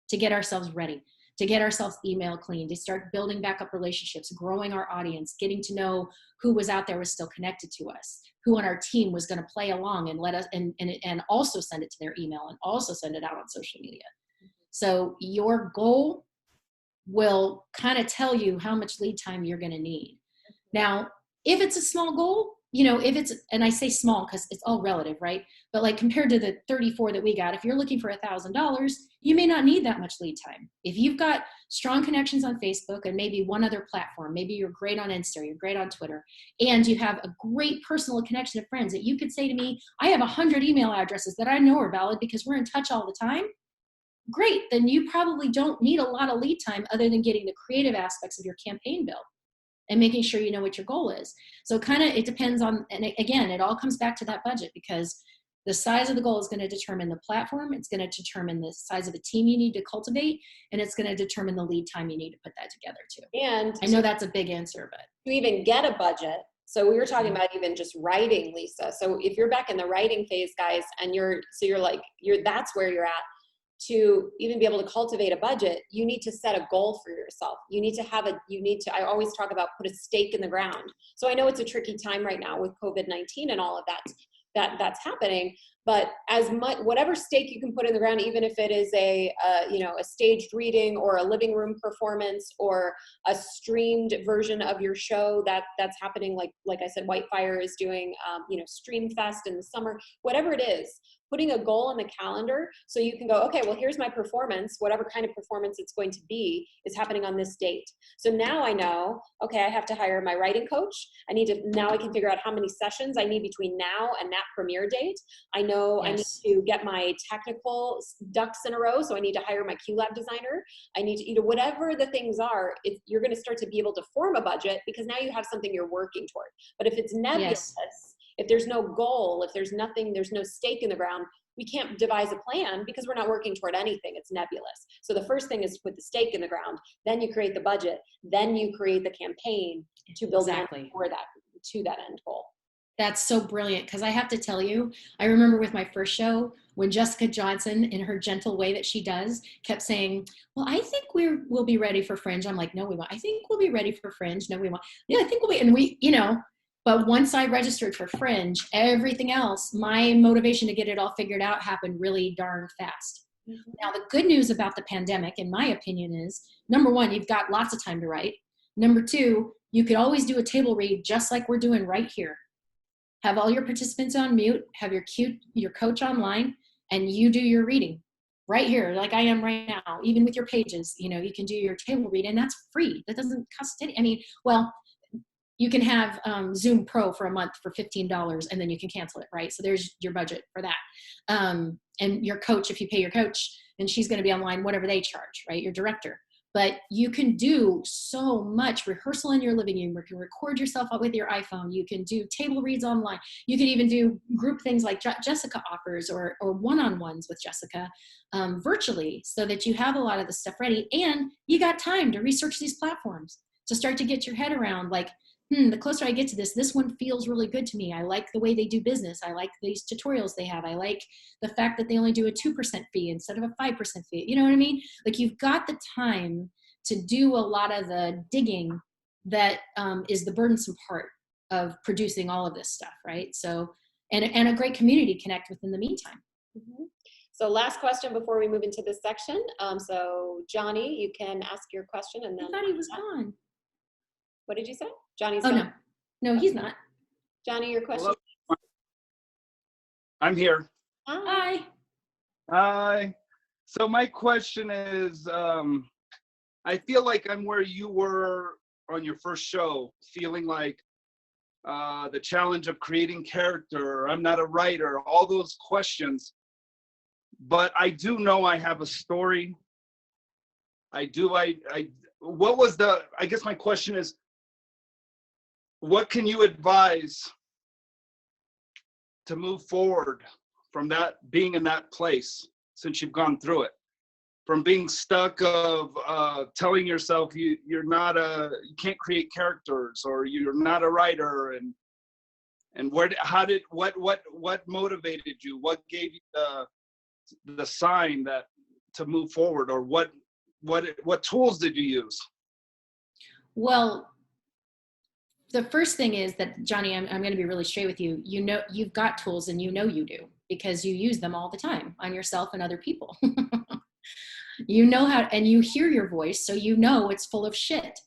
S2: to get ourselves ready, to get ourselves email clean, to start building back up relationships, growing our audience, getting to know who was out there was still connected to us, who on our team was going to play along and let us and also send it to their email and also send it out on social media. So your goal will kind of tell you how much lead time you're going to need. Now, if it's a small goal, you know, if it's, and I say small because it's all relative, right? But like compared to the 34 that we got, if you're looking for $1,000, you may not need that much lead time. If you've got strong connections on Facebook and maybe one other platform, maybe you're great on Insta, you're great on Twitter, and you have a great personal connection of friends that you could say to me, I have 100 email addresses that I know are valid because we're in touch all the time. Great, then you probably don't need a lot of lead time other than getting the creative aspects of your campaign built and making sure you know what your goal is. So kind of, it depends on, and again, it all comes back to that budget, because the size of the goal is going to determine the platform, it's going to determine the size of the team you need to cultivate, and it's going to determine the lead time you need to put that together too.
S1: And
S2: I know that's a big answer, but
S1: to even get a budget, so we were talking about even just writing, Lisa. So if you're back in the writing phase, guys, and that's where you're at, to even be able to cultivate a budget, you need to set a goal for yourself. You need to I always talk about put a stake in the ground. So I know it's a tricky time right now with COVID-19 and all of that's happening, but as much, whatever stake you can put in the ground, even if it is a staged reading or a living room performance or a streamed version of your show that's happening, like I said, Whitefire is doing, Stream Fest in the summer, whatever it is, putting a goal in the calendar so you can go, okay, well, here's my performance, whatever kind of performance it's going to be is happening on this date. So now I know, okay, I have to hire my writing coach. Now I can figure out how many sessions I need between now and that premiere date. I know I need to get my technical ducks in a row. So I need to hire my QLab designer. I need to, whatever the things are, you're going to start to be able to form a budget because now you have something you're working toward. But if it's nebulous, if there's no goal, if there's nothing, there's no stake in the ground, we can't devise a plan because we're not working toward anything. It's nebulous. So the first thing is to put the stake in the ground, then you create the budget, then you create the campaign to build for that, to that end goal.
S2: That's so brilliant, because I have to tell you, I remember with my first show when Jessica Johnson, in her gentle way that she does, kept saying, well, I think we'll be ready for Fringe. I'm like, no, we won't. I think we'll be ready for Fringe. No, we won't. Yeah, I think we'll be, and we, but once I registered for Fringe, everything else, my motivation to get it all figured out happened really darn fast. Mm-hmm. Now, the good news about the pandemic, in my opinion, is, number one, you've got lots of time to write. Number two, you could always do a table read just like we're doing right here. Have all your participants on mute, have your coach online, and you do your reading right here, like I am right now. Even with your pages, you can do your table read, and that's free. That doesn't cost any, you can have Zoom Pro for a month for $15, and then you can cancel it, right? So there's your budget for that. And your coach, if you pay your coach, and she's going to be online, whatever they charge, right? Your director. But you can do so much rehearsal in your living room. You can record yourself with your iPhone. You can do table reads online. You can even do group things like Jessica offers, or one-on-ones with Jessica virtually, so that you have a lot of the stuff ready, and you got time to research these platforms, to start to get your head around, like, the closer I get to this one feels really good to me. I like the way they do business. I like these tutorials they have. I like the fact that they only do a 2% fee instead of a 5% fee. You know what I mean? Like, you've got the time to do a lot of the digging that is the burdensome part of producing all of this stuff, right? So, and a great community connect with in the meantime.
S1: Mm-hmm. So last question before we move into this section. So Johnny, you can ask your question, and then—
S2: I thought he was gone.
S1: What did you say? Johnny's
S2: gone?
S1: gone?
S2: No, he's not.
S1: Johnny, your question.
S9: Hello. I'm here.
S2: Hi.
S9: Hi. So my question is, I feel like I'm where you were on your first show, feeling like the challenge of creating character, I'm not a writer, all those questions. But I do know I have a story. I guess my question is, what can you advise to move forward from that, being in that place, since you've gone through it, from being stuck of telling yourself you can't create characters, or you're not a writer, and what motivated you? What gave you the sign that to move forward, or what tools did you use?
S2: Well, the first thing is that, Johnny, I'm going to be really straight with you. You've got tools, and you do, because you use them all the time on yourself and other people. You know how, and you hear your voice, so you know it's full of shit.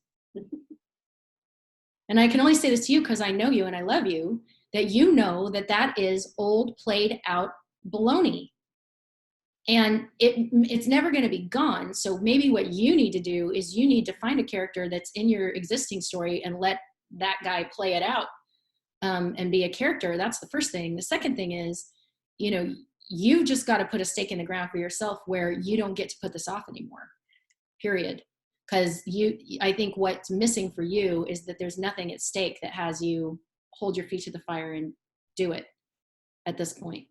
S2: And I can only say this to you because I know you and I love you, that you know that that is old, played out baloney. And it's never going to be gone. So maybe what you need to do is you need to find a character that's in your existing story and let that guy play it out, and be a character. That's the first thing. The second thing is, you know, you've just got to put a stake in the ground for yourself where you don't get to put this off anymore, period. Because I think what's missing for you is that there's nothing at stake that has you hold your feet to the fire and do it at this point.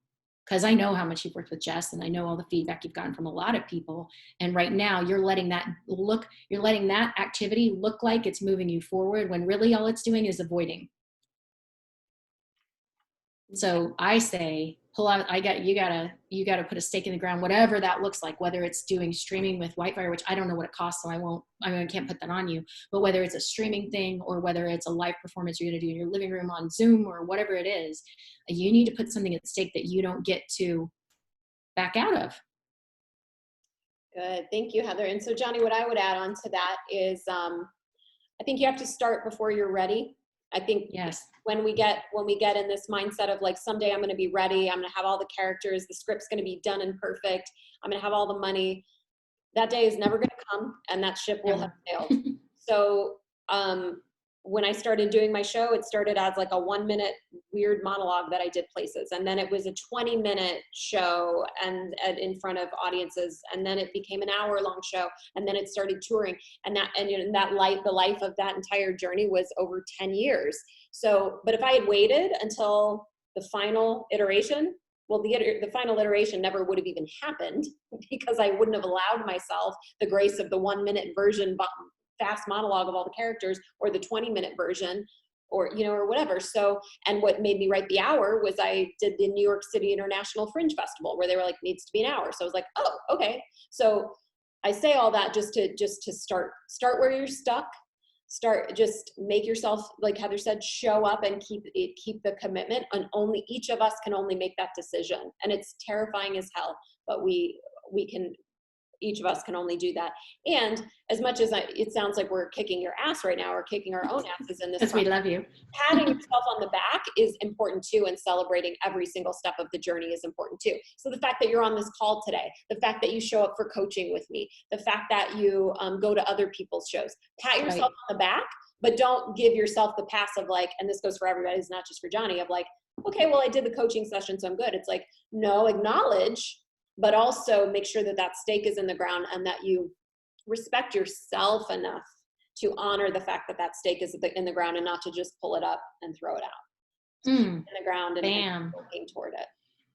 S2: Because I know how much you've worked with Jess, and I know all the feedback you've gotten from a lot of people. And right now you're letting that activity look like it's moving you forward when really all it's doing is avoiding. So I say, pull out, you gotta put a stake in the ground, whatever that looks like, whether it's doing streaming with Whitefire, which I don't know what it costs, so I can't put that on you, but whether it's a streaming thing or whether it's a live performance you're gonna do in your living room on Zoom or whatever it is, you need to put something at stake that you don't get to back out of.
S1: Good, thank you, Heather. And so Johnny, what I would add on to that is, I think you have to start before you're ready. I think
S2: yes.
S1: when we get in this mindset of like, someday I'm going to be ready, I'm going to have all the characters, the script's going to be done and perfect, I'm going to have all the money, that day is never going to come, and that ship will have sailed. So when I started doing my show, it started as like a 1-minute weird monologue that I did places, and then it was a 20-minute show and in front of audiences, and then it became an hour-long show, and then it started touring, the life of that entire journey was over 10 years. So, but if I had waited until the final iteration, well, the final iteration never would have even happened, because I wouldn't have allowed myself the grace of the 1-minute version, fast monologue of all the characters, or the 20-minute version, or whatever. So, and what made me write the hour was I did the New York City International Fringe Festival, where they were like, needs to be an hour. So I was like, oh, okay. So I say all that just to start where you're stuck. Just make yourself, like Heather said, show up and keep the commitment. And only each of us can only make that decision. And it's terrifying as hell, but each of us can only do that. And as much as it sounds like we're kicking your ass right now, or kicking our own asses in this,
S2: because we love you,
S1: patting yourself on the back is important too, and celebrating every single step of the journey is important too. So the fact that you're on this call today, the fact that you show up for coaching with me, the fact that you go to other people's shows, pat yourself on the back, but don't give yourself the pass of like, and this goes for everybody, it's not just for Johnny, of like, okay, well, I did the coaching session, so I'm good. It's like, no, acknowledge, but also make sure that that stake is in the ground, and that you respect yourself enough to honor the fact that that stake is in the ground, and not to just pull it up and throw it out. In the ground and working toward it.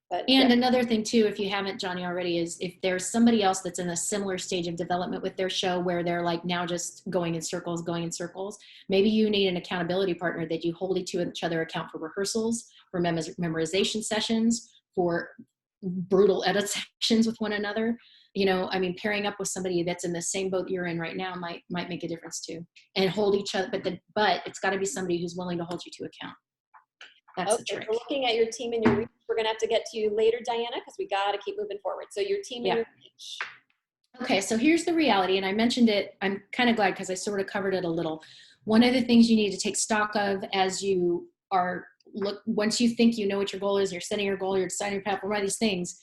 S1: But
S2: another thing too, if you haven't, Johnny, already, is if there's somebody else that's in a similar stage of development with their show, where they're like now just going in circles, maybe you need an accountability partner that you hold each other account for rehearsals, for memorization sessions, for brutal edit sessions with one another. Pairing up with somebody that's in the same boat you're in right now might make a difference too, and hold each other. But it's got to be somebody who's willing to hold you to account. That's the trick.
S1: We're looking at your team and your reach. We're going to have to get to you later, Diana, because we got to keep moving forward. So your team and your reach.
S2: Okay, so here's the reality, and I mentioned it. I'm kind of glad because I sort of covered it a little. One of the things you need to take stock of as you are once you think you know what your goal is, you're setting your goal, you're deciding your path, one of these things,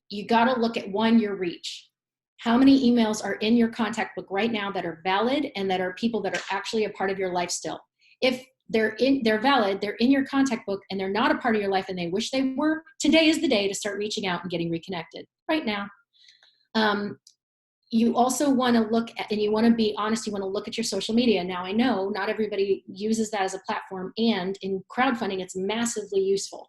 S2: you got to look at your reach. How many emails are in your contact book right now that are valid and that are people that are actually a part of your life still? If they're valid, they're in your contact book, and they're not a part of your life and they wish they were, today is the day to start reaching out and getting reconnected right now. You also want to look at, and you want to be honest, you want to look at your social media. Now, I know not everybody uses that as a platform, and in crowdfunding, it's massively useful.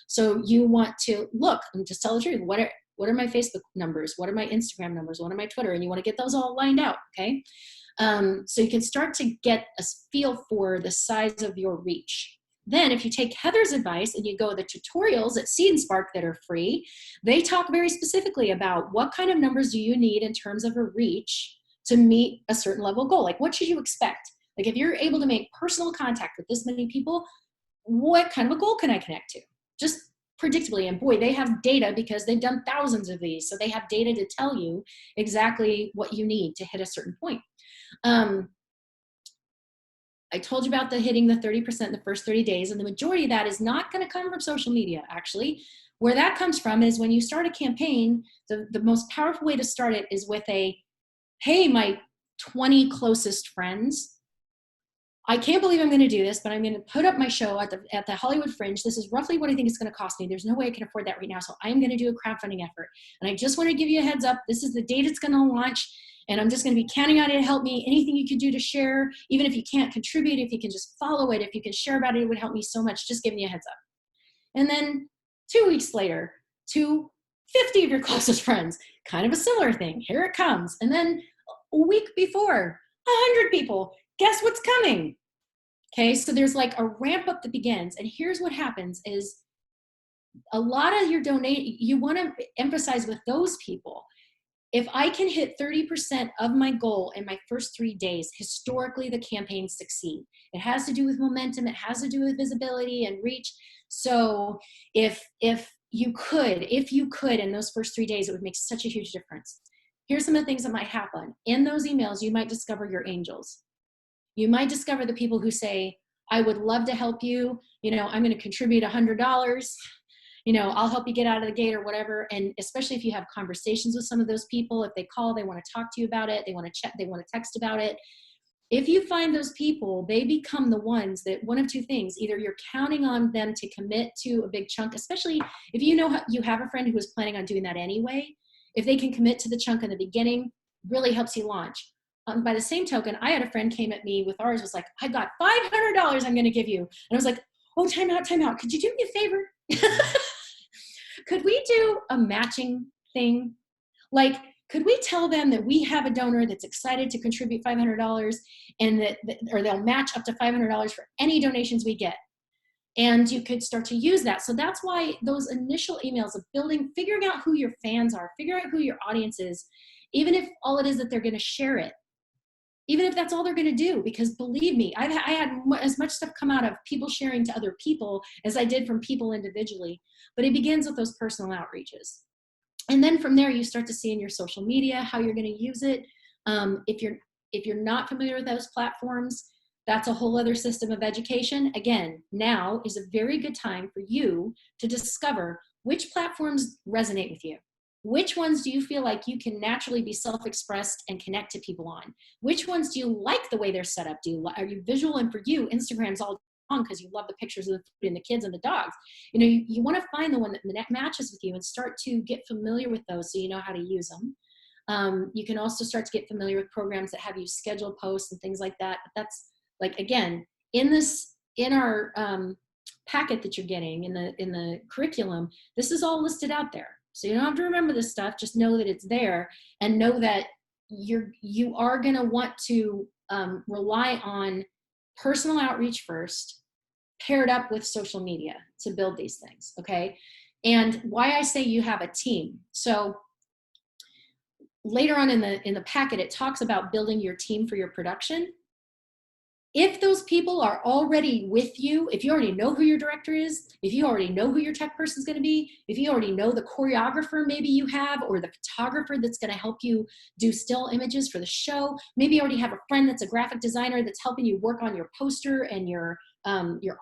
S2: So you want to look and just tell the truth. What are my Facebook numbers? What are my Instagram numbers? What are my Twitter? And you want to get those all lined out, okay? So you can start to get a feel for the size of your reach. Then if you take Heather's advice and you go the tutorials at Seed and Spark that are free, they talk very specifically about what kind of numbers do you need in terms of a reach to meet a certain level goal. Like, what should you expect? Like, if you're able to make personal contact with this many people, what kind of a goal can I connect to? Just predictably. And boy, they have data because they've done thousands of these. So they have data to tell you exactly what you need to hit a certain point. I told you about hitting the 30% in the first 30 days, and the majority of that is not going to come from social media, actually. Where that comes from is when you start a campaign, the most powerful way to start it is with a, hey, my 20 closest friends, I can't believe I'm going to do this, but I'm going to put up my show at the Hollywood Fringe. This is roughly what I think it's going to cost me. There's no way I can afford that right now, so I am going to do a crowdfunding effort. And I just want to give you a heads up. This is the date it's going to launch, and I'm just going to be counting on it to help me. Anything you could do to share, even if you can't contribute, if you can just follow it, if you can share about it, it would help me so much. Just giving you a heads up. And then 2 weeks later, to 50 of your closest friends, kind of a similar thing. Here it comes. And then a week before, 100 people. Guess what's coming? Okay, so there's like a ramp up that begins. And here's what happens is a lot of your you want to emphasize with those people, if I can hit 30% of my goal in my first 3 days, historically the campaigns succeed. It has to do with momentum. It has to do with visibility and reach. So if you could in those first 3 days, it would make such a huge difference. Here's some of the things that might happen. In those emails, you might discover your angels. You might discover the people who say, I would love to help you. You know, I'm going to contribute $100. You know, I'll help you get out of the gate or whatever. And especially if you have conversations with some of those people, if they call, they want to talk to you about it. They want to chat, they want to text about it. If you find those people, they become the ones that one of two things, either you're counting on them to commit to a big chunk, especially if you know you have a friend who is planning on doing that anyway. If they can commit to the chunk in the beginning, really helps you launch. By the same token, I had a friend came at me with ours, was like, I got $500 I'm going to give you. And I was like, oh, time out. Could you do me a favor? Could we do a matching thing? Like, could we tell them that we have a donor that's excited to contribute $500 and or they'll match up to $500 for any donations we get? And you could start to use that. So that's why those initial emails of figuring out who your fans are, figuring out who your audience is, even if all it is that they're going to share it, even if that's all they're going to do, because believe me, I had as much stuff come out of people sharing to other people as I did from people individually, but it begins with those personal outreaches. And then from there, you start to see in your social media how you're going to use it. If you're not familiar with those platforms, that's a whole other system of education. Again, now is a very good time for you to discover which platforms resonate with you. Which ones do you feel like you can naturally be self-expressed and connect to people on? Which ones do you like the way they're set up? Are you visual? And for you, Instagram's all on because you love the pictures of the food and the kids and the dogs. You know, you want to find the one that matches with you and start to get familiar with those so you know how to use them. You can also start to get familiar with programs that have you schedule posts and things like that. But that's like, again, in our packet that you're getting in the curriculum, this is all listed out there. So you don't have to remember this stuff, just know that it's there and know that you are gonna want to rely on personal outreach first, paired up with social media to build these things, okay? And why I say you have a team. So later on in the packet, it talks about building your team for your production. If those people are already with you, if you already know who your director is, if you already know who your tech person is going to be, if you already know the choreographer maybe you have, or the photographer that's going to help you do still images for the show, maybe you already have a friend that's a graphic designer that's helping you work on your poster and your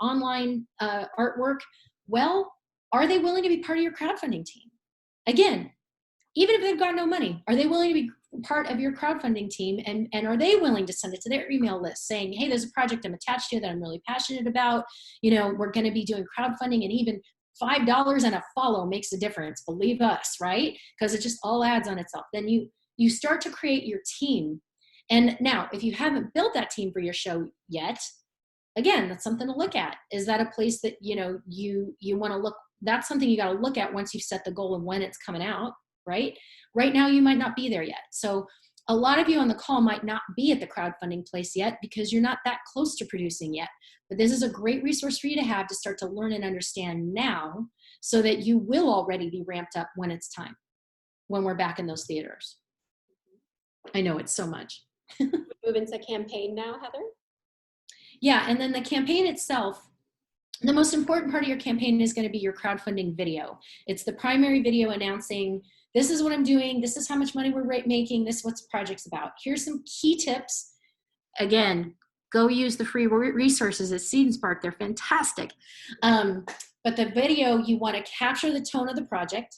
S2: online artwork, well, are they willing to be part of your crowdfunding team? Again, even if they've got no money, are they willing to be part of your crowdfunding team? And are they willing to send it to their email list saying, hey, there's a project I'm attached to that I'm really passionate about. You know, we're going to be doing crowdfunding, and even $5 and a follow makes a difference. Believe us, right? Because it just all adds on itself. Then you start to create your team. And now, if you haven't built that team for your show yet, again, that's something to look at. Is that a place that, you know, you want to look? That's something you got to look at once you've set the goal and when it's coming out. Right? Right now, you might not be there yet. So a lot of you on the call might not be at the crowdfunding place yet because you're not that close to producing yet. But this is a great resource for you to have to start to learn and understand now so that you will already be ramped up when it's time, when we're back in those theaters. I know it's so much.
S1: Move into campaign now, Heather?
S2: Yeah, and then the campaign itself, The most important part of your campaign is going to be your crowdfunding video. It's the primary video announcing, this is what I'm doing, this is how much money we're making, this is what the project's about. Here's some key tips. Again, go use the free resources at Seed and Spark. They're fantastic. But the video, you want to capture the tone of the project.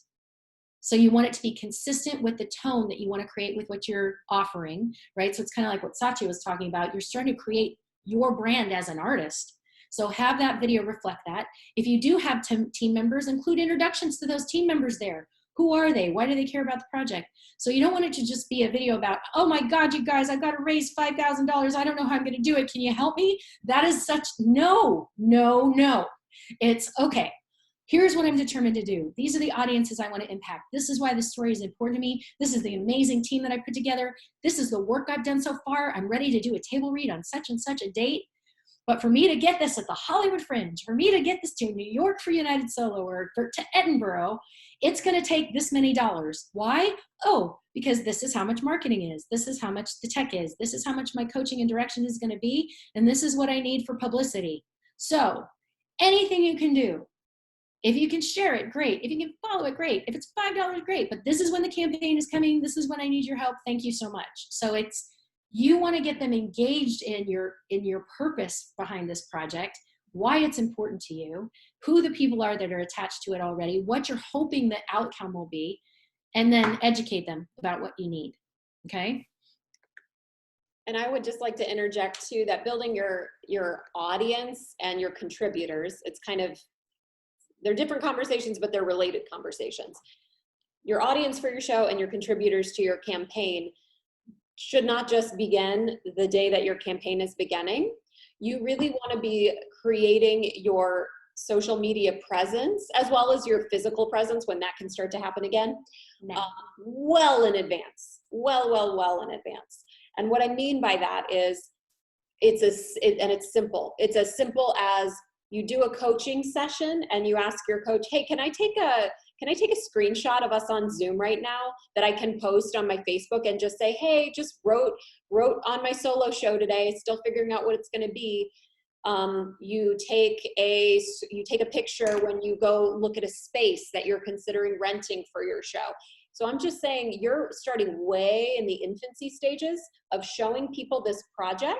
S2: So you want it to be consistent with the tone that you want to create with what you're offering, right? So it's kind of like what Satya was talking about. You're starting to create your brand as an artist. So have that video reflect that. If you do have team members, include introductions to those team members there. Who are they? Why do they care about the project? So you don't want it to just be a video about, oh my God, you guys, I've got to raise $5,000. I don't know how I'm going to do it. Can you help me? That is such, no. It's okay. Here's what I'm determined to do. These are the audiences I want to impact. This is why this story is important to me. This is the amazing team that I put together. This is the work I've done so far. I'm ready to do a table read on such and such a date. But for me to get this at the Hollywood Fringe, for me to get this to New York for United Solo, or to Edinburgh, it's going to take this many dollars. Why? Oh, because this is how much marketing is. This is how much the tech is. This is how much my coaching and direction is going to be. And this is what I need for publicity. So anything you can do. If you can share it, great. If you can follow it, great. If it's $5, great. But this is when the campaign is coming. This is when I need your help. Thank you so much. So it's, you want to get them engaged in your purpose behind this project, why it's important to you, who the people are that are attached to it already, what you're hoping the outcome will be, and then educate them about what you need. Okay?
S1: And I would just like to interject too that building your audience and your contributors, it's kind of, they're different conversations, but they're related conversations. Your audience for your show and your contributors to your campaign should not just begin the day that your campaign is beginning. You really want to be creating your social media presence as well as your physical presence when that can start to happen again, well in advance, well in advance. And what I mean by that is it's simple. It's as simple as you do a coaching session and you ask your coach, hey, can I take a screenshot of us on Zoom right now that I can post on my Facebook and just say, hey, just wrote on my solo show today, still figuring out what it's going to be. You take a picture when you go look at a space that you're considering renting for your show. So I'm just saying you're starting way in the infancy stages of showing people this project.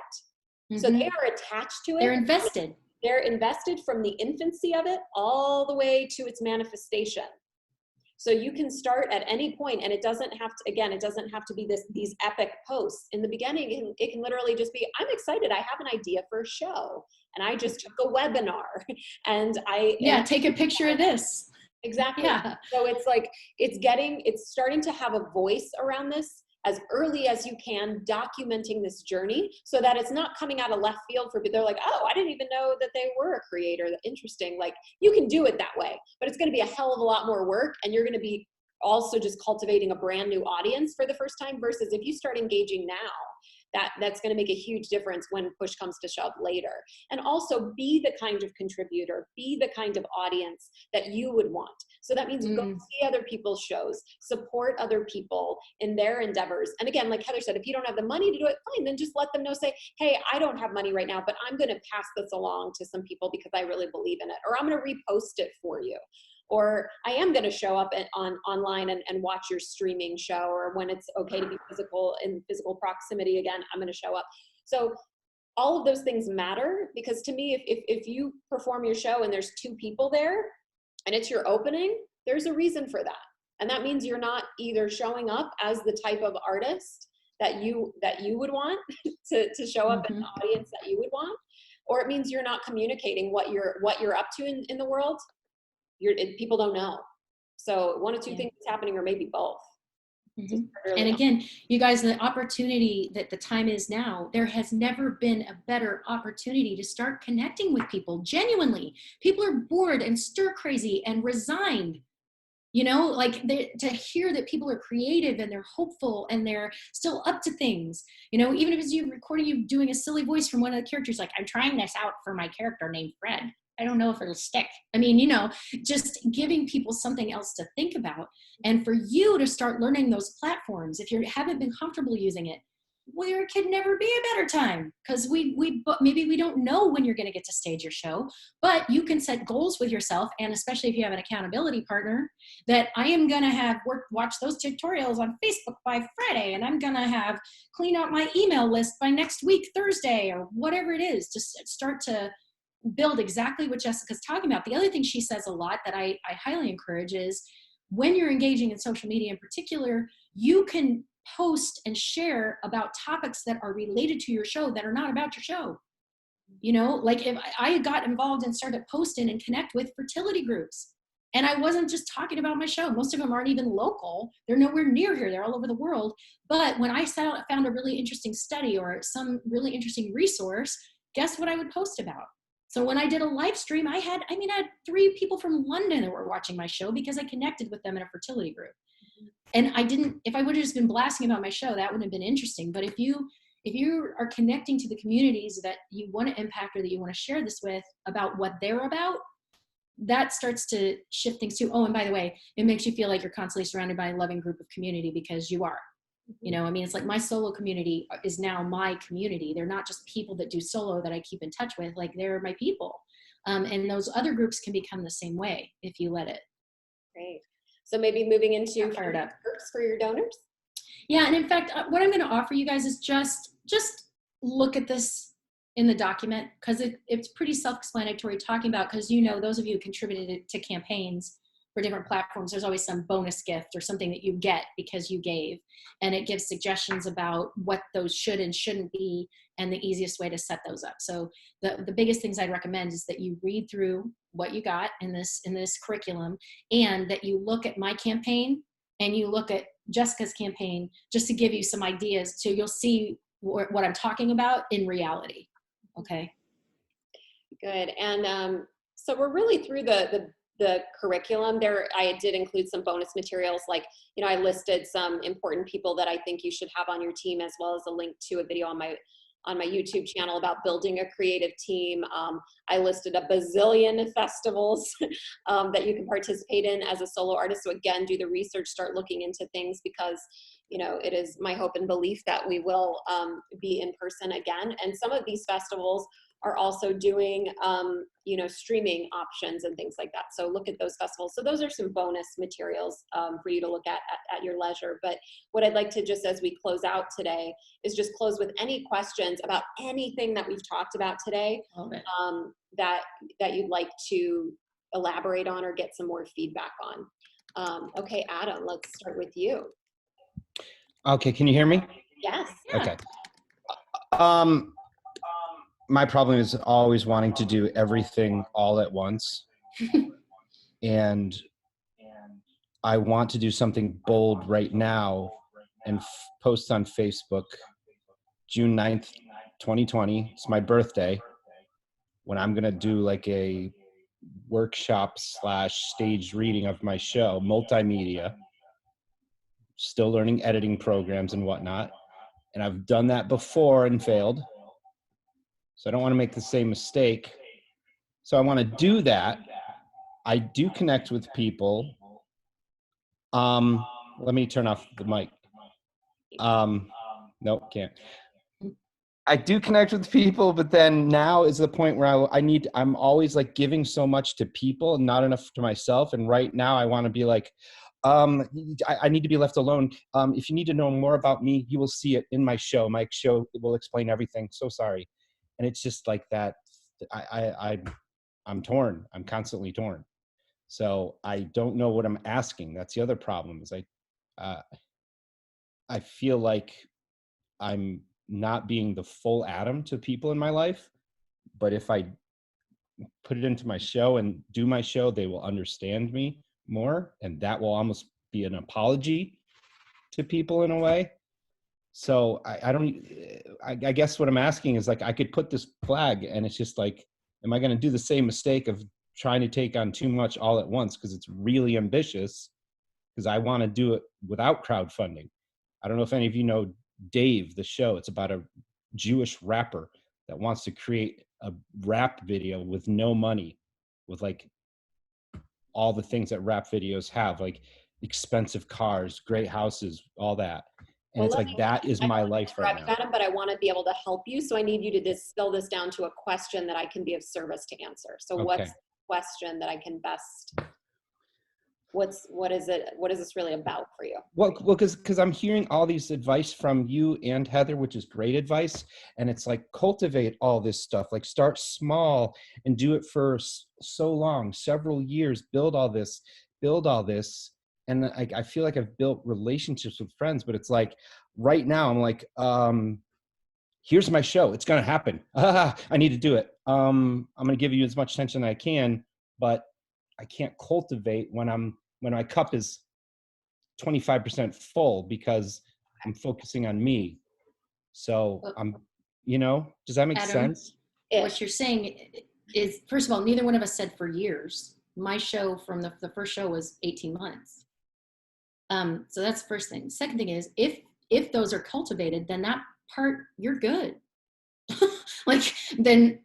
S1: Mm-hmm. So they are attached to it.
S2: They're invested.
S1: They're invested from the infancy of it all the way to its manifestation. So you can start at any point, and it doesn't have to be these epic posts. In the beginning, it can literally just be, I'm excited, I have an idea for a show, and I just took a webinar, and
S2: take a picture of this.
S1: Exactly.
S2: Yeah.
S1: So it's like, it's starting to have a voice around this as early as you can, documenting this journey so that it's not coming out of left field for people. They're like, oh, I didn't even know that they were a creator. Interesting. Like, you can do it that way, but it's going to be a hell of a lot more work. And you're going to be also just cultivating a brand new audience for the first time, versus if you start engaging now, that's going to make a huge difference when push comes to shove later. And also be the kind of contributor, be the kind of audience that you would want. So that means go see other people's shows, support other people in their endeavors. And again, like Heather said, if you don't have the money to do it, fine, then just let them know, say, hey, I don't have money right now, but I'm going to pass this along to some people because I really believe in it, or I'm going to repost it for you. Or I am going to show up online and watch your streaming show, or when it's okay to be in physical proximity again, I'm going to show up. So all of those things matter, because to me, if you perform your show and there's 2 people there and it's your opening, there's a reason for that. And that means you're not either showing up as the type of artist that you would want to show up in the audience that you would want, or it means you're not communicating what you're up to in the world. People don't know. So one of 2 things is happening, or maybe both.
S2: And again, you guys, the opportunity that the time is now, there has never been a better opportunity to start connecting with people genuinely. People are bored and stir crazy and resigned. You know, like to hear that people are creative and they're hopeful and they're still up to things, you know, even if it's you recording you doing a silly voice from one of the characters, like, I'm trying this out for my character named Fred. I don't know if it'll stick. I mean, you know, just giving people something else to think about. And for you to start learning those platforms, if you haven't been comfortable using it, there could never be a better time, because maybe we don't know when you're going to get to stage your show, but you can set goals with yourself, and especially if you have an accountability partner, that I am going to have watch those tutorials on Facebook by Friday, and I'm going to have clean out my email list by next week Thursday, or whatever it is, to start to build exactly what Jessica's talking about. The other thing she says a lot that I highly encourage is, when you're engaging in social media in particular, you can post and share about topics that are related to your show that are not about your show. You know, like if I got involved and started posting and connect with fertility groups, and I wasn't just talking about my show. Most of them aren't even local. They're nowhere near here. They're all over the world. But when I found a really interesting study or some really interesting resource, guess what I would post about? So when I did a live stream, I had 3 people from London that were watching my show because I connected with them in a fertility group. And if I would have just been blasting about my show, that wouldn't have been interesting. But if you are connecting to the communities that you want to impact or that you want to share this with about what they're about, that starts to shift things too. Oh, and by the way, it makes you feel like you're constantly surrounded by a loving group of community, because you are. You know, I mean, it's like my solo community is now my community. They're not just people that do solo that I keep in touch with, like they're my people. And those other groups can become the same way if you let it.
S1: Great. So maybe moving into
S2: fired up
S1: perks for your donors.
S2: Yeah, and in fact, what I'm going to offer you guys is just look at this in the document, because it's pretty self-explanatory talking about, because those of you who contributed to campaigns for different platforms, there's always some bonus gift or something that you get because you gave, and it gives suggestions about what those should and shouldn't be and the easiest way to set those up. So the biggest things I'd recommend is that you read through what you got in this curriculum, and that you look at my campaign and you look at Jessica's campaign, just to give you some ideas, so you'll see what I'm talking about in reality. Okay.
S1: Good. And so we're really through the curriculum there. I did include some bonus materials, like, I listed some important people that I think you should have on your team, as well as a link to a video on my YouTube channel about building a creative team. I listed a bazillion festivals that you can participate in as a solo artist. So again, do the research, start looking into things, because it is my hope and belief that we will be in person again. And some of these festivals are also doing, streaming options and things like that. So look at those festivals. So those are some bonus materials for you to look at your leisure. But what I'd like to, just as we close out today, is just close with any questions about anything that we've talked about today that you'd like to elaborate on or get some more feedback on. Okay, Adam, let's start with you.
S10: Okay, can you hear me?
S1: Yes.
S2: Yeah.
S10: Okay. My problem is always wanting to do everything all at once. And I want to do something bold right now and post on Facebook June 9th, 2020. It's my birthday, when I'm going to do like a workshop / staged reading of my show, multimedia, still learning editing programs and whatnot. And I've done that before and failed. So I don't want to make the same mistake. So I want to do that. I do connect with people. Let me turn off the mic. Nope, can't. I do connect with people, but then now is the point where I'm always like giving so much to people and not enough to myself. And right now I want to be like, I need to be left alone. If you need to know more about me, you will see it in my show. My show will explain everything. So sorry. And it's just like that. I'm torn. I'm constantly torn. So I don't know what I'm asking. That's the other problem, is I feel like I'm not being the full Adam to people in my life. But if I put it into my show and do my show, they will understand me more. And that will almost be an apology to people in a way. So I guess what I'm asking is, like, I could put this flag, and it's just like, am I going to do the same mistake of trying to take on too much all at once? Because it's really ambitious, because I want to do it without crowdfunding. I don't know if any of you know Dave, the show. It's about a Jewish rapper that wants to create a rap video with no money, with like all the things that rap videos have, like expensive cars, great houses, all that. And it's like, that is my life right now.
S1: Adam, but I want to be able to help you. So I need you to distill this down to a question that I can be of service to answer. So what's the question that I can best, what is this really about for you?
S10: Well, because I'm hearing all these advice from you and Heather, which is great advice. And it's like, cultivate all this stuff, like start small and do it for so long, several years, build all this. And I feel like I've built relationships with friends, but it's like right now I'm like, here's my show. It's going to happen. I need to do it. I'm going to give you as much attention as I can, but I can't cultivate when my cup is 25% full because I'm focusing on me. So does that make sense?
S2: What you're saying is, first of all, neither one of us said for years. My show from the first show was 18 months. So that's the first thing. Second thing is, if those are cultivated, then that part, you're good.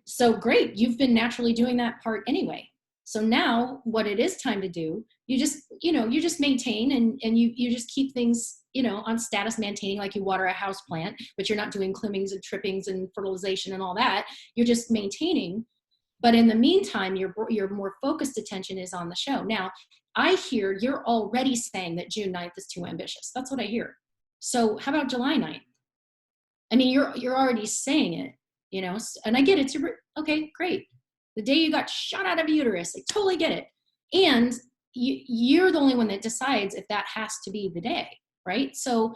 S2: So great. You've been naturally doing that part anyway. So now what it is time to do, you just maintain and you just keep things, on status maintaining, like you water a house plant, but you're not doing clippings and trippings and fertilization and all that. You're just maintaining. But in the meantime, your more focused attention is on the show. Now, I hear you're already saying that June 9th is too ambitious. That's what I hear. So how about July 9th? I mean, you're already saying it, and I get it. Okay, great. The day you got shot out of uterus, I totally get it. And you're the only one that decides if that has to be the day, right? So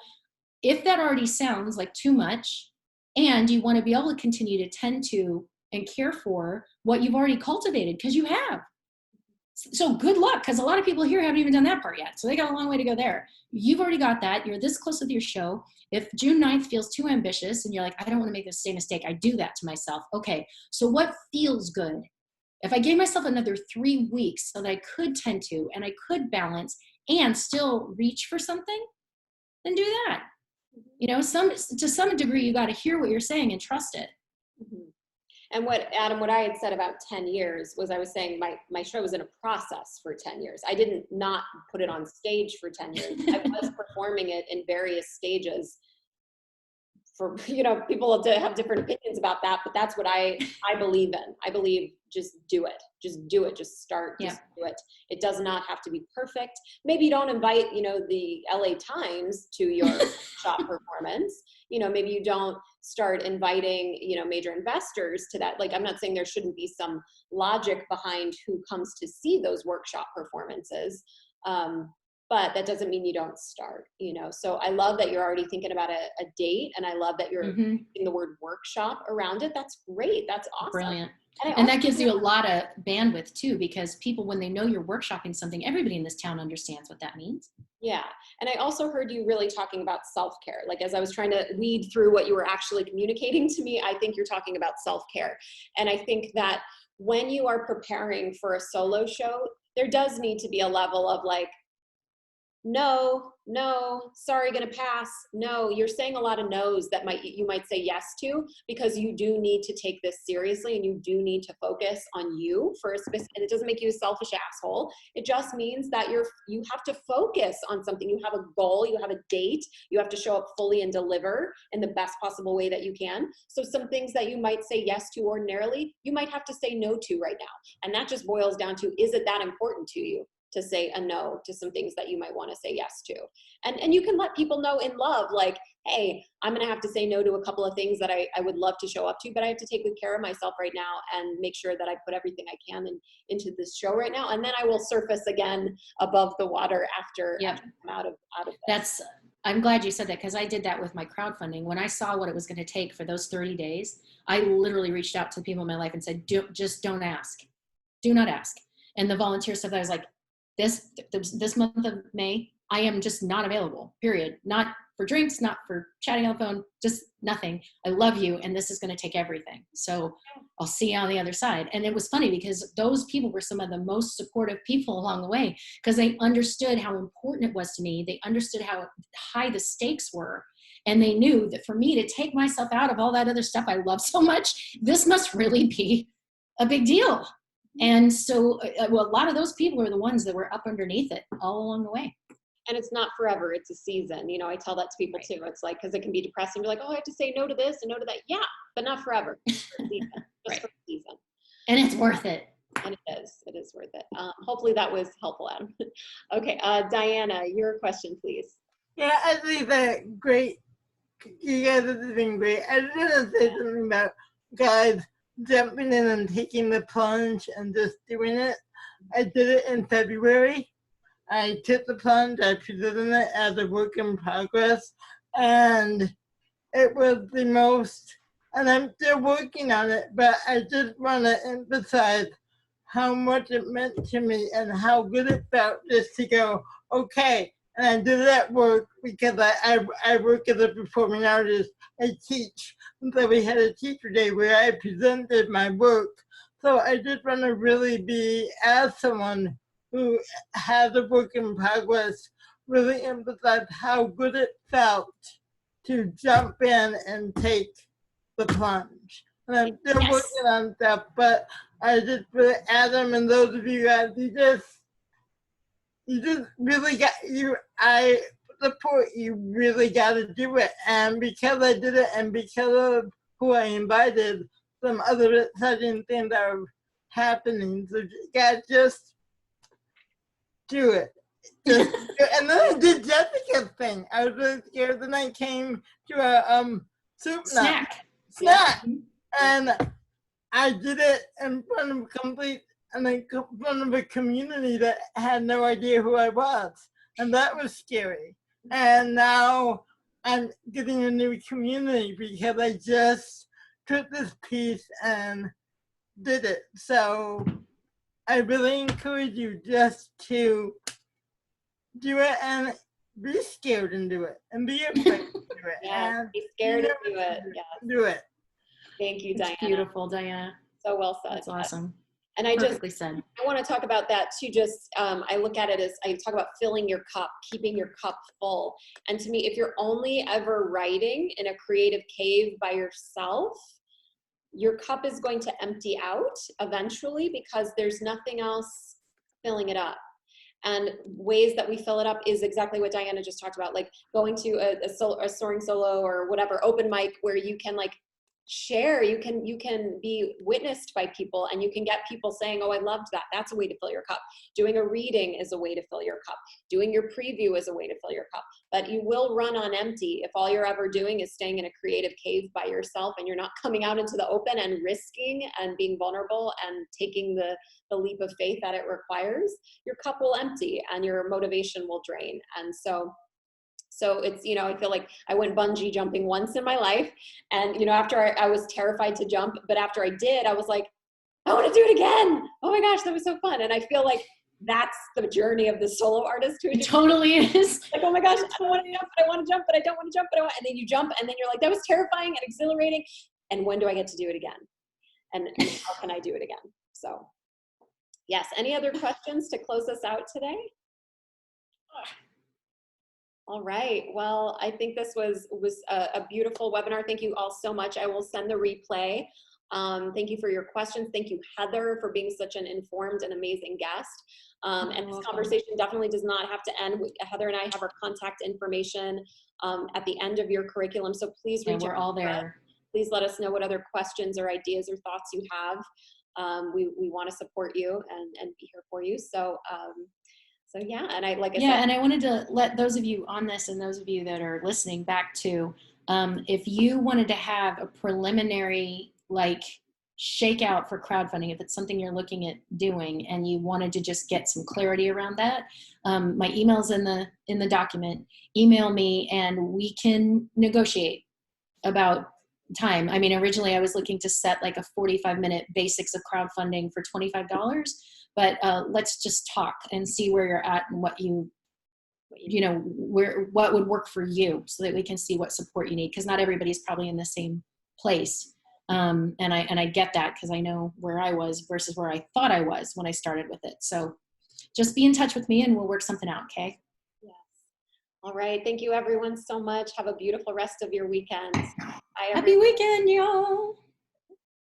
S2: if that already sounds like too much, and you want to be able to continue to tend to and care for what you've already cultivated, because you have. So good luck, because a lot of people here haven't even done that part yet. So they got a long way to go there. You've already got that. You're this close with your show. If June 9th feels too ambitious and you're like, I don't want to make the same mistake, I do that to myself. Okay, so what feels good? If I gave myself another 3 weeks so that I could tend to and I could balance and still reach for something, then do that. To some degree, you got to hear what you're saying and trust it.
S1: Mm-hmm. And what I had said about 10 years was, I was saying my show was in a process for 10 years. I didn't not put it on stage for 10 years. I was performing it in various stages for, people to have different opinions about that, but that's what I believe in. I believe just do it. Just do it. Just start. Just do it. It does not have to be perfect. Maybe you don't invite, the LA Times to your shop performance. Maybe you don't start inviting, major investors to that. Like, I'm not saying there shouldn't be some logic behind who comes to see those workshop performances. But that doesn't mean you don't start, So I love that you're already thinking about a date, and I love that you're using the word workshop around it. That's great. That's awesome.
S2: Brilliant. And that gives you a lot of bandwidth too, because people, when they know you're workshopping something, everybody in this town understands what that means.
S1: Yeah. And I also heard you really talking about self-care. Like, as I was trying to weed through what you were actually communicating to me, I think you're talking about self-care. And I think that when you are preparing for a solo show, there does need to be a level of like, no, sorry, gonna pass. No, you're saying a lot of no's that you might say yes to, because you do need to take this seriously, and you do need to focus on you for a specific, and it doesn't make you a selfish asshole. It just means that you have to focus on something. You have a goal, you have a date, you have to show up fully and deliver in the best possible way that you can. So some things that you might say yes to ordinarily, you might have to say no to right now. And that just boils down to, is it that important to you to say a no to some things that you might want to say yes to? And you can let people know in love, like, hey, I'm going to have to say no to a couple of things that I would love to show up to, but I have to take good care of myself right now and make sure that I put everything I can into this show right now. And then I will surface again above the water after I come out of this.
S2: I'm glad you said that, because I did that with my crowdfunding. When I saw what it was going to take for those 30 days, I literally reached out to people in my life and said, just don't ask. Do not ask. And the volunteer stuff, I was like, this month of May, I am just not available, period. Not for drinks, not for chatting on the phone, just nothing. I love you, and this is going to take everything. So I'll see you on the other side. And it was funny, because those people were some of the most supportive people along the way, because they understood how important it was to me. They understood how high the stakes were. And they knew that for me to take myself out of all that other stuff I love so much, this must really be a big deal. And so, a lot of those people are the ones that were up underneath it all along the way.
S1: And it's not forever, it's a season. You know, I tell that to people too. It's like, because it can be depressing. You're like, oh, I have to say no to this and no to that. Yeah, but not forever. Just for a season. Just for a season.
S2: And it's worth it.
S1: And it is worth it. Hopefully that was helpful, Adam. Okay, Diana, your question, please.
S11: Yeah, I think that great. You guys have been great. I was going to say something about guys jumping in and taking the plunge and just doing it. I did it in February. I took the plunge, I presented it as a work in progress, and it was the most, and I'm still working on it, but I just want to emphasize how much it meant to me and how good it felt just to go, okay. And I did that work because I work as a performing artist. I teach. And so we had a teacher day where I presented my work. So I just want to really be, as someone who has a work in progress, really emphasize how good it felt to jump in and take the plunge. And I'm still working on stuff, but I just really, Adam and those of you guys, you just really got, I support you, really got to do it. And because I did it and because of who I invited, some other exciting things are happening. So guys, just do it. Just do it. And then I did Jessica's thing. I was really scared. Then I came to a soup snack. And I did it in front of a community that had no idea who I was. And that was scary. And now I'm getting a new community because I just took this piece and did it. So I really encourage you just to do it and be scared and do it. And be afraid to do it.
S1: And be scared and do it.
S11: Do it.
S1: Thank you, Diana.
S2: Beautiful, Diana.
S1: So well said.
S2: That's awesome.
S1: And I
S2: Perfectly said.
S1: I want to talk about that too. Just I look at it as I talk about filling your cup, keeping your cup full. And to me, if you're only ever writing in a creative cave by yourself, your cup is going to empty out eventually because there's nothing else filling it up. And ways that we fill it up is exactly what Diana just talked about, like going to a Soaring solo or whatever open mic where you can like share, you can be witnessed by people and you can get people saying, oh, I loved that. That's a way to fill your cup. Doing a reading is a way to fill your cup. Doing your preview is a way to fill your cup. But you will run on empty if all you're ever doing is staying in a creative cave by yourself and you're not coming out into the open and risking and being vulnerable and taking the leap of faith that it requires. Your cup will empty and your motivation will drain. And so it's, you know, I feel like I went bungee jumping once in my life. And, you know, after I was terrified to jump, but after I did, I was like, I want to do it again. Oh my gosh, that was so fun. And I feel like that's the journey of the solo artist. Who
S2: totally is.
S1: Like, oh my gosh, I don't want to jump, but I want to jump, but I don't want to jump, but I want, and then you jump and then you're like, that was terrifying and exhilarating. And when do I get to do it again? And how can I do it again? So yes. Any other questions to close us out today? All right. Well, I think this was a beautiful webinar. Thank you all so much. I will send the replay. Thank you for your questions. Thank you, Heather, for being such an informed and amazing guest. And this conversation definitely does not have to end. Heather and I have our contact information at the end of your curriculum. So please reach out.
S2: We're all there.
S1: Please let us know what other questions or ideas or thoughts you have. We want to support you and be here for you. So yeah, and I said,
S2: and I wanted to let those of you on this and those of you that are listening back to, if you wanted to have a preliminary shakeout for crowdfunding, if it's something you're looking at doing and you wanted to just get some clarity around that, my email's in the document. Email me and we can negotiate about time. I mean, originally I was looking to set like a 45-minute basics of crowdfunding for $25. But let's just talk and see where you're at and what what would work for you so that we can see what support you need. Because not everybody's probably in the same place. And I get that because I know where I was versus where I thought I was when I started with it. So just be in touch with me and we'll work something out, okay?
S1: Yes. All right. Thank you everyone so much. Have a beautiful rest of your weekend. Bye,
S2: Happy weekend, y'all.